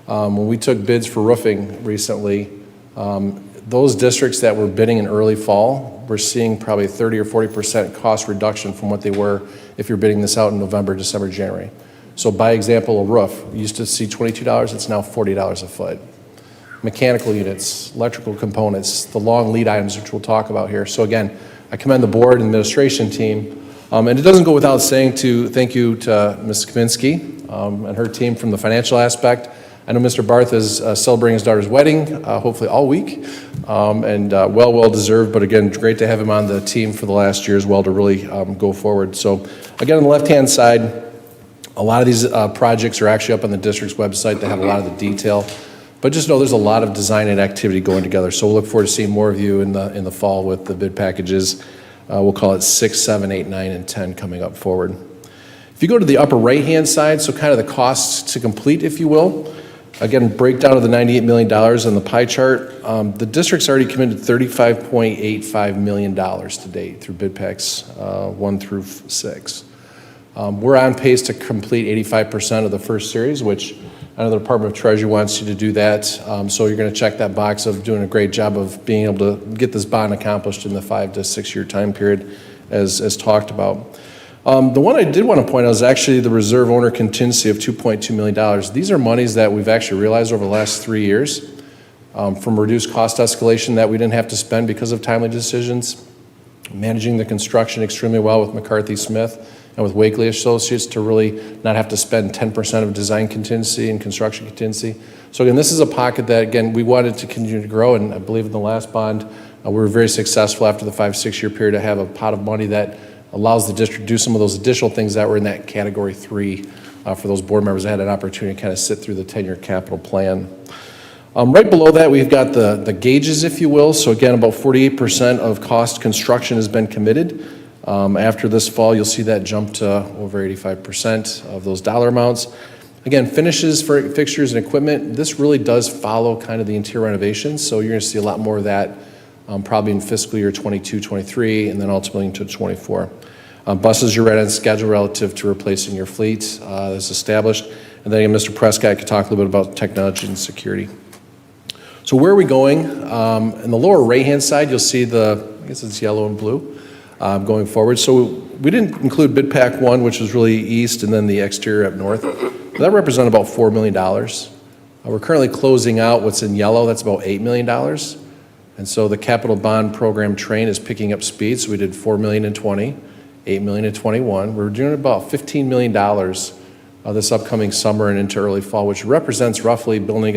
when we took bids for roofing recently, those districts that were bidding in early fall, we're seeing probably 30 or 40% cost reduction from what they were if you're bidding this out in November, December, January. So by example, a roof, you used to see $22, it's now $40 a foot. Mechanical units, electrical components, the long lead items, which we'll talk about here. So again, I commend the board and administration team. And it doesn't go without saying to thank you to Ms. Kaminsky and her team from the financial aspect. I know Mr. Barth is celebrating his daughter's wedding, hopefully all week, and well deserved, but again, great to have him on the team for the last year as well to really go forward. So again, on the left-hand side, a lot of these projects are actually up on the district's website. They have a lot of the detail, but just know there's a lot of design and activity going together. So we'll look forward to seeing more of you in the fall with the bid packages. We'll call it 6, 7, 8, 9, and 10 coming up forward. If you go to the upper right-hand side, so kind of the costs to complete, if you will, again, breakdown of the $98 million on the pie chart. The district's already committed $35.85 million to date through bid packs 1 through 6. We're on pace to complete 85% of the first series, which I know the Department of Treasury wants you to do that. So you're going to check that box of doing a great job of being able to get this bond accomplished in the 5 to 6 year time period as talked about. The one I did want to point out is actually the reserve owner contingency of $2.2 million. These are monies that we've actually realized over the last 3 years from reduced cost escalation that we didn't have to spend because of timely decisions, managing the construction extremely well with McCarthy Smith and with Wakely Associates to really not have to spend 10% of design contingency and construction contingency. So again, this is a pocket that, again, we wanted to continue to grow, and I believe in the last bond, we were very successful after the 5-6 year period to have a pot of money that allows the district to do some of those additional things that were in that category 3 for those board members that had an opportunity to kind of sit through the 10-year capital plan. Right below that, we've got the gauges, if you will. So again, about 48% of cost construction has been committed. After this fall, you'll see that jump to over 85% of those dollar amounts. Again, finishes for fixtures and equipment, this really does follow kind of the interior renovations. So you're going to see a lot more of that probably in fiscal year 22, 23, and then ultimately into 24. Buses are right on schedule relative to replacing your fleet as established. And then again, Mr. Prescott could talk a little bit about technology and security. So where are we going? In the lower right-hand side, you'll see I guess it's yellow and blue going forward. So we didn't include bid pack 1, which was really east, and then the exterior up north. That represented about $4 million. We're currently closing out what's in yellow. That's about $8 million. And so the capital bond program train is picking up speed. So we did $4 million in 20, $8 million in 21. We're doing about $15 million this upcoming summer and into early fall, which represents roughly building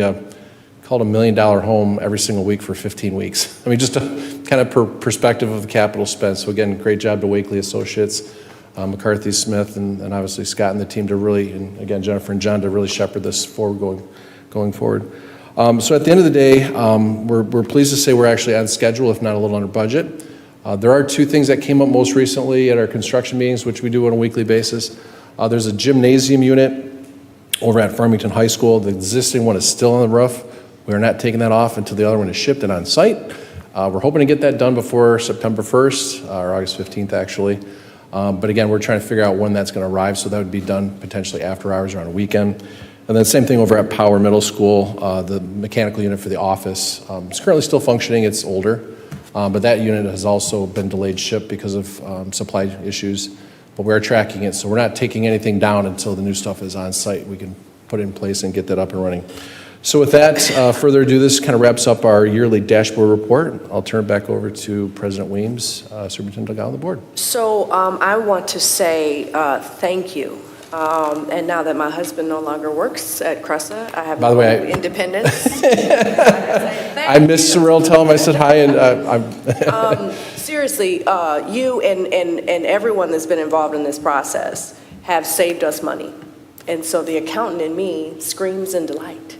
called $1 million home every single week for 15 weeks. I mean, just a kind of perspective of the capital spend. So again, great job to Wakely Associates, McCarthy Smith, and obviously Scott and the team to really, and again, Jennifer and John to really shepherd this forward going forward. So at the end of the day, we're pleased to say we're actually on schedule, if not a little under budget. There are 2 things that came up most recently at our construction meetings, which we do on a weekly basis. There's a gymnasium unit over at Farmington High School. The existing one is still on the roof. We are not taking that off until the other one is shipped and on site. We're hoping to get that done before September 1st, or August 15th actually. But again, we're trying to figure out when that's going to arrive, so that would be done potentially after hours or on a weekend. And then same thing over at Power Middle School, the mechanical unit for the office. It's currently still functioning, it's older, but that unit has also been delayed ship because of supply issues. But we're tracking it, so we're not taking anything down until the new stuff is on site. We can put in place and get that up and running. So with that, further ado, this kind of wraps up our yearly dashboard report. I'll turn it back over to President Weems, Superintendent Delgado, on the board. So I want to say thank you. And now that my husband no longer works at Cressa, I have independence. I missed Cyril, tell him I said hi, and seriously, you and everyone that's been involved in this process have saved us money. And so the accountant in me screams in delight.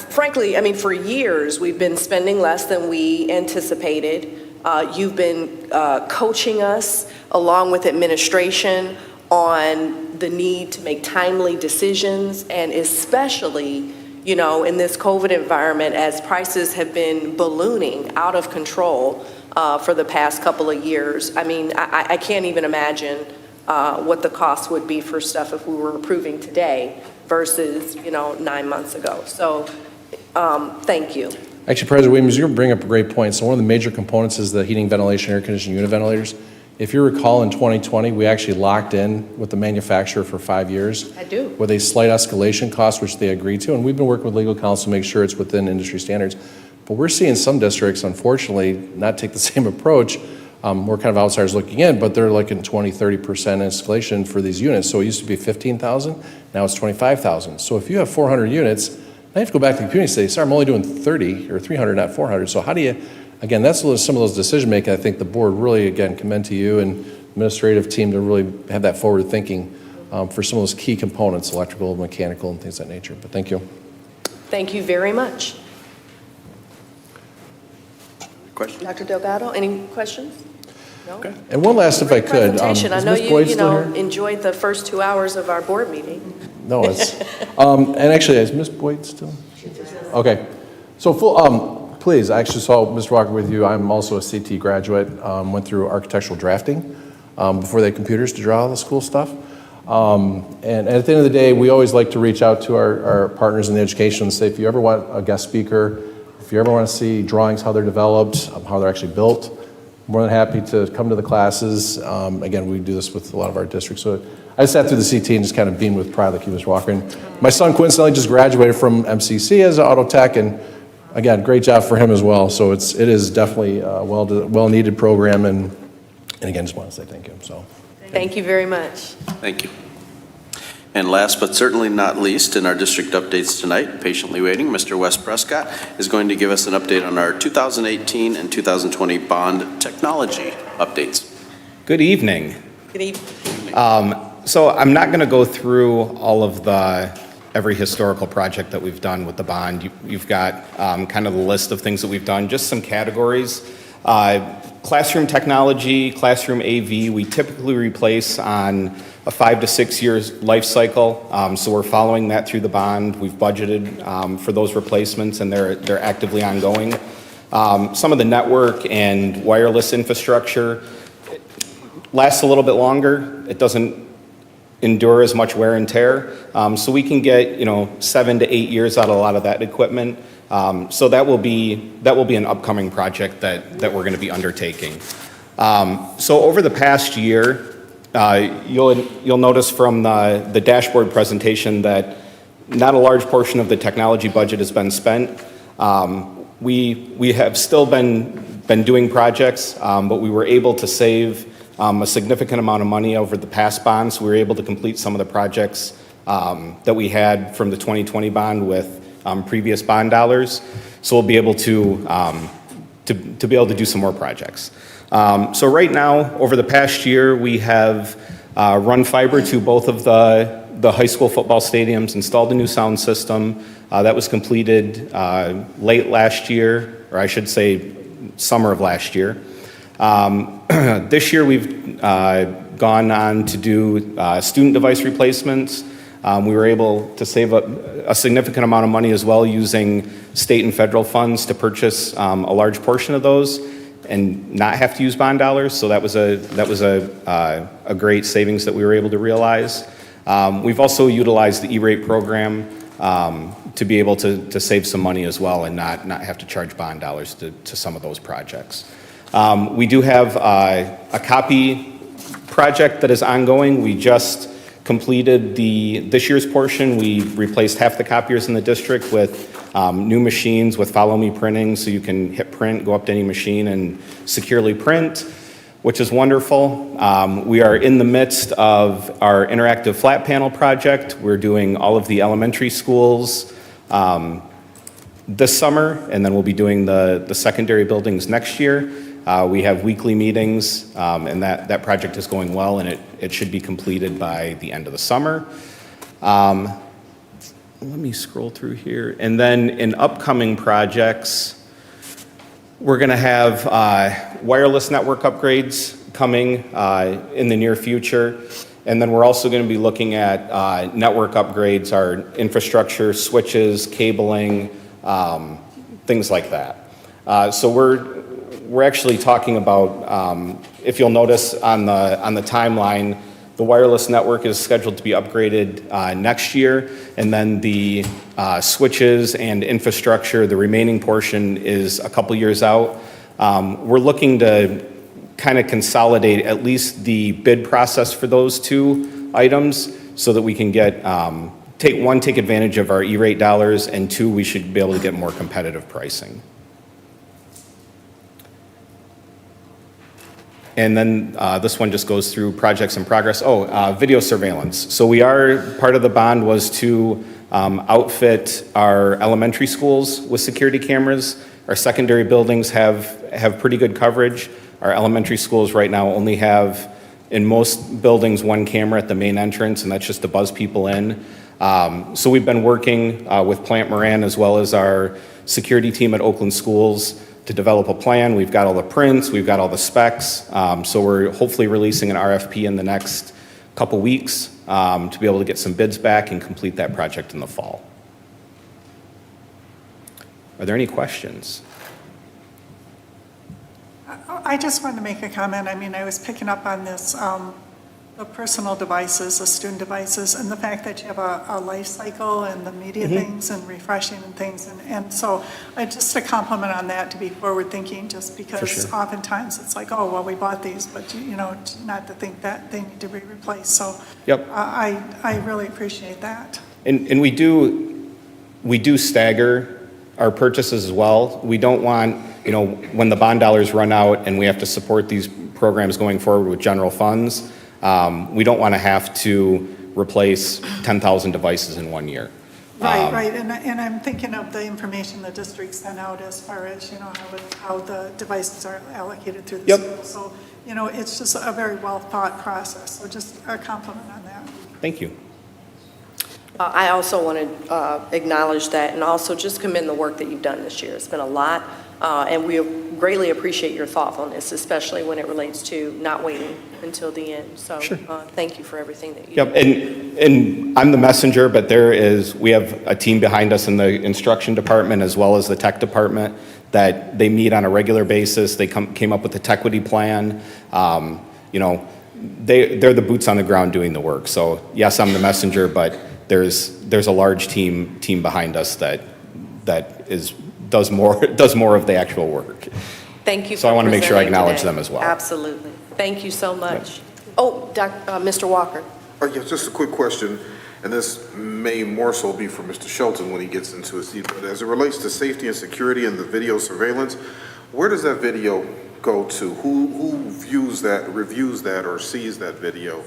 Frankly, I mean, for years, we've been spending less than we anticipated. You've been coaching us along with administration on the need to make timely decisions, and especially, you know, in this COVID environment, as prices have been ballooning out of control for the past couple of years. I mean, I can't even imagine what the cost would be for stuff if we were approving today versus, you know, 9 months ago. So thank you. Actually, President Williams, you bring up a great point. So one of the major components is the heating, ventilation, air conditioning unit ventilators. If you recall, in 2020, we actually locked in with the manufacturer for 5 years. I do. With a slight escalation cost, which they agreed to. And we've been working with legal counsel to make sure it's within industry standards. But we're seeing some districts, unfortunately, not take the same approach. We're kind of outsiders looking in, but they're looking 20, 30% escalation for these units. So it used to be 15,000, now it's 25,000. So if you have 400 units, now you have to go back to the community and say, sorry, I'm only doing 30 or 300, not 400. So how do you, again, that's some of those decision making. I think the board really, again, commend to you and administrative team to really have that forward thinking for some of those key components, electrical, mechanical, and things of that nature. But thank you. Thank you very much. Question? Dr. Delgado, any questions? No? Okay. And one last, if I could. Presentation. I Is know Ms. Boyd you still know, here? enjoyed the first 2 hours of our board meeting. No, it's, and actually, is Ms. Boyd still? Okay. So please, I actually saw Mr. Walker with you. I'm also a CT graduate, went through architectural drafting before they had computers to draw all the school stuff. And at the end of the day, we always like to reach out to our partners in the education and say, if you ever want a guest speaker, if you ever want to see drawings, how they're developed, how they're actually built, more than happy to come to the classes. Again, we do this with a lot of our districts. So I sat through the CT and just kind of beamed with pride like you, Mr. Walker. And my son coincidentally just graduated from MCC as an auto tech, and again, great job for him as well. So it is definitely a well-needed program, and again, just want to say thank you. So Thank you very much. Thank you. And last but certainly not least, in our district updates tonight, patiently waiting, Mr. Wes Prescott is going to give us an update on our 2018 and 2020 bond technology updates. Good evening. Good evening. So I'm not going to go through all of every historical project that we've done with the bond. You've got kind of the list of things that we've done, just some categories. Classroom technology, classroom AV, we typically replace on a 5 to 6 years life cycle. So we're following that through the bond. We've budgeted for those replacements, and they're actively ongoing. Some of the network and wireless infrastructure lasts a little bit longer. It doesn't endure as much wear and tear. So we can get 7 to 8 years out of a lot of that equipment. So that will be an upcoming project that we're going to be undertaking. So over the past year, you'll notice from the dashboard presentation that not a large portion of the technology budget has been spent. We have still been doing projects, but we were able to save a significant amount of money over the past bonds. We were able to complete some of the projects that we had from the 2020 bond with previous bond dollars. So we'll be able to be able to do some more projects. So right now, over the past year, we have run fiber to both of the high school football stadiums, installed a new sound system. That was completed late last year, or I should say summer of last year. This year we've gone on to do student device replacements. We were able to save a significant amount of money as well using state and federal funds to purchase a large portion of those and not have to use bond dollars. So that was a great savings that we were able to realize. We've also utilized the E-rate program to be able to save some money as well and not have to charge bond dollars to some of those projects. We do have a copy project that is ongoing. We just completed this year's portion. We replaced half the copiers in the district with new machines with Follow Me printing, so you can hit print, go up to any machine and securely print, which is wonderful. We are in the midst of our interactive flat panel project. We're doing all of the elementary schools this summer, and then we'll be doing the secondary buildings next year. We have weekly meetings, and that project is going well, and it should be completed by the end of the summer. Let me scroll through here. And then in upcoming projects, we're going to have wireless network upgrades coming in the near future. And then we're also going to be looking at network upgrades, our infrastructure, switches, cabling, things like that. So we're actually talking about, if you'll notice on the timeline, the wireless network is scheduled to be upgraded next year, and then the switches and infrastructure, the remaining portion is a couple years out. We're looking to kind of consolidate at least the bid process for those two items so that we can get, take advantage of our E-rate dollars, and two, we should be able to get more competitive pricing. And then this one just goes through projects in progress. Video surveillance. So part of the bond was to outfit our elementary schools with security cameras. Our secondary buildings have pretty good coverage. Our elementary schools right now only have, in most buildings, one camera at the main entrance, and that's just to buzz people in. So we've been working with Plant Moran as well as our security team at Oakland Schools to develop a plan. We've got all the prints, we've got all the specs, so we're hopefully releasing an RFP in the next couple weeks to be able to get some bids back and complete that project in the fall. Are there any questions? I just wanted to make a comment. I mean, I was picking up on this, the personal devices, the student devices, and the fact that you have a life cycle and the media things and refreshing and things. And so just a compliment on that, to be forward thinking, just because oftentimes it's like, oh, well, we bought these, but not to think that they need to be replaced. So yep. I really appreciate that. And we do stagger our purchases as well. We don't want, when the bond dollars run out and we have to support these programs going forward with general funds, we don't want to have to replace 10,000 devices in 1 year. Right. And I'm thinking of the information the district sent out as far as, how the devices are allocated through the school. So, it's just a very well thought process. So just a compliment on that. Thank you. I also want to acknowledge that and also just commend the work that you've done this year. It's been a lot, and we greatly appreciate your thoughtfulness, especially when it relates to not waiting until the end. So thank you for everything that you do. And I'm the messenger, but we have a team behind us in the instruction department as well as the tech department that they meet on a regular basis. They came up with the Tequity plan. They're the boots on the ground doing the work. So yes, I'm the messenger, but there's a large team behind us that does more of the actual work. Thank you. So I want to make sure I acknowledge today. them as well. Absolutely. Thank you so much. Oh, Mr. Walker. Yes, just a quick question, and this may more so be for Mr. Shelton when he gets into his seat, but as it relates to safety and security and the video surveillance, where does that video go to? Who views that, reviews that, or sees that video?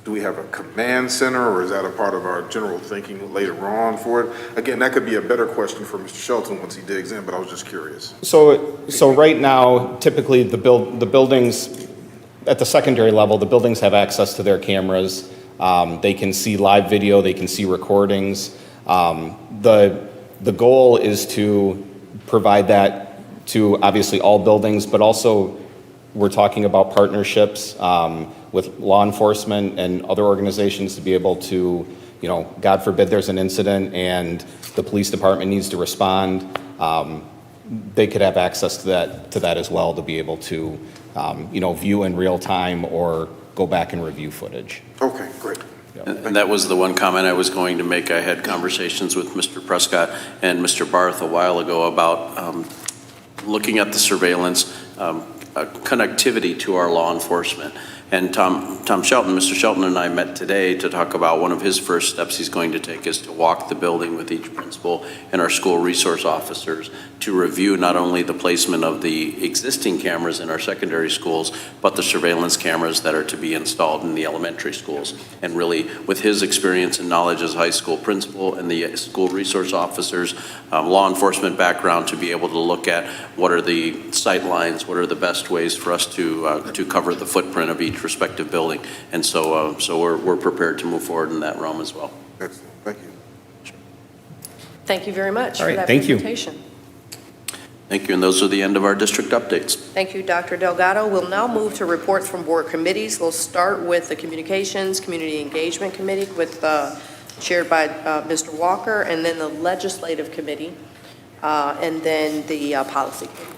Do we have a command center, or is that a part of our general thinking later on for it? Again, that could be a better question for Mr. Shelton once he digs in, but I was just curious. So right now, typically the buildings, at the secondary level, the buildings have access to their cameras. They can see live video, they can see recordings. The goal is to provide that to obviously all buildings, but also we're talking about partnerships with law enforcement and other organizations to be able to, God forbid there's an incident and the police department needs to respond, they could have access to that as well to be able to, view in real time or go back and review footage. Okay, great. And that was the one comment I was going to make. I had conversations with Mr. Prescott and Mr. Barth a while ago about looking at the surveillance connectivity to our law enforcement. And Tom Shelton, Mr. Shelton and I met today to talk about one of his first steps he's going to take is to walk the building with each principal and our school resource officers to review not only the placement of the existing cameras in our secondary schools, but the surveillance cameras that are to be installed in the elementary schools. And really, with his experience and knowledge as a high school principal and the school resource officers, law enforcement background, to be able to look at what are the sight lines, what are the best ways for us to cover the footprint of each respective building. And so we're prepared to move forward in that realm as well. Excellent. Thank you. Thank you very much All for right, that thank you. presentation. Thank you, and those are the end of our district updates. Thank you, Dr. Delgado. We'll now move to reports from board committees. We'll start with the Communications, Community Engagement Committee chaired by Mr. Walker, and then the Legislative Committee, and then the Policy Committee.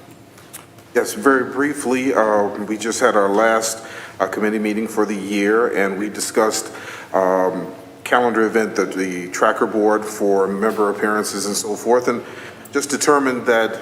Yes, very briefly, we just had our last committee meeting for the year, and we discussed calendar event, the tracker board for member appearances and so forth, and just determined that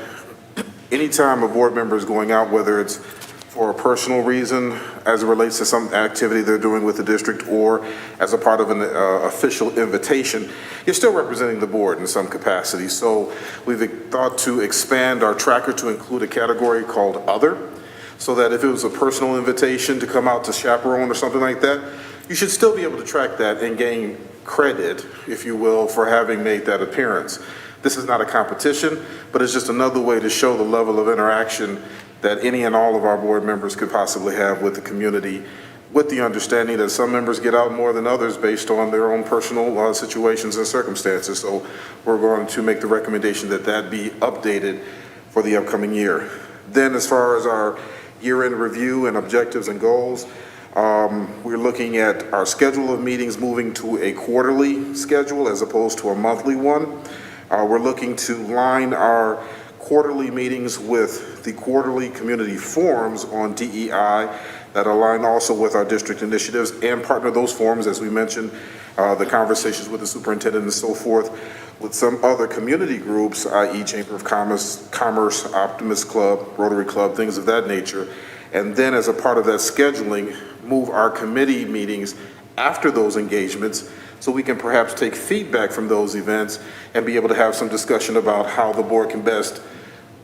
anytime a board member is going out, whether it's for a personal reason as it relates to some activity they're doing with the district or as a part of an official invitation, you're still representing the board in some capacity. So we've thought to expand our tracker to include a category called Other, so that if it was a personal invitation to come out to chaperone or something like that, you should still be able to track that and gain credit, if you will, for having made that appearance. This is not a competition, but it's just another way to show the level of interaction that any and all of our board members could possibly have with the community, with the understanding that some members get out more than others based on their own personal situations and circumstances. So we're going to make the recommendation that that be updated for the upcoming year. Then as far as our year-end review and objectives and goals, we're looking at our schedule of meetings moving to a quarterly schedule as opposed to a monthly one. We're looking to line our quarterly meetings with the quarterly community forums on DEI that align also with our district initiatives and partner those forums, as we mentioned, the conversations with the superintendent and so forth, with some other community groups, i.e. Chamber of Commerce, Optimist Club, Rotary Club, things of that nature. And then as a part of that scheduling, move our committee meetings after those engagements so we can perhaps take feedback from those events and be able to have some discussion about how the board can best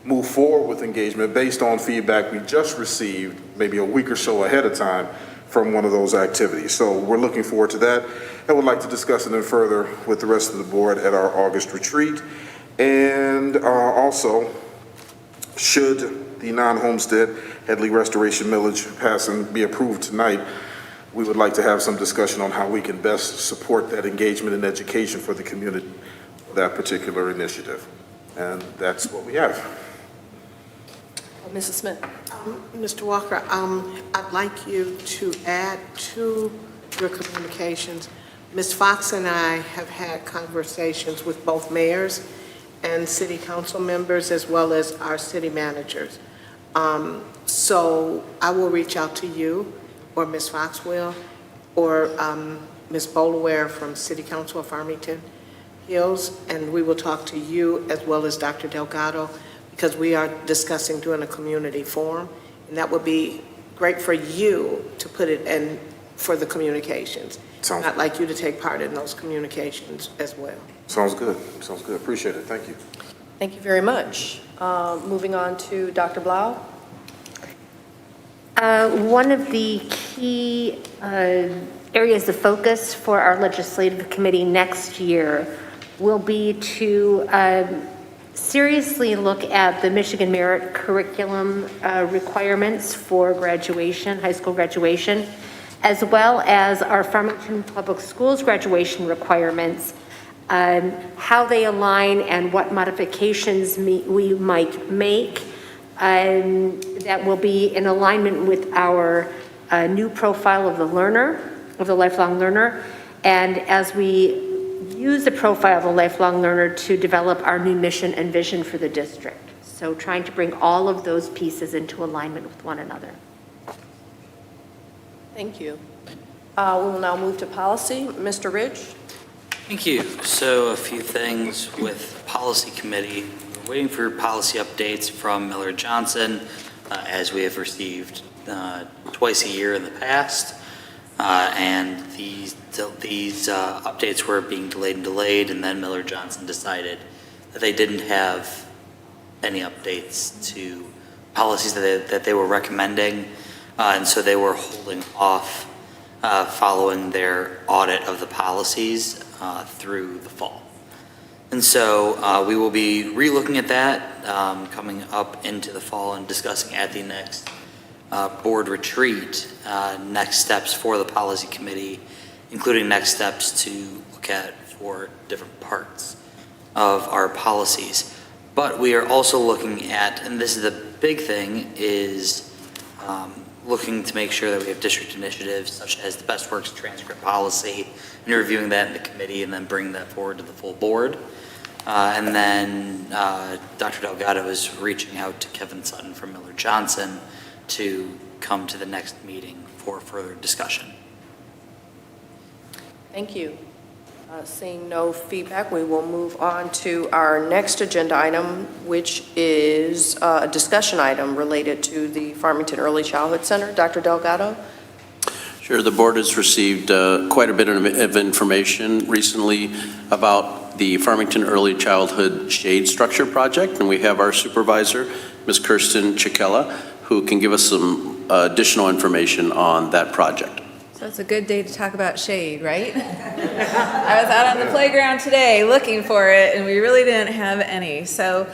move forward with engagement based on feedback we just received maybe a week or so ahead of time from one of those activities. So we're looking forward to that and would like to discuss it further with the rest of the board at our August retreat. And also, should the non-homestead Headley Restoration Millage pass and be approved tonight, we would like to have some discussion on how we can best support that engagement and education for the community for that particular initiative. And that's what we have. Mrs. Smith. Mr. Walker, I'd like you to add to your communications. Ms. Fox and I have had conversations with both mayors and city council members as well as our city managers. So I will reach out to you, or Ms. Fox will, or Ms. Bolaware from City Council of Farmington Hills, and we will talk to you as well as Dr. Delgado, because we are discussing doing a community forum, and that would be great for you to put it in for the communications. I'd like you to take part in those communications as well. Sounds good. Sounds good. Appreciate it. Thank you. Thank you very much. Moving on to Dr. Blau. One of the key areas of focus for our legislative committee next year will be to seriously look at the Michigan Merit Curriculum requirements for graduation, high school graduation, as well as our Farmington Public Schools graduation requirements, how they align and what modifications we might make that will be in alignment with our new profile of the learner, of the lifelong learner, and as we use the profile of a lifelong learner to develop our new mission and vision for the district. So trying to bring all of those pieces into alignment with one another. Thank you. We will now move to policy. Mr. Ridge. Thank you. So a few things with Policy Committee. We're waiting for policy updates from Miller Johnson as we have received twice a year in the past, and these updates were being delayed, and then Miller Johnson decided that they didn't have any updates to policies that they were recommending, and so they were holding off following their audit of the policies through the fall. And so we will be re-looking at that coming up into the fall and discussing at the next board retreat next steps for the policy committee, including next steps to look at for different parts of our policies. But we are also looking at, and this is the big thing, is looking to make sure that we have district initiatives such as the best works transcript policy and reviewing that in the committee and then bringing that forward to the full board. And then Dr. Delgado is reaching out to Kevin Sutton from Miller Johnson to come to the next meeting for further discussion. Thank you. Seeing no feedback, we will move on to our next agenda item, which is a discussion item related to the Farmington Early Childhood Center. Dr. Delgado? Sure. The board has received quite a bit of information recently about the Farmington Early Childhood Shade Structure Project, and we have our supervisor, Ms. Kirsten Chiquella, who can give us some additional information on that project. So it's a good day to talk about shade, right? I was out on the playground today looking for it, and we really didn't have any. So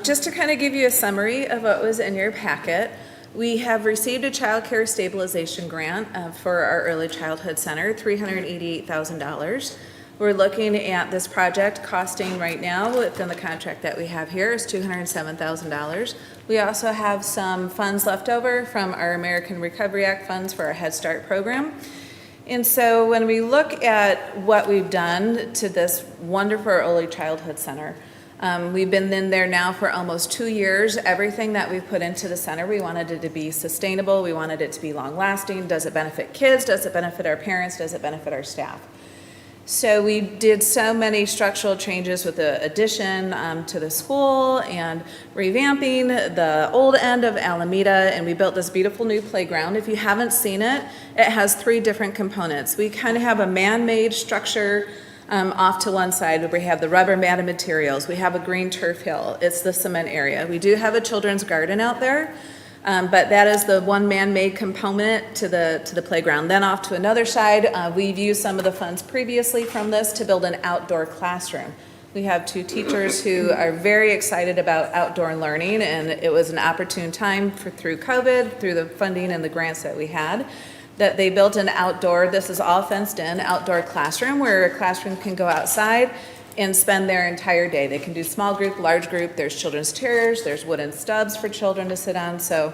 just to kind of give you a summary of what was in your packet, we have received a child care stabilization grant for our early childhood center, $388,000. We're looking at this project costing right now within the contract that we have here is $207,000. We also have some funds left over from our American Recovery Act funds for our Head Start program. And so when we look at what we've done to this wonderful early childhood center, we've been in there now for almost 2 years. Everything that we've put into the center, we wanted it to be sustainable. We wanted it to be long-lasting. Does it benefit kids? Does it benefit our parents? Does it benefit our staff? So we did so many structural changes with the addition to the school and revamping the old end of Alameda, and we built this beautiful new playground. If you haven't seen it, it has 3 different components. We kind of have a man-made structure off to one side where we have the rubber matted materials. We have a green turf hill. It's the cement area. We do have a children's garden out there. But that is the one man-made component to the playground. Then off to another side, we've used some of the funds previously from this to build an outdoor classroom. We have 2 teachers who are very excited about outdoor learning, and it was an opportune time through COVID, through the funding and the grants that we had, that they built an outdoor, this is all fenced in, outdoor classroom where a classroom can go outside and spend their entire day. They can do small group, large group, there's children's chairs, there's wooden stubs for children to sit on, so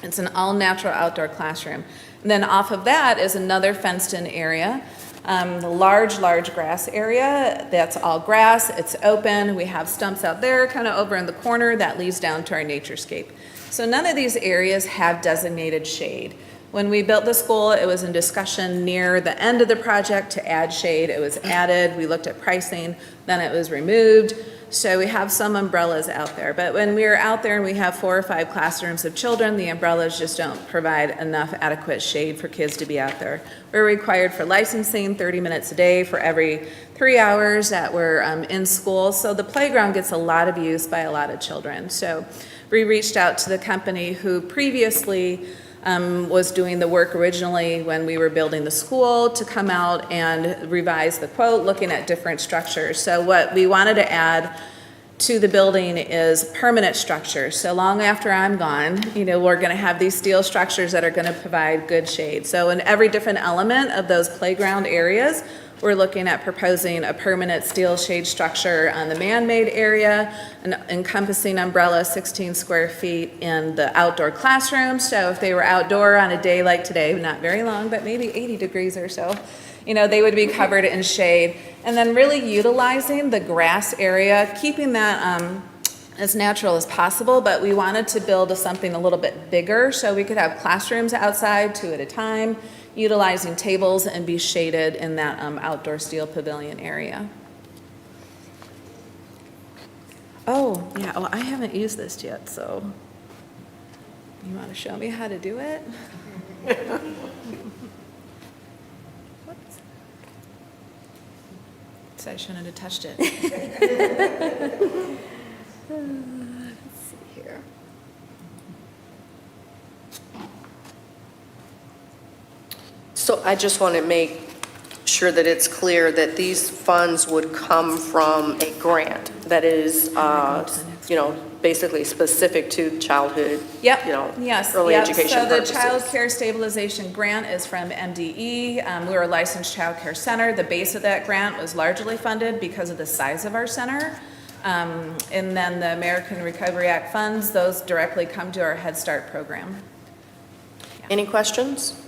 it's an all-natural outdoor classroom. And then off of that is another fenced-in area, the large grass area, that's all grass, it's open, we have stumps out there, kind of over in the corner, that leads down to our naturescape. So none of these areas have designated shade. When we built the school, it was in discussion near the end of the project to add shade. It was added, we looked at pricing, then it was removed. So we have some umbrellas out there. But when we are out there and we have 4 or 5 classrooms of children, the umbrellas just don't provide enough adequate shade for kids to be out there. We're required for licensing 30 minutes a day for every 3 hours that we're in school. So the playground gets a lot of use by a lot of children. So we reached out to the company who previously was doing the work originally when we were building the school to come out and revise the quote, looking at different structures. So what we wanted to add to the building is permanent structures. So long after I'm gone, we're going to have these steel structures that are going to provide good shade. So in every different element of those playground areas, we're looking at proposing a permanent steel shade structure on the man-made area, an encompassing umbrella 16 square feet in the outdoor classroom. So if they were outdoor on a day like today, not very long, but maybe 80 degrees or so, they would be covered in shade. And then really utilizing the grass area, keeping that as natural as possible, but we wanted to build something a little bit bigger so we could have classrooms outside 2 at a time, utilizing tables and be shaded in that outdoor steel pavilion area. Oh, yeah, well, I haven't used this yet, so You want to show me how to do it? Whoops. So I shouldn't have touched it. Let's see here. So I just want to make sure that it's clear that these funds would come from a grant that is, basically specific to childhood, Yep, yes, early yep. education So the purposes. Child Care Stabilization Grant is from MDE. We're a licensed child care center. The base of that grant was largely funded because of the size of our center. And then the American Recovery Act funds, those directly come to our Head Start program. Any questions?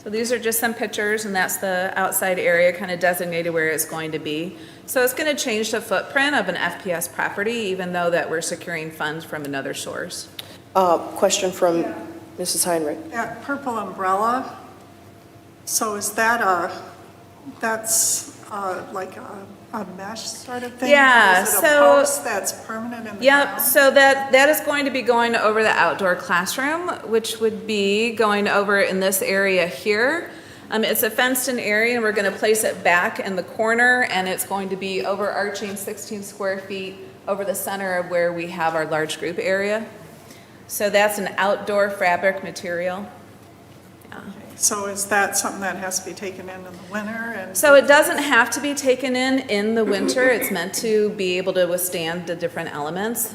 So these are just some pictures, and that's the outside area kind of designated where it's going to be. So it's going to change the footprint of an FPS property, even though that we're securing funds from another source. Question from Mrs. Heinrich. That purple umbrella, so is that like a mesh sort of thing? Yeah, Or is it a so- post that's permanent in the Yep, ground? so that is going to be going over the outdoor classroom, which would be going over in this area here. It's a fenced-in area, and we're going to place it back in the corner, and it's going to be overarching 16 square feet over the center of where we have our large group area. So that's an outdoor fabric material. So is that something that has to be taken in the winter? And So it doesn't have to be taken in the winter. It's meant to be able to withstand the different elements.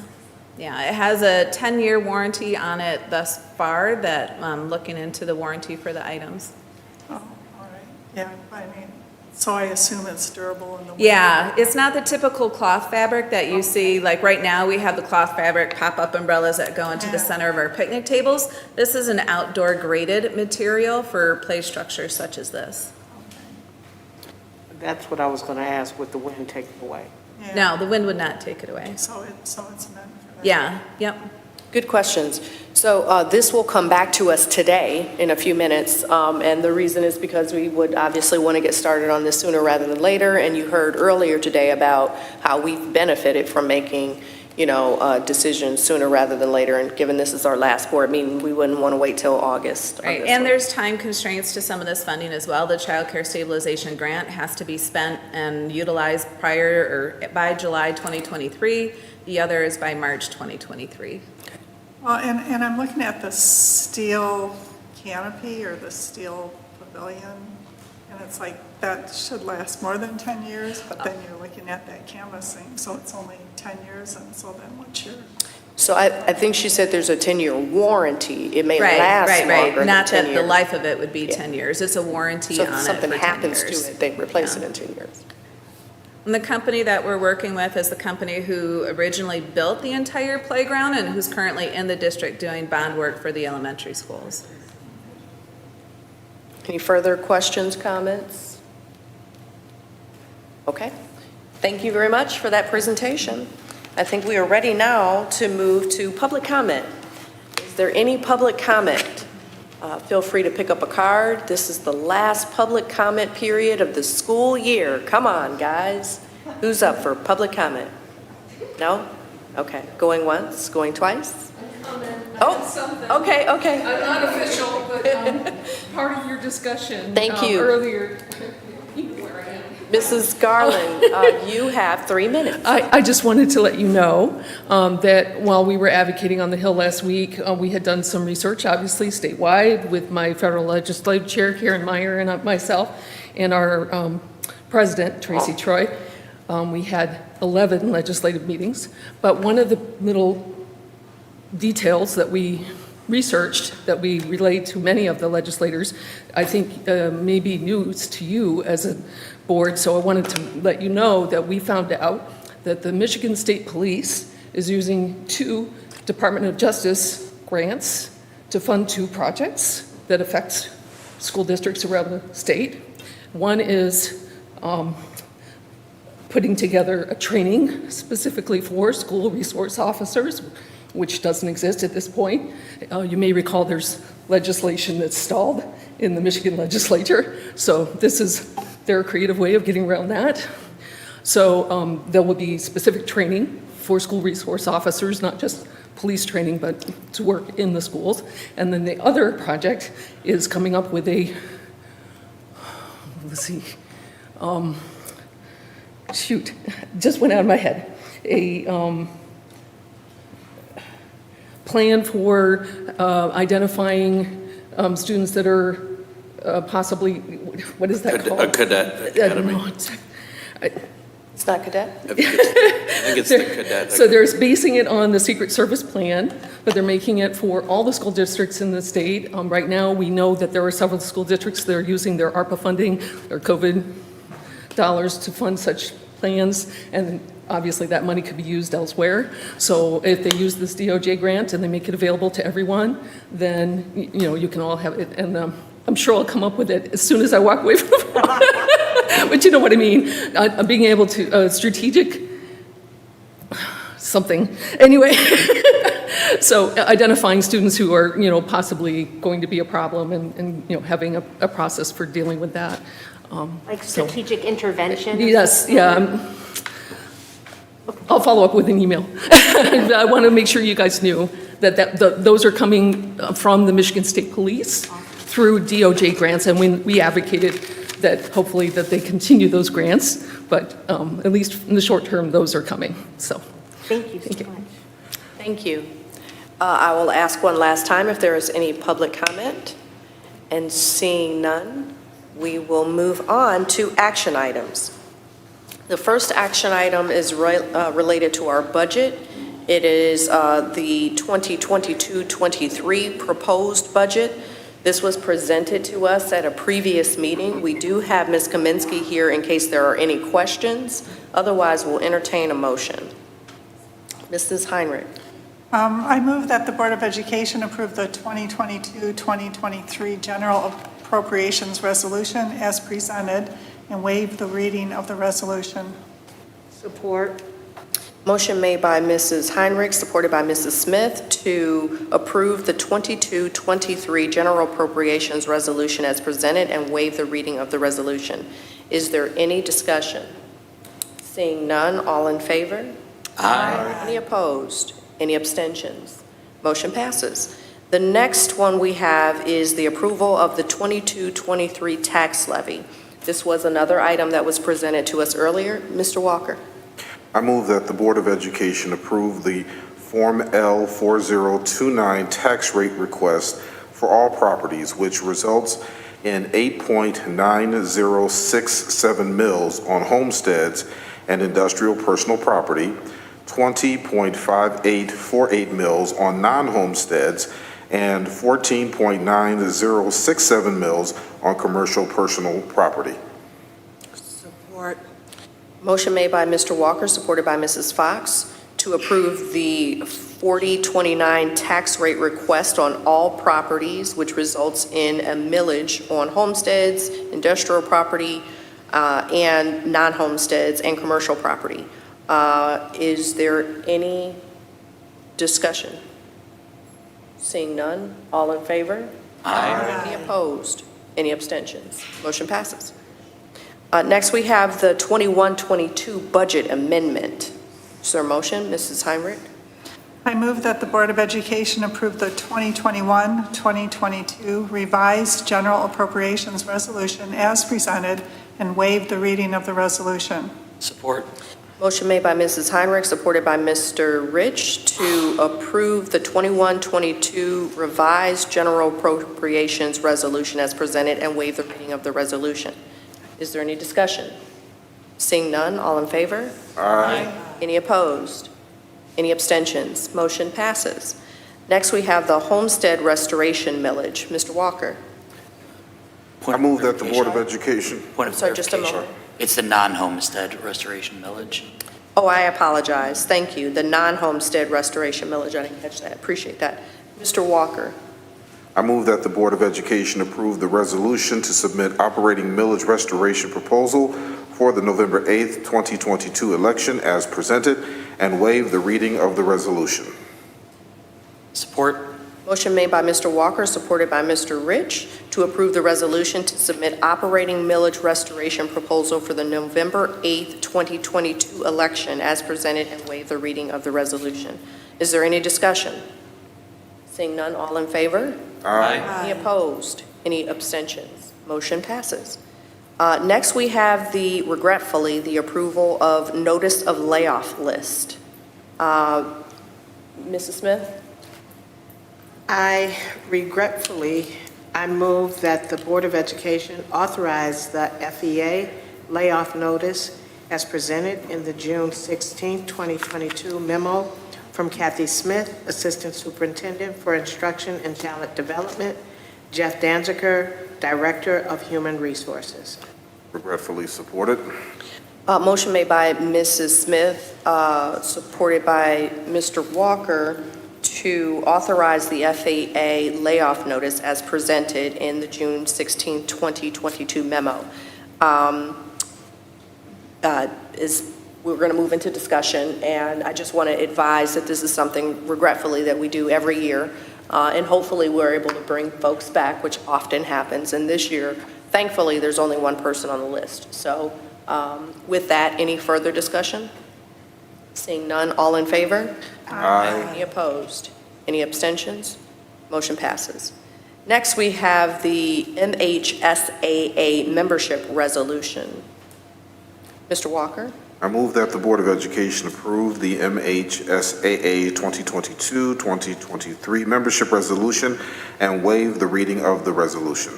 Yeah, it has a 10-year warranty on it thus far, that I'm looking into the warranty for the items. Oh, all right. Yeah, I mean, so I assume it's durable in the winter? Yeah, it's not the typical cloth fabric that you see. Like right now, we have the cloth fabric pop-up umbrellas that go into the center of our picnic tables. This is an outdoor graded material for play structures such as this. That's what I was going to ask, with the wind taken away. Yeah. No, the wind would not take it away. So it's meant for that? Yeah, yep. Good questions. So this will come back to us today in a few minutes, and the reason is because we would obviously want to get started on this sooner rather than later, and you heard earlier today about how we've benefited from making, decisions sooner rather than later, and given this is our last board meeting, we wouldn't want to wait till August. on Right, this and one. there's time constraints to some of this funding as well. The Child Care Stabilization Grant has to be spent and utilized by July 2023. The other is by March 2023. Well, and I'm looking at the steel canopy or the steel pavilion, and it's like, that should last more than 10 years, but then you're looking at that canvassing, so it's only 10 years, and so then what's your? So I think she said there's a 10-year warranty. It may Right, last right, longer right. than Not 10 that years. the life of it would be 10 years. It's a warranty So on it if for something 10 happens years. to it, they replace it in 10 years. And the company that we're working with is the company who originally built the entire playground and who's currently in the district doing bond work for the elementary schools. Any further questions, comments? Okay. Thank you very much for that presentation. I think we are ready now to move to public comment. Is there any public comment? Feel free to pick up a card. This is the last public comment period of the school year. Come on, guys. Who's up for public comment? No? Okay. Going once? Going twice? Oh, okay. I'm not official, but part of your discussion. Thank you. Earlier, you know where I am. Mrs. Garland, you have 3 minutes. I just wanted to let you know that while we were advocating on the Hill last week, we had done some research, obviously statewide, with my federal legislative chair, Karen Meyer, and myself, and our president, Tracy Troy. We had 11 legislative meetings, but one of the little details that we researched that we relayed to many of the legislators, I think may be news to you as a board. So I wanted to let you know that we found out that the Michigan State Police is using 2 Department of Justice grants to fund 2 projects that affect school districts around the state. One is putting together a training specifically for school resource officers, which doesn't exist at this point. You may recall there's legislation that's stalled in the Michigan legislature, so this is their creative way of getting around that. So there will be specific training for school resource officers, not just police training, but to work in the schools. And then the other project is coming up with a, let's see, shoot, just went out of my head, a plan for identifying students that are possibly, what is that called? A cadet academy. No, It's not cadet? I think it's the cadet. So they're basing it on the Secret Service plan, but they're making it for all the school districts in the state. Right now, we know that there are several school districts that are using their ARPA funding, their COVID dollars to fund such plans, and obviously that money could be used elsewhere. So if they use this DOJ grant and they make it available to everyone, then, you know, you can all have it. And I'm sure I'll come up with it as soon as I walk away from the phone. But you know what I mean. Being able to, strategic something. Anyway, so identifying students who are, you know, possibly going to be a problem and you know, having a process for dealing with that. Like strategic intervention? Yes, yeah. I'll follow up with an email. I want to make sure you guys knew that those are coming from the Michigan State Police through DOJ grants, and we advocated that hopefully that they continue those grants, but at least in the short term, those are coming, so. Thank you so much. Thank you. I will ask one last time if there is any public comment, and seeing none, we will move on to action items. The first action item is related to our budget. It is the 2022-23 proposed budget. This was presented to us at a previous meeting. We do have Ms. Kaminsky here in case there are any questions. Otherwise, we'll entertain a motion. Mrs. Heinrich. I move that the Board of Education approve the 2022-2023 General Appropriations Resolution as presented and waive the reading of the resolution. Support. Motion made by Mrs. Heinrich, supported by Mrs. Smith, to approve the 22-23 General Appropriations Resolution as presented and waive the reading of the resolution. Is there any discussion? Seeing none, all in favor? Aye. Any opposed? Any abstentions? Motion passes. The next one we have is the approval of the 22-23 tax levy. This was another item that was presented to us earlier. Mr. Walker. I move that the Board of Education approve the Form L4029 tax rate request for all properties, which results in 8.9067 mils on homesteads and industrial personal property, 20.5848 mils on non-homesteads, and 14.9067 mils on commercial personal property. Support. Motion made by Mr. Walker, supported by Mrs. Fox, to approve the 4029 tax rate request on all properties, which results in a millage on homesteads, industrial property, and non-homesteads and commercial property. Is there any discussion? Seeing none, all in favor? Aye. Any opposed? Any abstentions? Motion passes. Next, we have the 21-22 budget amendment. Is there a motion? Mrs. Heinrich? I move that the Board of Education approve the 2021-2022 revised General Appropriations Resolution as presented and waive the reading of the resolution. Support. Motion made by Mrs. Heinrich, supported by Mr. Rich, to approve the 21-22 revised General Appropriations Resolution as presented and waive the reading of the resolution. Is there any discussion? Seeing none, all in favor? Aye. Any opposed? Any abstentions? Motion passes. Next, we have the Homestead Restoration Millage. Mr. Walker. I move that the Board of Education. Point of Sorry, just a clarification. moment. It's the non-homestead restoration millage. Oh, I apologize. Thank you. The non-homestead restoration millage. I didn't catch that. Appreciate that. Mr. Walker. I move that the Board of Education approve the resolution to submit operating millage restoration proposal for the November 8th, 2022 election as presented and waive the reading of the resolution. Support. Motion made by Mr. Walker, supported by Mr. Rich, to approve the resolution to submit operating millage restoration proposal for the November 8th, 2022 election as presented and waive the reading of the resolution. Is there any discussion? Seeing none, all in favor? Aye. Any opposed? Any abstentions? Motion passes. Next, we have regretfully, the approval of notice of layoff list. Mrs. Smith? I move that the Board of Education authorize the FEA layoff notice as presented in the June 16, 2022 memo from Kathy Smith, Assistant Superintendent for Instruction and Talent Development, Jeff Danziger, Director of Human Resources. Regretfully supported. Motion made by Mrs. Smith, supported by Mr. Walker, to authorize the FAA layoff notice as presented in the June 16, 2022 memo. We're going to move into discussion, and I just want to advise that this is something, regretfully, that we do every year, and hopefully we're able to bring folks back, which often happens. And this year, thankfully, there's only one person on the list. So with that, any further discussion? Seeing none, all in favor? Aye. Any opposed? Any abstentions? Motion passes. Next, we have the MHSAA membership resolution. Mr. Walker? I move that the Board of Education approve the MHSAA 2022-2023 membership resolution and waive the reading of the resolution.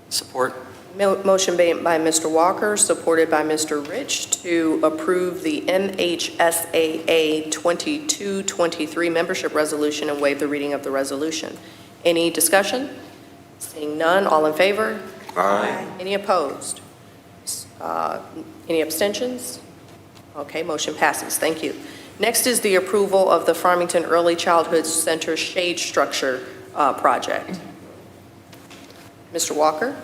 Support. Motion made by Mr. Walker, supported by Mr. Rich, to approve the MHSAA 22-23 membership resolution and waive the reading of the resolution. Any discussion? Seeing none, all in favor? Aye. Any opposed? Any abstentions? Okay, motion passes. Thank you. Next is the approval of the Farmington Early Childhood Center shade structure project. Mr. Walker?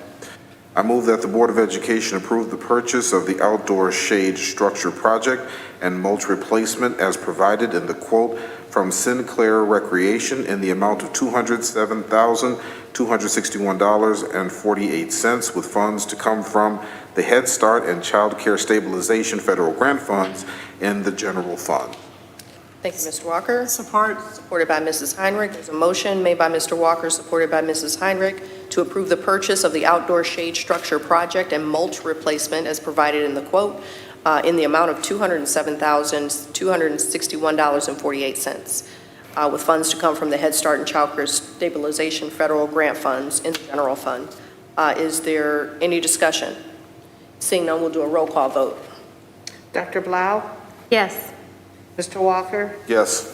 I move that the Board of Education approve the purchase of the outdoor shade structure project and mulch replacement as provided in the quote from Sinclair Recreation in the amount of $207,261.48 with funds to come from the Head Start and Child Care Stabilization Federal Grant Funds in the general fund. Thank you, Mr. Walker. Support. Supported by Mrs. Heinrich. There's a motion made by Mr. Walker, supported by Mrs. Heinrich, to approve the purchase of the outdoor shade structure project and mulch replacement as provided in the quote in the amount of $207,261.48 with funds to come from the Head Start and Child Care Stabilization Federal Grant Funds in the general fund. Is there any discussion? Seeing none, we'll do a roll call vote. Dr. Blau? Yes. Mr. Walker? Yes.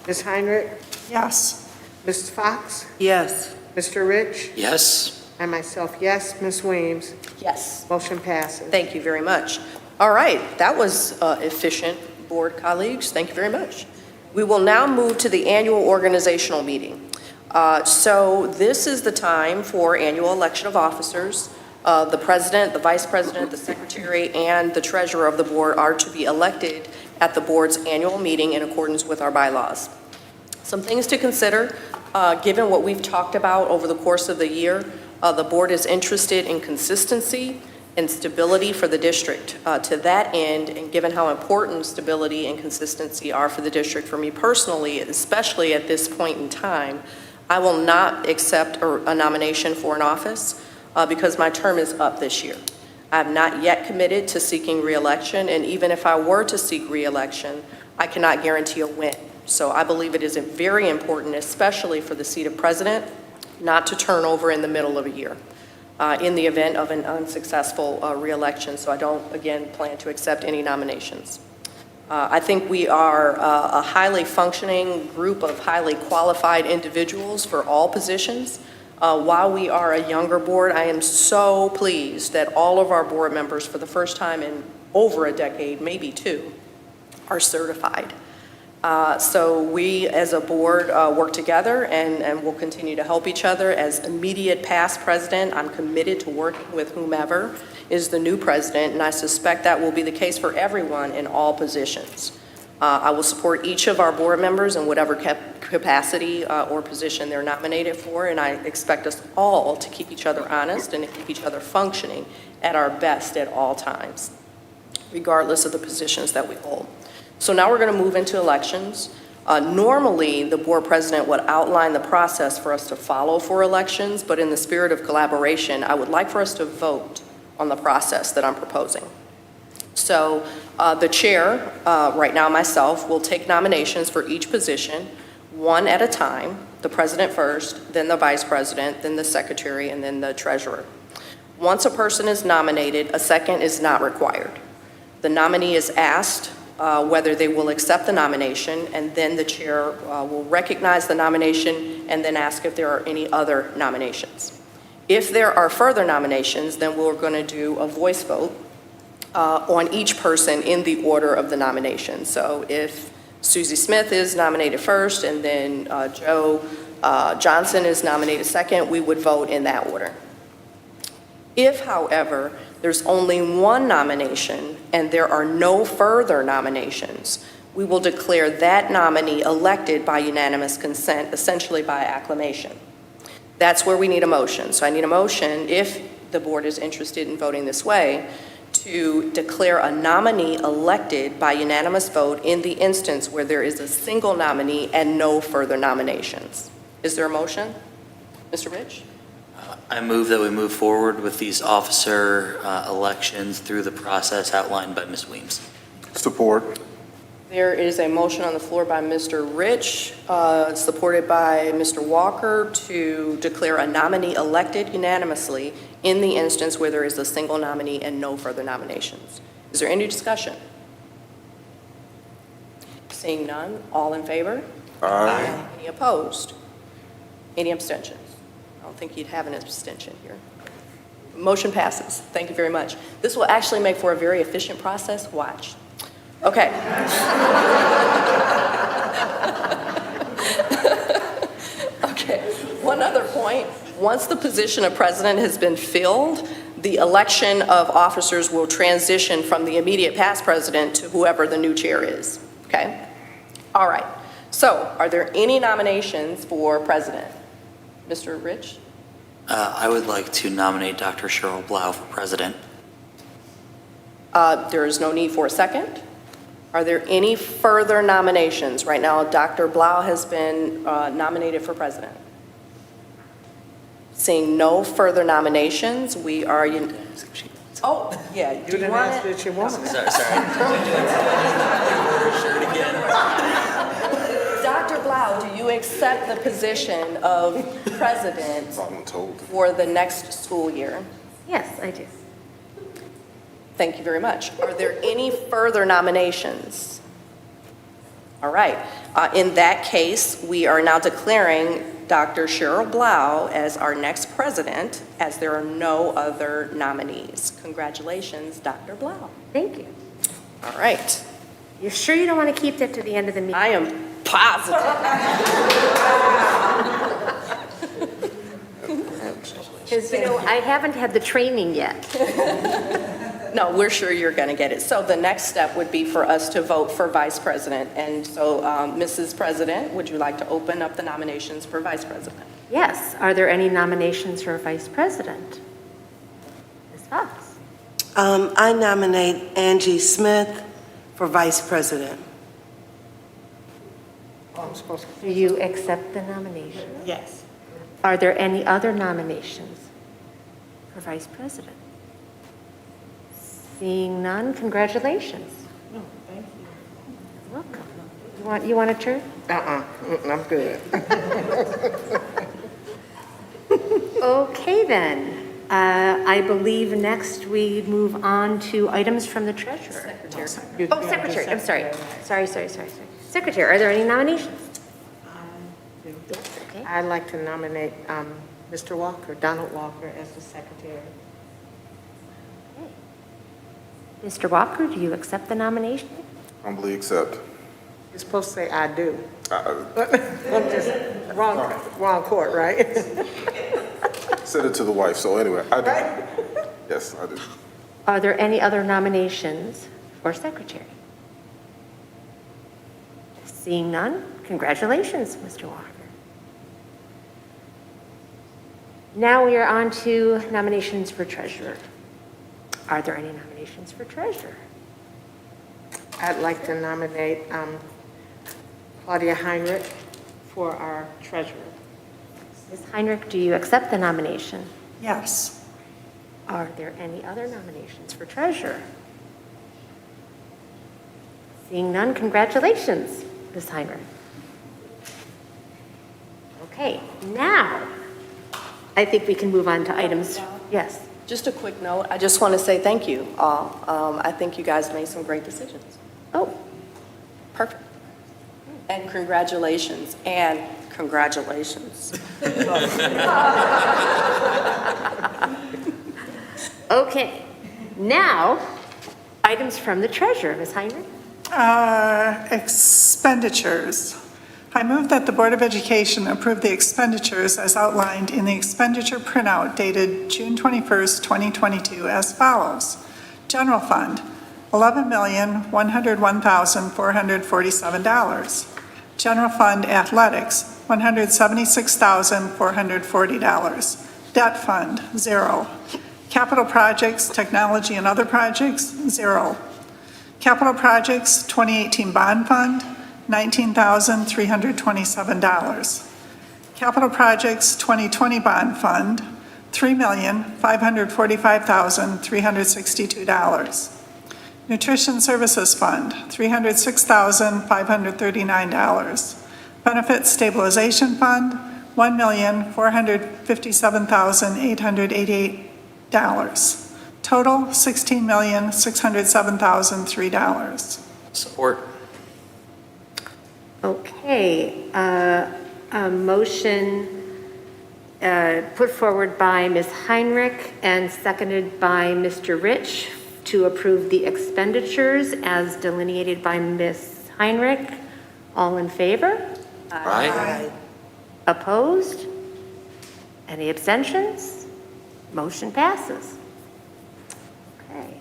Ms. Heinrich? Yes. Mrs. Fox? Yes. Mr. Rich? Yes. And myself, yes. Ms. Weems? Yes. Motion passes. Thank you very much. All right, that was efficient, board colleagues. Thank you very much. We will now move to the annual organizational meeting. So this is the time for annual election of officers. The president, the vice president, the secretary, and the treasurer of the board are to be elected at the board's annual meeting in accordance with our bylaws. Some things to consider, given what we've talked about over the course of the year, the board is interested in consistency and stability for the district. To that end, and given how important stability and consistency are for the district, for me personally, especially at this point in time, I will not accept a nomination for an office because my term is up this year. I have not yet committed to seeking re-election, and even if I were to seek re-election, I cannot guarantee a win. So I believe it is very important, especially for the seat of president, not to turn over in the middle of a year in the event of an unsuccessful re-election. So I don't, again, plan to accept any nominations. I think we are a highly functioning group of highly qualified individuals for all positions. While we are a younger board, I am so pleased that all of our board members, for the first time in over a decade, maybe two, are certified. So we as a board work together and will continue to help each other. As immediate past president, I'm committed to working with whomever is the new president, and I suspect that will be the case for everyone in all positions. I will support each of our board members in whatever capacity or position they're nominated for, and I expect us all to keep each other honest and to keep each other functioning at our best at all times, regardless of the positions that we hold. So now we're going to move into elections. Normally, the board president would outline the process for us to follow for elections, but in the spirit of collaboration, I would like for us to vote on the process that I'm proposing. So the chair, right now myself, will take nominations for each position, one at a time, the president first, then the vice president, then the secretary, and then the treasurer. Once a person is nominated, a second is not required. The nominee is asked whether they will accept the nomination, and then the chair will recognize the nomination and then ask if there are any other nominations. If there are further nominations, then we're going to do a voice vote on each person in the order of the nomination. So if Susie Smith is nominated first and then Joe Johnson is nominated second, we would vote in that order. If, however, there's only one nomination and there are no further nominations, we will declare that nominee elected by unanimous consent, essentially by acclamation. That's where we need a motion. So I need a motion, if the board is interested in voting this way, to declare a nominee elected by unanimous vote in the instance where there is a single nominee and no further nominations. Is there a motion? Mr. Rich? I move that we move forward with these officer elections through the process outlined by Ms. Weems. Support. There is a motion on the floor by Mr. Rich, supported by Mr. Walker, to declare a nominee elected unanimously in the instance where there is a single nominee and no further nominations. Is there any discussion? Seeing none, all in favor? Aye. Any opposed? Any abstentions? I don't think you'd have an abstention here. Motion passes. Thank you very much. This will actually make for a very efficient process. Watch. Okay. Okay. One other point. Once the position of president has been filled, the election of officers will transition from the immediate past president to whoever the new chair is. Okay? All right. So, are there any nominations for president? Mr. Rich? I would like to nominate Dr. Cheryl Blau for president. There is no need for a second. Are there any further nominations? Right now, Dr. Blau has been nominated for president. Seeing no further nominations, we are... Oh, yeah. You didn't ask what you wanted. Sorry. Shirt again. Dr. Blau, do you accept the position of president for the next school year? Yes, I do. Thank you very much. Are there any further nominations? All right. In that case, we are now declaring Dr. Cheryl Blau as our next president, as there are no other nominees. Congratulations, Dr. Blau. Thank you. All right. You're sure you don't want to keep that to the end of the meeting? I am positive. Because, I haven't had the training yet. No, we're sure you're going to get it. So the next step would be for us to vote for vice president. And so, Mrs. President, would you like to open up the nominations for vice president? Yes. Are there any nominations for vice president? Ms. Fox? I nominate Angie Smith for vice president. Do you accept the nomination? Yes. Are there any other nominations for vice president? Seeing none, congratulations. No, thank you. Welcome. You want a turn? I'm good. Okay, then. I believe next we move on to items from the treasurer. Secretary. Oh, secretary, I'm sorry. Sorry. Secretary, are there any nominations? Okay. I'd like to nominate Mr. Walker, Donald Walker, as the secretary. Mr. Walker, do you accept the nomination? Humbly accept. You're supposed to say, I do. I'm just, wrong court, right? Said it to the wife, so anyway, I do. Yes, I do. Are there any other nominations for secretary? Seeing none, congratulations, Mr. Walker. Now we are on to nominations for treasurer. Are there any nominations for treasurer? I'd like to nominate Claudia Heinrich for our treasurer. Ms. Heinrich, do you accept the nomination? Yes. Are there any other nominations for treasurer? Seeing none, congratulations, Ms. Heinrich. Okay, now I think we can move on to items. Yes. Just a quick note, I just want to say thank you all. I think you guys made some great decisions. Oh, perfect. And congratulations, and congratulations. Okay, now, items from the treasurer, Ms. Heinrich. Expenditures. I move that the Board of Education approve the expenditures as outlined in the expenditure printout dated June 21st, 2022 as follows. General Fund, $11,101,447. General Fund Athletics, $176,440. Debt Fund, 0. Capital Projects, Technology and Other Projects, 0. Capital Projects 2018 Bond Fund, $19,327. Capital Projects 2020 Bond Fund, $3,545,362. Nutrition Services Fund, $306,539. Benefit Stabilization Fund, $1,457,888. Total, $16,607,003. Support. Okay, a motion put forward by Ms. Heinrich and seconded by Mr. Rich to approve the expenditures as delineated by Ms. Heinrich. All in favor? Aye. Opposed? Any abstentions? Motion passes. Okay.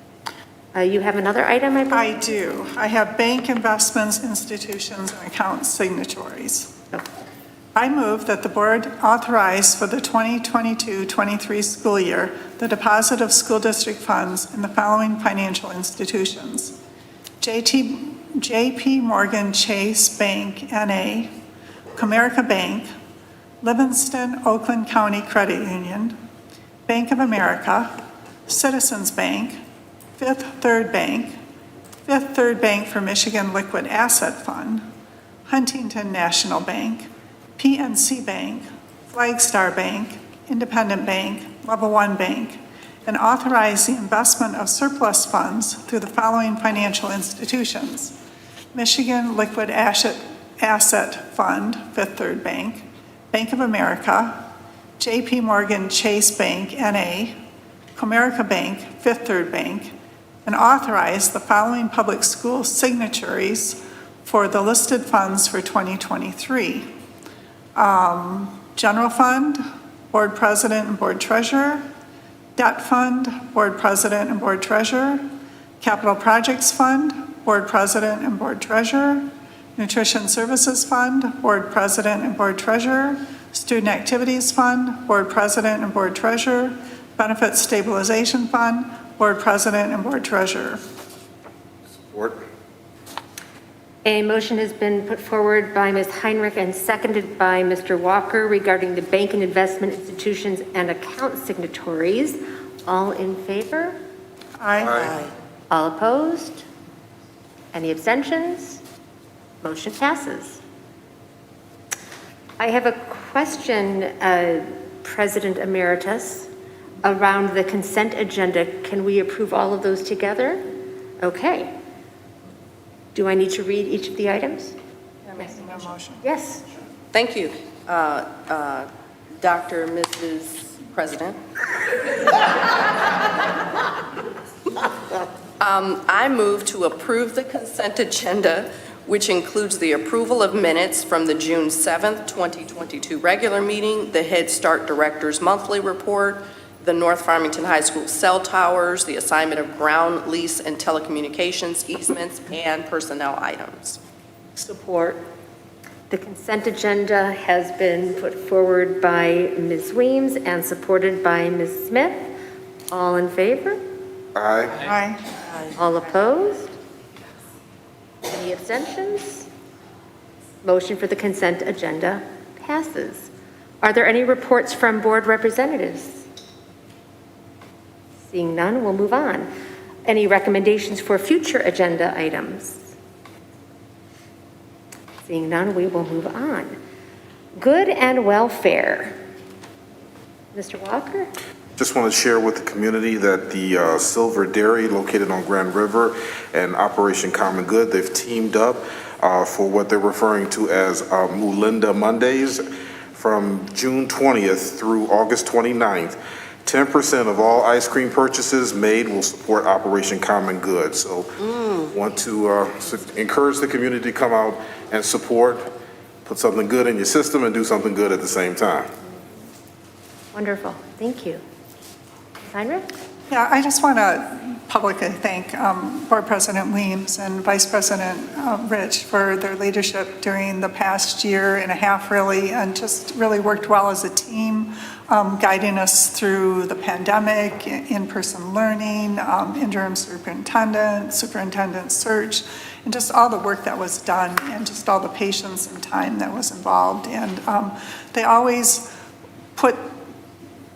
You have another item, I believe? I do. I have bank investments, institutions, and account signatories. I move that the board authorize for the 2022-23 school year the deposit of school district funds in the following financial institutions: JP Morgan Chase Bank, N.A., Comerica Bank, Livingston Oakland County Credit Union, Bank of America, Citizens Bank, Fifth Third Bank for Michigan Liquid Asset Fund, Huntington National Bank, PNC Bank, Flagstar Bank, Independent Bank, Level One Bank, and authorize the investment of surplus funds through the following financial institutions: Michigan Liquid Asset Fund, Fifth Third Bank, Bank of America, JP Morgan Chase Bank, N.A., Comerica Bank, Fifth Third Bank, and authorize the following public school signatories for the listed funds for 2023. General Fund, Board President and Board Treasurer. Debt Fund, Board President and Board Treasurer. Capital Projects Fund, Board President and Board Treasurer. Nutrition Services Fund, Board President and Board Treasurer. Student Activities Fund, Board President and Board Treasurer. Benefit Stabilization Fund, Board President and Board Treasurer. Support. A motion has been put forward by Ms. Heinrich and seconded by Mr. Walker regarding the bank and investment institutions and account signatories. All in favor? Aye. All opposed? Any abstentions? Motion passes. I have a question, President Emeritus, around the consent agenda. Can we approve all of those together? Okay. Do I need to read each of the items? Yes. Thank you, Dr. Mrs. President. I move to approve the consent agenda, which includes the approval of minutes from the June 7th, 2022 regular meeting, the Head Start Director's monthly report, the North Farmington High School cell towers, the assignment of ground lease and telecommunications easements, and personnel items. Support. The consent agenda has been put forward by Ms. Weems and supported by Ms. Smith. All in favor? Aye. All opposed? Any abstentions? Motion for the consent agenda passes. Are there any reports from board representatives? Seeing none, we'll move on. Any recommendations for future agenda items? Seeing none, we will move on. Good and welfare. Mr. Walker? Just want to share with the community that the Silver Dairy located on Grand River and Operation Common Good, they've teamed up for what they're referring to as Moolinda Mondays from June 20th through August 29th. 10% of all ice cream purchases made will support Operation Common Good. So want to encourage the community to come out and support, put something good in your system and do something good at the same time. Wonderful. Thank you. Ms. Heinrich? Yeah, I just want to publicly thank Board President Weems and Vice President Rich for their leadership during the past year and a half, really, and just really worked well as a team, guiding us through the pandemic, in-person learning, interim superintendent search, and just all the work that was done, and just all the patience and time that was involved. And they always put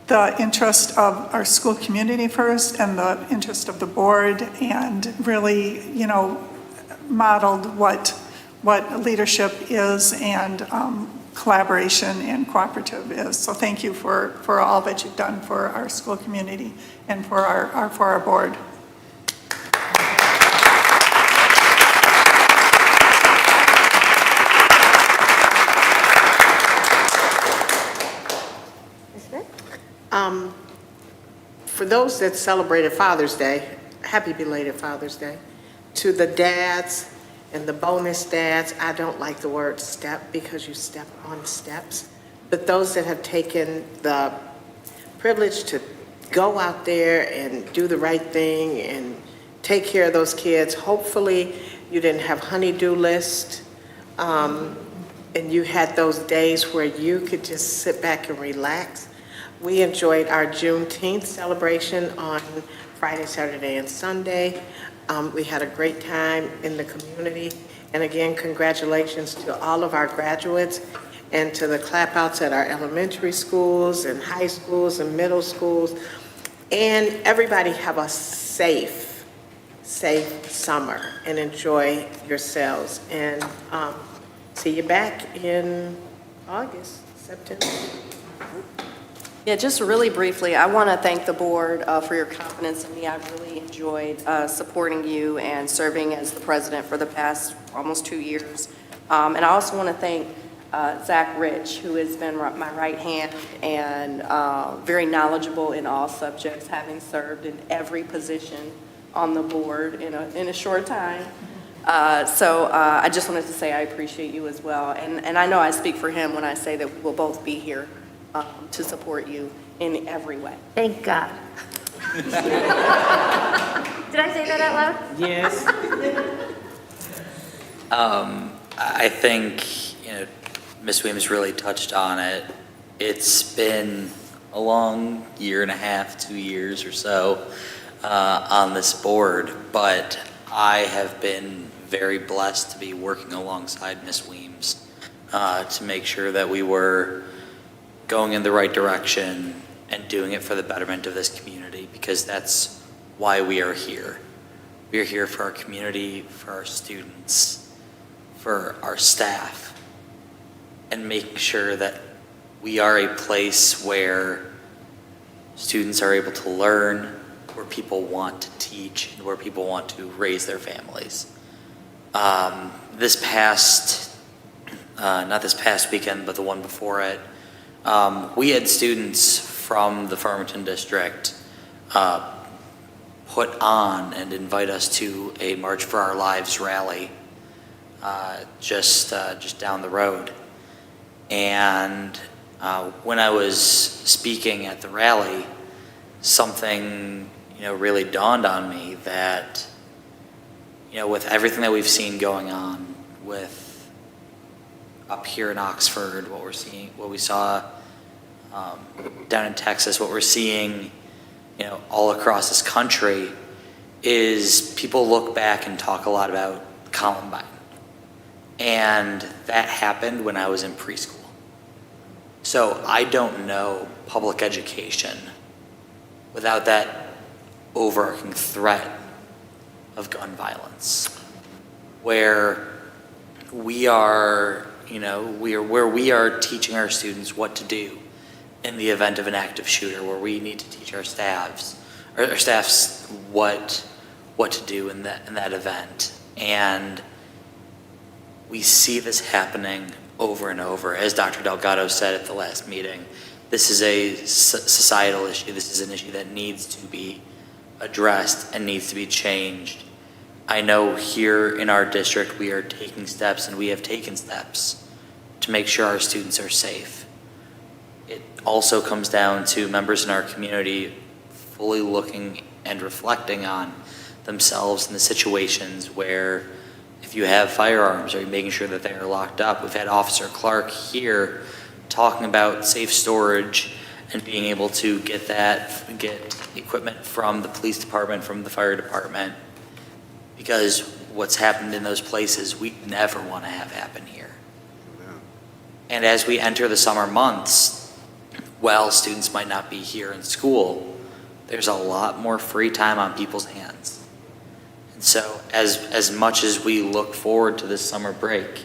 the interest of our school community first and the interest of the board, and really, you know, modeled what leadership is and collaboration and cooperative is. So thank you for all that you've done for our school community and for our board. For those that celebrated Father's Day, happy belated Father's Day. To the dads and the bonus dads, I don't like the word step because you step on steps, but those that have taken the privilege to go out there and do the right thing and take care of those kids. Hopefully you didn't have honey-do list, and you had those days where you could just sit back and relax. We enjoyed our Juneteenth celebration on Friday, Saturday, and Sunday. We had a great time in the community. And again, congratulations to all of our graduates and to the clap-outs at our elementary schools and high schools and middle schools. And everybody have a safe summer and enjoy yourselves. And see you back in August, September. Yeah, just really briefly, I want to thank the board for your confidence in me. I really enjoyed supporting you and serving as the president for the past almost 2 years. And I also want to thank Zach Rich, who has been my right hand and very knowledgeable in all subjects, having served in every position on the board in a short time. So I just wanted to say I appreciate you as well. And I know I speak for him when I say that we will both be here to support you in every way. Thank God. Did I say that out loud? Yes. I think, you know, Ms. Weems really touched on it. It's been a long year and a half, 2 years or so on this board, but I have been very blessed to be working alongside Ms. Weems to make sure that we were going in the right direction and doing it for the betterment of this community, because that's why we are here. We are here for our community, for our students, for our staff, and making sure that we are a place where students are able to learn, where people want to teach, and where people want to raise their families. This past, not this past weekend, but the one before it, we had students from the Farmington district put on and invite us to a March for Our Lives rally just down the road. And when I was speaking at the rally, something, you know, really dawned on me that, you know, with everything that we've seen going on with up here in Oxford, what we're seeing, what we saw down in Texas, what we're seeing, all across this country, is people look back and talk a lot about Columbine. And that happened when I was in preschool. So I don't know public education without that overarching threat of gun violence, where we are, where we are teaching our students what to do in the event of an active shooter, where we need to teach our staffs what to do in that event. And we see this happening over and over. As Dr. Delgado said at the last meeting, this is a societal issue. This is an issue that needs to be addressed and needs to be changed. I know here in our district we are taking steps, and we have taken steps to make sure our students are safe. It also comes down to members in our community fully looking and reflecting on themselves in the situations where, if you have firearms, are you making sure that they are locked up? We've had Officer Clark here talking about safe storage and being able to get equipment from the police department, from the fire department, because what's happened in those places, we never want to have happen here. And as we enter the summer months, while students might not be here in school, there's a lot more free time on people's hands. And so as much as we look forward to this summer break,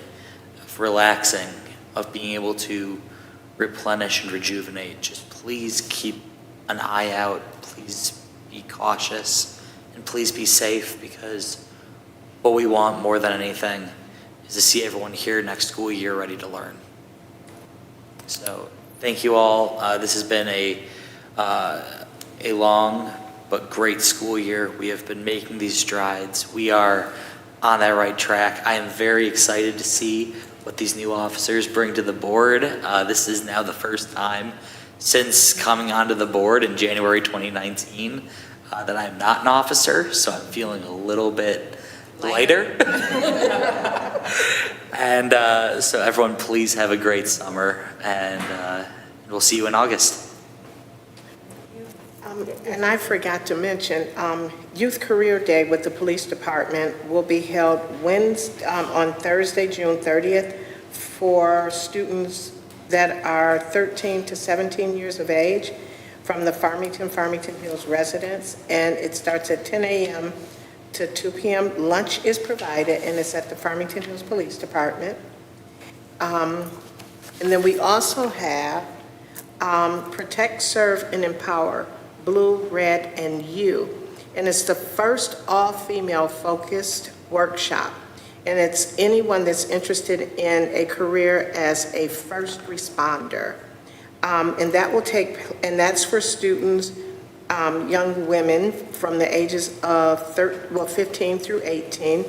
of relaxing, of being able to replenish and rejuvenate, just please keep an eye out, please be cautious, and please be safe, because what we want more than anything is to see everyone here next school year ready to learn. So thank you all. This has been a long but great school year. We have been making these strides. We are on that right track. I am very excited to see what these new officers bring to the board. This is now the first time since coming onto the board in January 2019 that I'm not an officer, so I'm feeling a little bit lighter. And so everyone, please have a great summer, and we'll see you in August. And I forgot to mention, Youth Career Day with the Police Department will be held on Thursday, June 30th, for students that are 13 to 17 years of age from the Farmington Hills residents. And it starts at 10 a.m. to 2 p.m. Lunch is provided, and it's at the Farmington Hills Police Department. And then we also have Protect, Serve, and Empower, Blue, Red, and You. And it's the first all-female focused workshop. And it's anyone that's interested in a career as a first responder. And that's for students, young women from the ages of 15 through 18.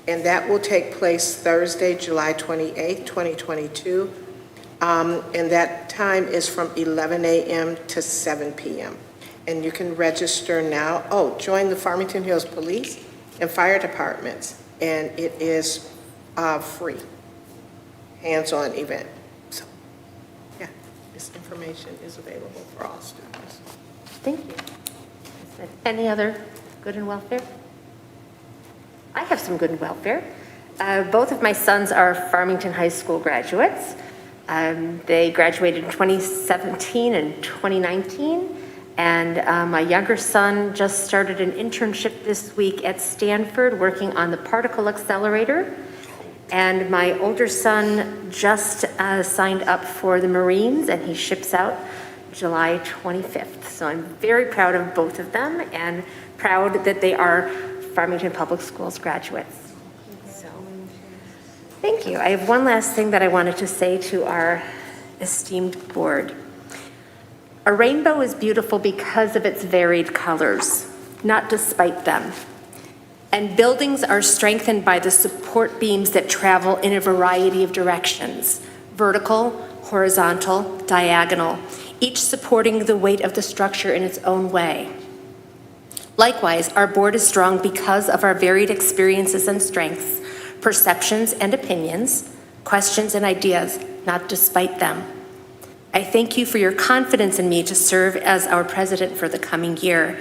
And that will take place Thursday, July 28th, 2022. And that time is from 11 a.m. to 7 p.m. And you can register now. Oh, join the Farmington Hills Police and Fire Departments. And it is free, hands-on event. So, yeah, this information is available for all students. Thank you. Any other good and welfare? I have some good and welfare. Both of my sons are Farmington High School graduates. They graduated in 2017 and 2019. And my younger son just started an internship this week at Stanford working on the particle accelerator. And my older son just signed up for the Marines, and he ships out July 25th. So I'm very proud of both of them, and proud that they are Farmington Public Schools graduates. So, thank you. I have one last thing that I wanted to say to our esteemed board. A rainbow is beautiful because of its varied colors, not despite them. And buildings are strengthened by the support beams that travel in a variety of directions, vertical, horizontal, diagonal, each supporting the weight of the structure in its own way. Likewise, our board is strong because of our varied experiences and strengths, perceptions and opinions, questions, and ideas, not despite them. I thank you for your confidence in me to serve as our president for the coming year,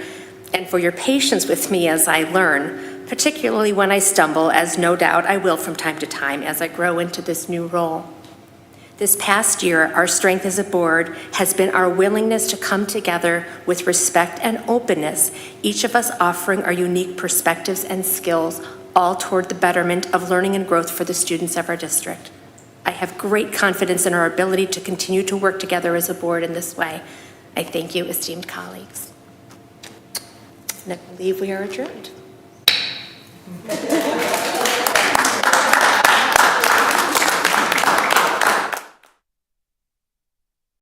and for your patience with me as I learn, particularly when I stumble, as no doubt I will from time to time as I grow into this new role. This past year, our strength as a board has been our willingness to come together with respect and openness, each of us offering our unique perspectives and skills, all toward the betterment of learning and growth for the students of our district. I have great confidence in our ability to continue to work together as a board in this way. I thank you, esteemed colleagues. And I believe we are adjourned.